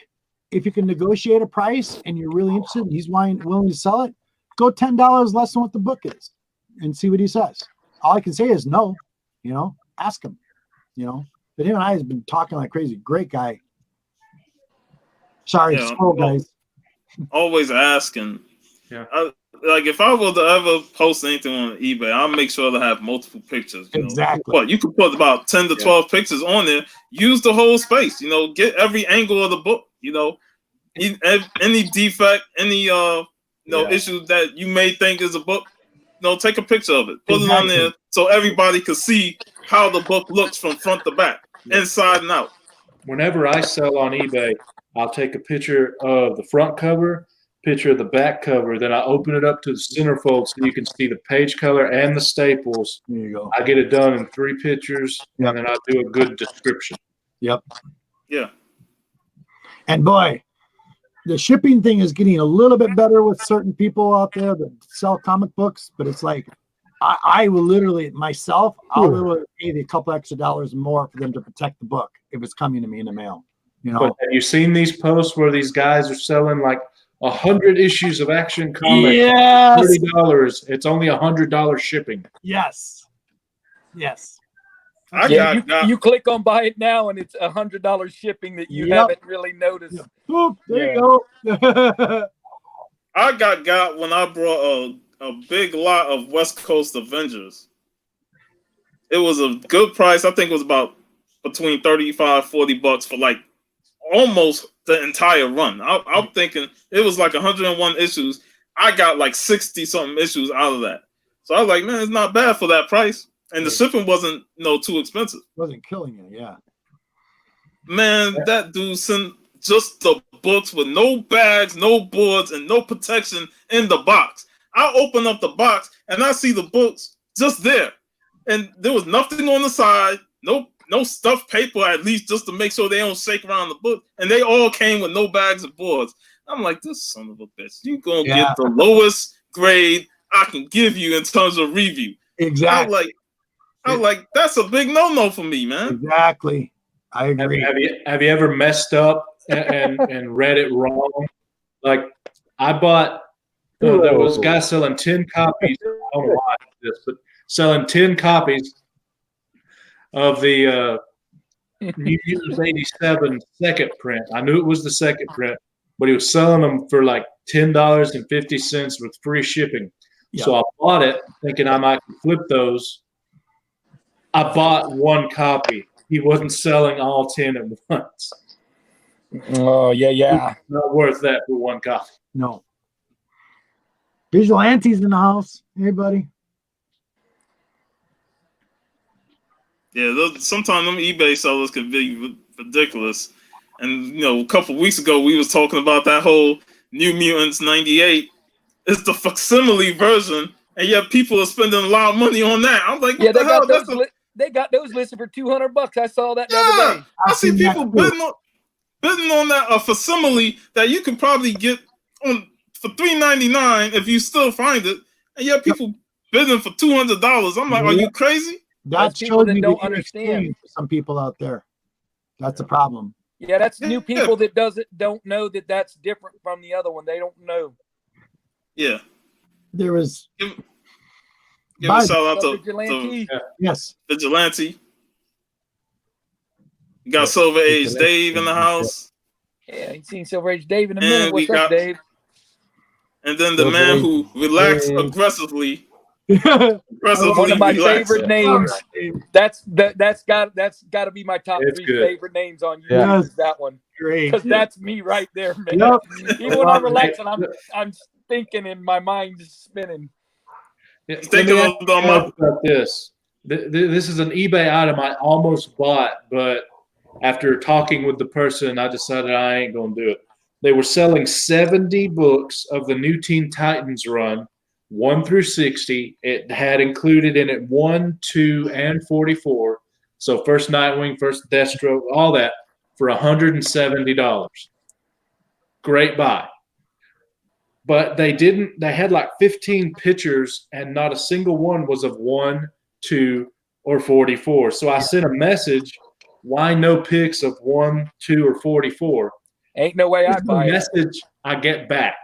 if you can negotiate a price and you're really interested and he's willing to sell it. Go $10 less than what the book is and see what he says. All I can say is no, ask him, but him and I has been talking like crazy. Great guy. Sorry, Yeah. scroll guys. always asking. Yeah. Like, if I were to ever post anything on eBay, I'll make sure to have multiple pictures. Exactly. What you can put about 10 to 12 pictures on there. Use the whole space. Get every angle of the book. Any defect, any issue that you may think is a book. Take a picture of it. Put it on there so everybody can see how the book looks from front to back, inside and out. Whenever I sell on eBay, I'll take a picture of the front cover, picture of the back cover, then I open it up to the centerfold so you can see the page color and the staples. There you go. I get it done in 3 pictures, Yep. and then I do a good description. Yep. Yeah. And boy, the shipping thing is getting a little bit better with certain people out there that sell comic books, but it's like I will literally myself, I'll literally pay a couple extra dollars more for them to protect the book if it's coming to me in the mail. But have you seen these posts where these guys are selling like 100 issues of Action Comics? Yes. $30. It's only $100 shipping. Yes. You click on buy it now, and it's $100 shipping that you haven't really noticed. Boop, there you go. I got when I brought a big lot of West Coast Avengers. It was a good price. I think it was about between $35-$40 for like almost the entire run. I'm thinking it was like 101 issues. I got like 60 something issues out of that. So I was like, man, it's not bad for that price. And the shipping wasn't too expensive. Wasn't killing you, yeah. Man, that dude sent just the books with no bags, no boards, and no protection in the box. I open up the box and I see the books just there. And there was nothing on the side, no stuffed paper, at least just to make sure they don't shake around the book. And they all came with no bags of boards. I'm like, this son of a bitch, you gonna get the lowest grade I can give you in terms of review. Exactly. I'm like, that's a big no-no for me, man. Exactly. I agree. Have you ever messed up and read it wrong? Like I bought, there was a guy selling 10 copies. I don't know why I did this, but selling 10 copies of the New Year's '87 second print. I knew it was the second print, but he was selling them for like $10.50 with free shipping. Yeah. So I bought it thinking I might flip those. I bought one copy. He wasn't selling all 10 at once. Oh, yeah. It's not worth that for one copy. No. Vigilantes in the house. Hey, buddy. Yeah, sometimes them eBay sellers can be ridiculous. And, a couple weeks ago, we was talking about that whole New Mutants 98. It's the facsimile version, and yet people are spending a lot of money on that. I'm like, what the hell? They got those listed for $200. I saw that the other day. I see people bidding on that facsimile that you can probably get on for $3.99 if you still find it, and yet people bidding for $200. I'm like, are you crazy? That's people that don't understand. For some people out there, that's a problem. Yeah, that's new people that don't know that that's different from the other one. They don't know. Yeah, there was. Give a shout out to Vigilante. Yes, Vigilante. You got Silver Age Dave in the house. Yeah, ain't seen Silver Age Dave in a minute. What's up, Dave? And then the man who relaxed aggressively. One of my favorite names. That's got to be my top three favorite names on YouTube. Yeah. That one, great, because that's me right there, man. Yep. Even when I'm relaxing, I'm thinking in my mind, just spinning. Yeah, about this. This is an eBay item I almost bought, but after talking with the person, I decided I ain't gonna do it. They were selling 70 books of the New Teen Titans run, 1 through 60. It had included in it 1, 2, and 44. So first Nightwing, first Deathstroke, all that for $170. Great buy. But they had like 15 pictures and not a single one was of 1, 2, or 44. So I sent a message, why no pics of 1, 2, or 44? Ain't no way I'd buy it. Message I get back.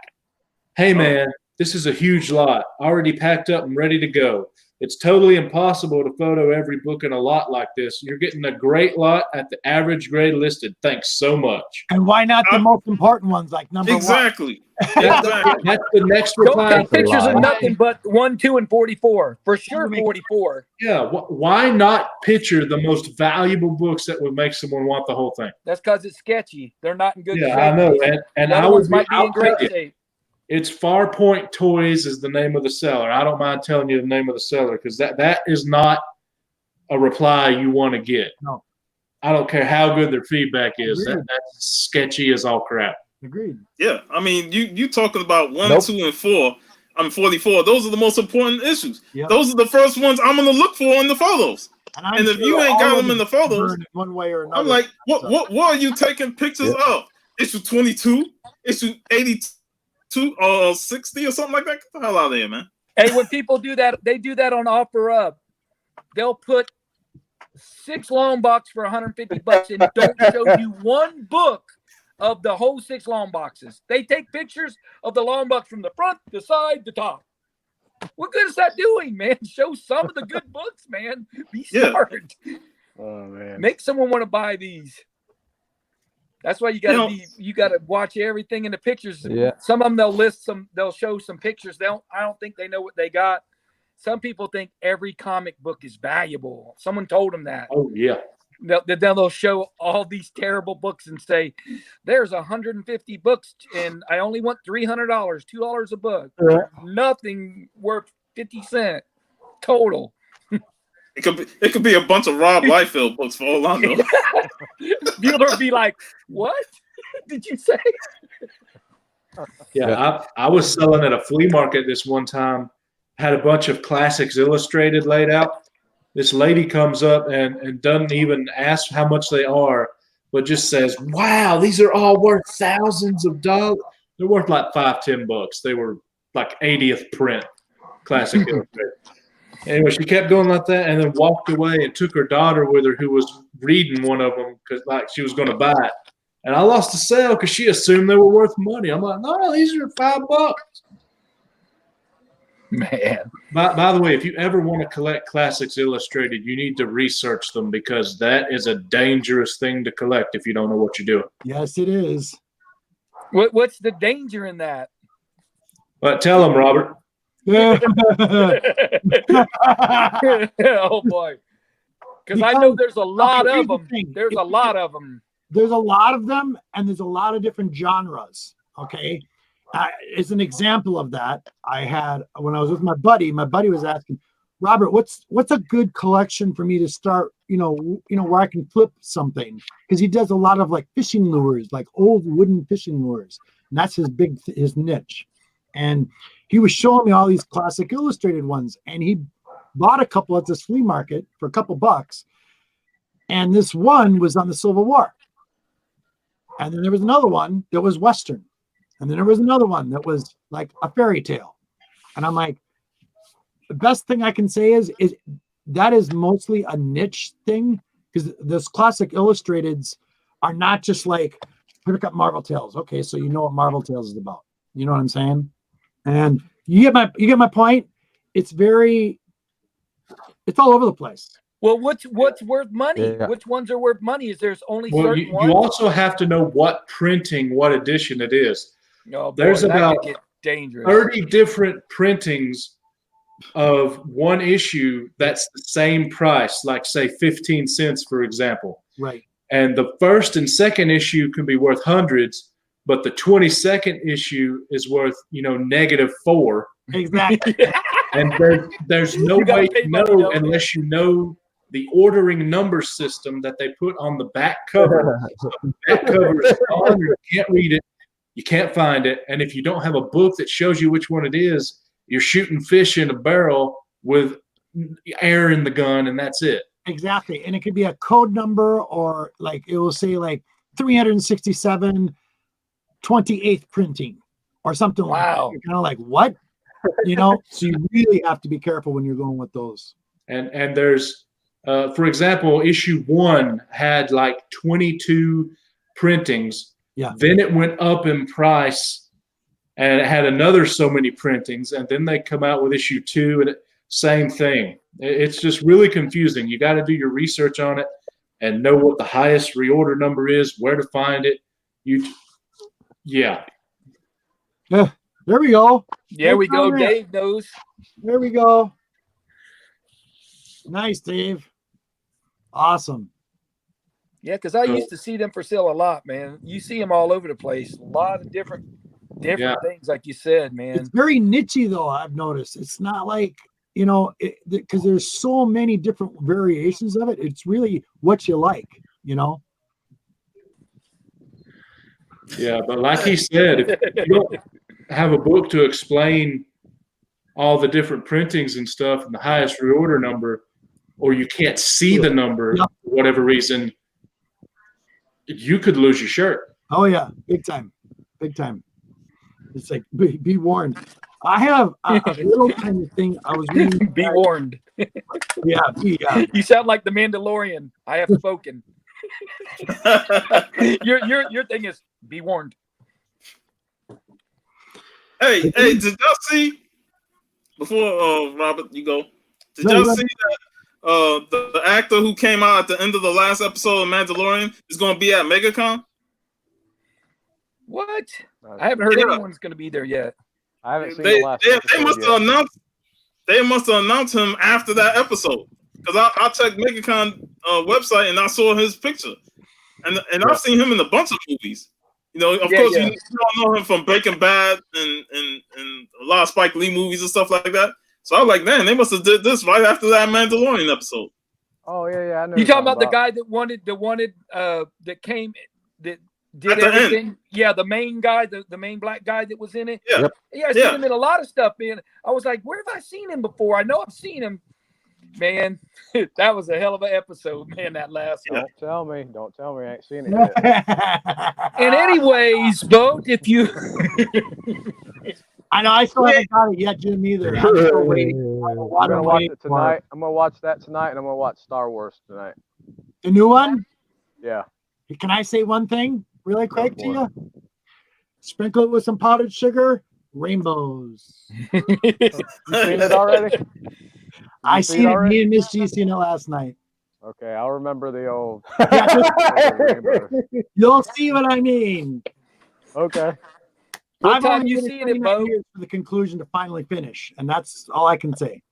Hey man, this is a huge lot. Already packed up and ready to go. It's totally impossible to photo every book in a lot like this. You're getting a great lot at the average grade listed. Thanks so much. And why not the most important ones like number 1? Exactly. That's the next reply. Don't take pictures of nothing but 1, 2, and 44. For sure, 44. Yeah. Why not picture the most valuable books that would make someone want the whole thing? That's because it's sketchy. They're not in good shape. Yeah, I know. And I might be in great shape. It's Farpoint Toys is the name of the seller. I don't mind telling you the name of the seller because that is not a reply you want to get. No. I don't care how good their feedback is. That's sketchy as all crap. Agreed. Yeah, I mean, you talking about 1, 2, and 4. I'm 44. Those are the most important issues. Yep. Those are the first ones I'm gonna look for in the photos. And if you ain't got them in the photos, one way or another, I'm like, what are you taking pictures of? Issue 22, issue 82, 60 or something like that. Get the hell out of here, man. Hey, when people do that, they do that on OfferUp. They'll put 6 long box for $150 and don't show you one book of the whole 6 long boxes. They take pictures of the long box from the front, the side, the top. What good is that doing, man? Show some of the good books, man. Be smart. Oh man. Make someone want to buy these. That's why you gotta watch everything in the pictures. Yeah. Some of them they'll show some pictures. I don't think they know what they got. Some people think every comic book is valuable. Someone told them that. Oh yeah. They'll show all these terrible books and say, there's 150 books and I only want $300, $2 a book. Yeah. Nothing worth 50 cents total. It could be a bunch of Rob Liefeld books for all I know. Bueller would be like, "What did you say?" Yeah, I was selling at a flea market this one time. Had a bunch of Classics Illustrated laid out. This lady comes up and doesn't even ask how much they are, but just says, "Wow, these are all worth thousands of dollars." They're worth like $5-10. They were like 80th print Classic Illustrated. Anyway, she kept going like that, and then walked away and took her daughter with her, who was reading one of them because like she was going to buy it. And I lost the sale because she assumed they were worth money. I'm like, no, these are $5. Man. By the way, if you ever want to collect Classics Illustrated, you need to research them because that is a dangerous thing to collect if you don't know what you're doing. Yes, it is. What's the danger in that? But tell them, Robert. Oh boy, because I know there's a lot of them. There's a lot of them. There's a lot of them, and there's a lot of different genres. Okay, as an example of that, I had when I was with my buddy. My buddy was asking, Robert, what's a good collection for me to start? You know where I can flip something, because he does a lot of like fishing lures, like old wooden fishing lures, and that's his niche. And he was showing me all these Classic Illustrated ones, and he bought a couple at this flea market for a couple bucks. And this one was on the Civil War. And then there was another one that was Western. And then there was another one that was like a fairy tale. And I'm like, the best thing I can say is that is mostly a niche thing, because those Classic Illustrateds are not just like, pick up Marvel Tales. Okay, so you know what Marvel Tales is about. You know what I'm saying? And you get my point. It's all over the place. Well, what's worth money? Yeah. Which ones are worth money? Is there's only Well, certain you ones? also have to know what printing, what edition it is. Oh, boy, There's that about could get dangerous. 30 different printings of one issue that's the same price, like say 15 cents, for example. Right. And the first and second issue can be worth hundreds, but the 22nd issue is worth, -4. Exactly. And there's no You gotta way pay to money, know don't you? unless you know the ordering number system that they put on the back cover. So the back cover is gone, you can't read it, you can't find it, and if you don't have a book that shows you which one it is, you're shooting fish in a barrel with air in the gun, and that's it. Exactly. And it could be a code number, or like it will say like 367 28th printing or something like that. Wow. You're kind of like, what? So you really have to be careful when you're going with those. And there's, for example, issue 1 had like 22 printings. Yeah. Then it went up in price, and it had another so many printings, and then they come out with issue 2, and same thing. It's just really confusing. You got to do your research on it and know what the highest reorder number is, where to find it. Yeah. There we go. There we go. Dave. Dave knows. There we go. Nice, Dave. Awesome. Yeah, because I used to see them for sale a lot, man. You see them all over the place. A lot of different things, like you said, man. It's very nichey, though, I've noticed. It's not like, because there's so many different variations of it. It's really what you like, Yeah, but like he said, if you don't have a book to explain all the different printings and stuff and the highest reorder number, or you can't see the number for whatever reason, you could lose your shirt. Oh, yeah. Big time. Big time. It's like, be warned. I have a little kind of thing I was reading. Be warned. Yeah. You sound like the Mandalorian. I have spoken. Your thing is be warned. Hey, did y'all see before Robert, you go? Did y'all see that the actor who came out at the end of the last episode of Mandalorian is going to be at MegaCon? What? I haven't heard anyone's going to be there yet. I haven't seen They the last. they must have announced. They must have announced him after that episode, because I checked MegaCon website and I saw his picture, and I've seen him in a bunch of movies. Of course, you don't know him from Breaking Bad and a lot of Spike Lee movies and stuff like that. So I was like, man, they must have did this right after that Mandalorian episode. Oh yeah, I know. You talking about the guy that wanted that came that did everything? Yeah, the main guy, the main black guy that was in it. Yeah, yeah, I seen him in a lot of stuff. Man, I was like, where have I seen him before? I know I've seen him. Man, that was a hell of an episode, man. That last one. Don't tell me. I ain't seen it yet. And anyways, vote if you. I know I still haven't got it yet, Jim. Either. I'm still waiting. I'm gonna watch it tonight. I'm gonna watch that tonight, and I'm gonna watch Star Wars tonight. The new one. Yeah. Can I say one thing really quick to you? Sprinkle it with some powdered sugar. Rainbows. You seen it already? I seen it. Me and Miss G seen it last night. Okay, I'll remember the old. You'll see what I mean. Okay. What time you seeing it, Bo? For the conclusion to finally finish, and that's all I can say.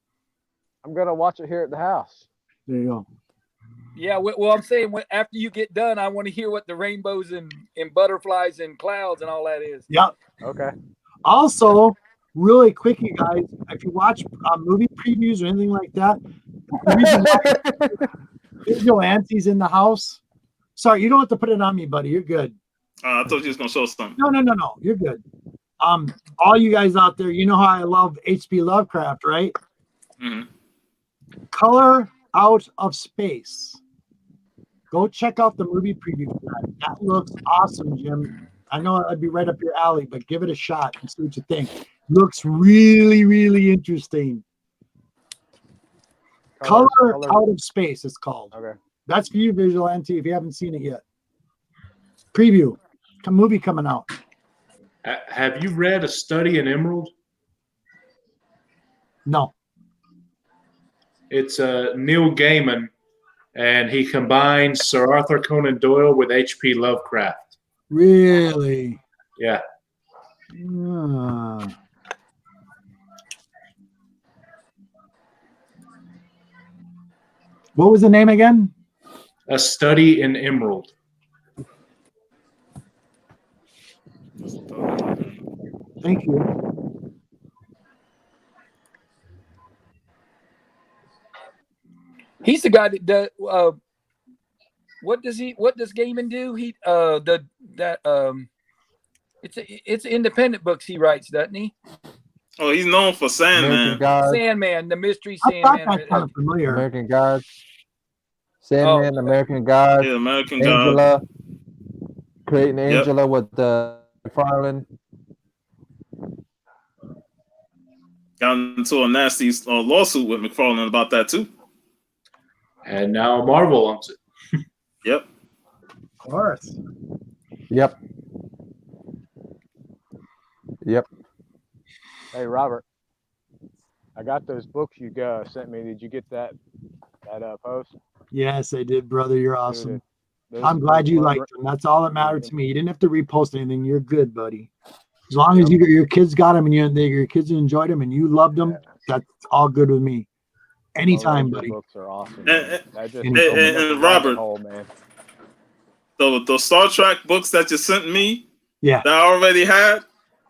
I'm gonna watch it here at the house. There you go. Yeah, well, I'm saying after you get done, I want to hear what the rainbows and butterflies and clouds and all that is. Yep. Okay. Also, really quick, you guys, if you watch movie previews or anything like that, Visual Auntie's in the house. Sorry, you don't have to put it on me, buddy. You're good. I thought you was gonna show something. No. You're good. All you guys out there, you know how I love H.P. Lovecraft, right? Mm-hmm. Color Out of Space. Go check out the movie preview for that. That looks awesome, Jim. I know it'd be right up your alley, but give it a shot and see what you think. Looks really, really interesting. Color Out of Space, it's called. Okay. That's for you, Visual Auntie, if you haven't seen it yet. Preview. Movie coming out. Have you read A Study in Emerald? No. It's Neil Gaiman, and he combines Sir Arthur Conan Doyle with H.P. Lovecraft. Really? Yeah. What was the name again? A Study in Emerald. Thank you. He's the guy that does. What does Gaiman do? It's independent books he writes, doesn't he? Oh, he's known for Sandman. Sandman, the mystery Sandman. I thought that sounded familiar. American Gods. Sandman, American Gods. Yeah, American Angela. Gods. Creating Angela with McFarlane. Got into a nasty lawsuit with McFarlane about that too. And now Marvel owns it. Yep. Of course. Yep. Hey, Robert. I got those books you sent me. Did you get that post? Yes, I did, brother. You're awesome. Dude, I'm glad you liked them. That's all that mattered to me. You didn't have to repost anything. You're good, buddy. As long as your kids got them and your kids enjoyed them and you loved them, that's all good with me. Anytime, buddy. Books are awesome. And Robert, the Star Trek books that you sent me, that I already had,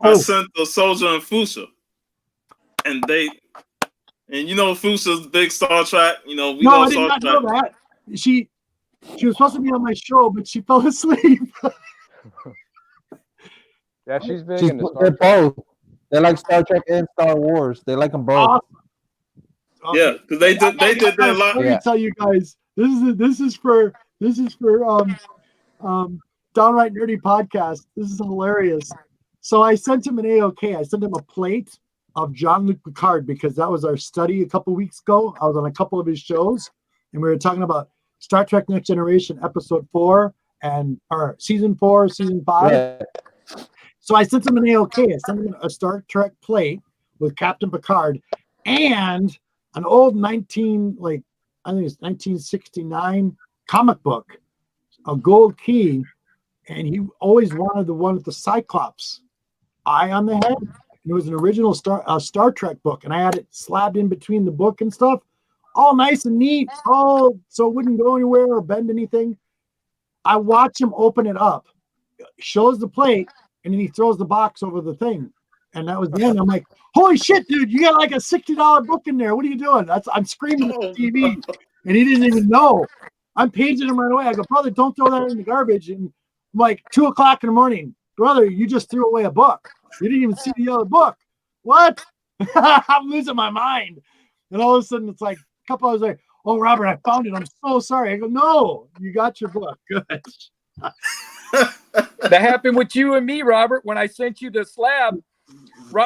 I sent the Soldier and Fuchsia, and you know Fuchsia's big Star Trek. You know we love Star Trek. Know that. She was supposed to be on my show, but she fell asleep. Yeah, she's big into Star They're Trek. both. They like Star Trek and Star Wars. They like them both. Awesome. Yeah, because they did that a lot. Let me tell you guys, this is for Downright Nerdy Podcast. This is hilarious. So I sent him an AOK. I sent him a plate of Jean-Luc Picard because that was our study a couple weeks ago. I was on a couple of his shows, and we were talking about Star Trek Next Generation episode 4 or season 4, season 5. Yeah. So I sent him an AOK. I sent him a Star Trek plate with Captain Picard and an old 1969 comic book, a gold key, and he always wanted the one with the Cyclops eye on the head. And it was an original Star Trek book, and I had it slabbed in between the book and stuff, all nice and neat, all so it wouldn't go anywhere or bend anything. I watch him open it up, shows the plate, and then he throws the box over the thing. And that was the end. I'm like, holy shit, dude, you got like a $60 book in there. What are you doing? I'm screaming at the TV. And he didn't even know. I'm paging him right away. I go, brother, don't throw that in the garbage. And I'm like, 2 o'clock in the morning. Brother, you just threw away a book. You didn't even see the other book. What? I'm losing my mind. And all of a sudden, it's like a couple hours later, oh, Robert, I found it. I'm so sorry. I go, no, you got your book. Good. That happened with you and me, Robert, when I sent you the slab.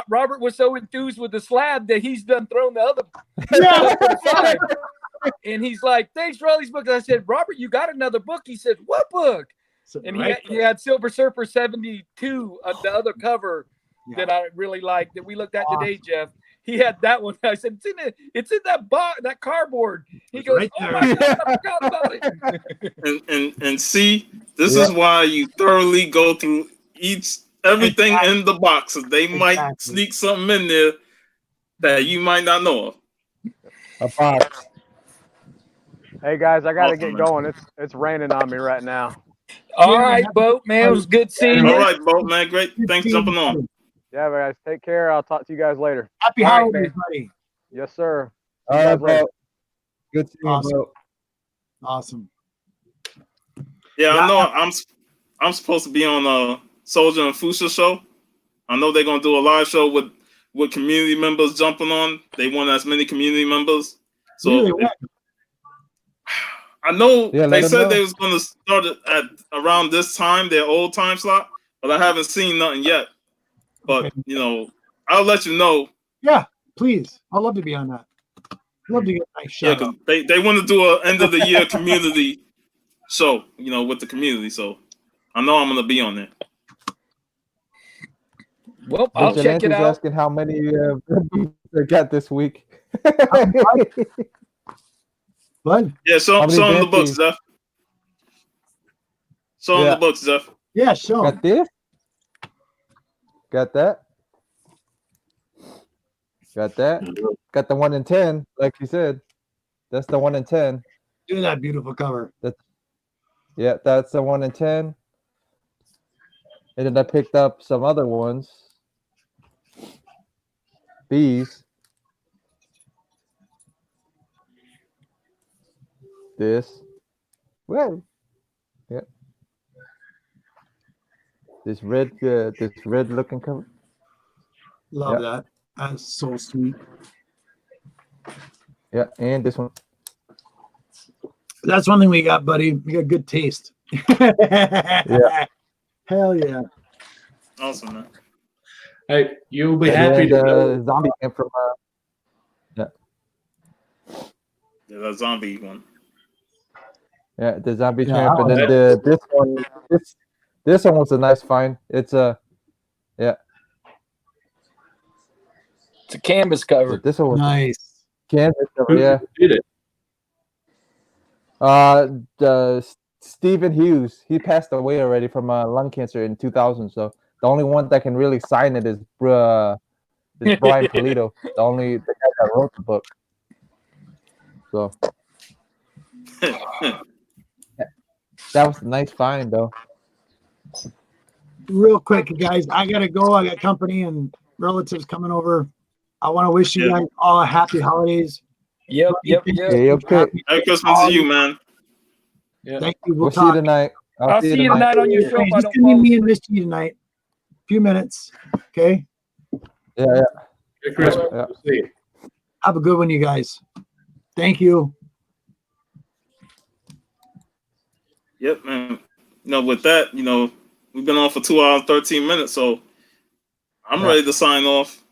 Robert was so enthused with the slab that he's done thrown the other side. And he's like, thanks for all these books. I said, Robert, you got another book? He said, what book? And he had Silver Surfer 72 on the other cover that I really liked that we looked at today, Jeff. He had that one. I said, it's in that box, that cardboard. He goes, right oh my God, I forgot about it. And see, this is why you thoroughly go through everything in the box. They might sneak something in there that you might not know of. A box. Hey guys, I gotta get going. It's raining on me right now. All right, Boat Man. It was good seeing you. All right, Boat Man. Great. Thanks for jumping on. Yeah, guys, take care. I'll talk to you guys later. Happy holidays, buddy. Yes, sir. All right, bro. Good seeing Awesome. you, bro. Awesome. Yeah, I know. I'm supposed to be on Soldier and Fuchsia show. I know they're gonna do a live show with community members jumping on. They want as many community members. So I know they said they was gonna start it at around this time, their old time slot, but I haven't seen nothing yet. But I'll let you know. Yeah, please. I'd love to be on that. I'd love to get a nice shout out. They want to do an end of the year community show, with the community. So I know I'm gonna be on there. Well, I'll check it out. Asking how many they got this week. What? Yeah, show them the books, Zeph. Show them the books, Zeph. Yeah, sure. Got this? Got that? Got that? Got the 1 in 10, like you said. That's the 1 in 10. Do that beautiful cover. That's the 1 in 10. And then I picked up some other ones. These. This. Well. Yeah. This red looking cover. Love that. That's so sweet. Yeah, and this one. That's one thing we got, buddy. We got good taste. Yeah. Hell yeah. Awesome, man. Hey, you'll be happy to know. Zombie came from Yeah, that zombie one. Yeah, the zombie tramp, and then this one was a nice find. It's a It's a canvas cover. This one was nice. Canvas cover, yeah. Who did it? Stephen Hughes. He passed away already from lung cancer in 2000. So the only one that can really sign it is Brian Pulido, the guy that wrote the book. So that was a nice find, though. Real quick, guys, I gotta go. I got company and relatives coming over. I want to wish you guys all a happy holidays. Yep. Okay. Merry Christmas to you, man. Yeah. Thank you. We'll see you tonight. I'll see you tonight on your show. Hey, just give me and Miss G tonight. A few minutes, okay? Yeah. Merry Christmas. Yeah. See you. Have a good one, you guys. Thank you. Yep, man. With that, we've been on for 2 hours, 13 minutes, so I'm ready to sign off.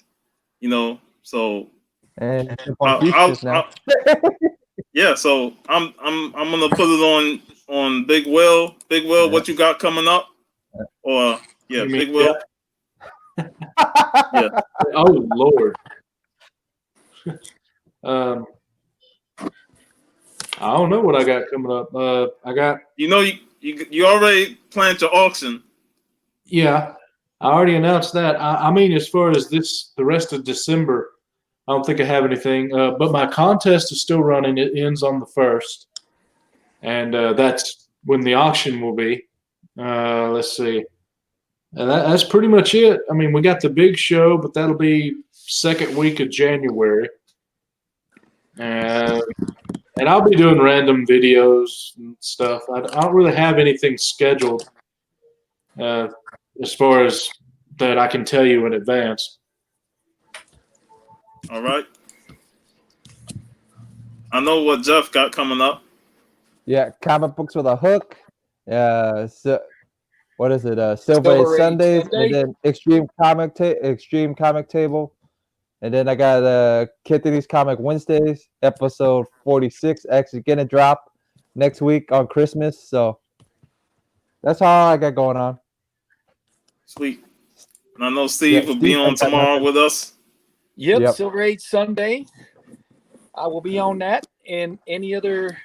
So And yeah, so I'm gonna put it on Big Will. Big Will, what you got coming up? Or Big Will. Yeah. Oh Lord. I don't know what I got coming up. I got. You already planned your auction. Yeah, I already announced that. I mean, as far as the rest of December, I don't think I have anything. But my contest is still running. It ends on the 1st, and that's when the auction will be. Let's see. And that's pretty much it. I mean, we got the big show, but that'll be second week of January. And I'll be doing random videos and stuff. I don't really have anything scheduled as far as that I can tell you in advance. All right. I know what Jeff got coming up. Yeah, comic books with a hook. So what is it? Silver Silver Age Age Sundays, Sunday. and then Extreme Comic Table, and then I got Kitty's Comic Wednesdays, episode 46, actually gonna drop next week on Christmas. So that's all I got going on. Sweet. And I know Steve will be Steve on ain't got tomorrow nothing. with us. Yep, Silver Age Sunday. I will be on that, and any other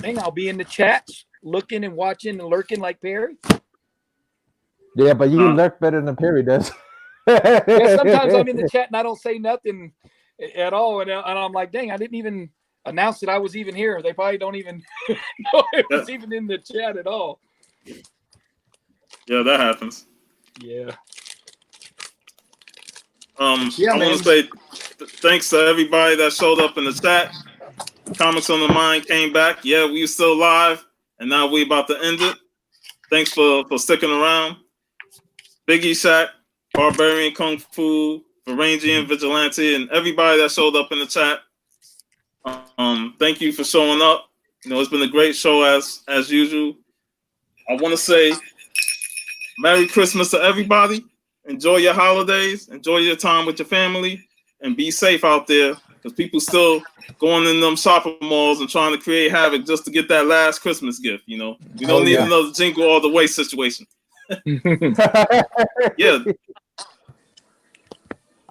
thing, I'll be in the chats, looking and watching and lurking like Perry. Yeah, but you lurk better than Perry does. Yeah, sometimes I'm in the chat and I don't say nothing at all, and I'm like, dang, I didn't even announce that I was even here. They probably don't even know it was even in the chat at all. Yeah, that happens. Yeah. I want to say thanks to everybody that showed up in the chat. Comics on the Mind came back. Yeah, we still live, and now we about to end it. Thanks for sticking around. Biggie Shaq, Barbarian Kung Fu, Varangian Vigilante, and everybody that showed up in the chat. Thank you for showing up. You know, it's been a great show as usual. I want to say Merry Christmas to everybody. Enjoy your holidays. Enjoy your time with your family, and be safe out there, because people still going in them shopping malls and trying to create havoc just to get that last Christmas gift. You know, we don't need another Jingle All the Way situation. Yeah.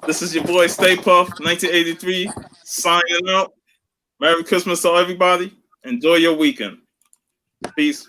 This is your boy Stay Puff, 1983, signing out. Merry Christmas to everybody. Enjoy your weekend. Peace.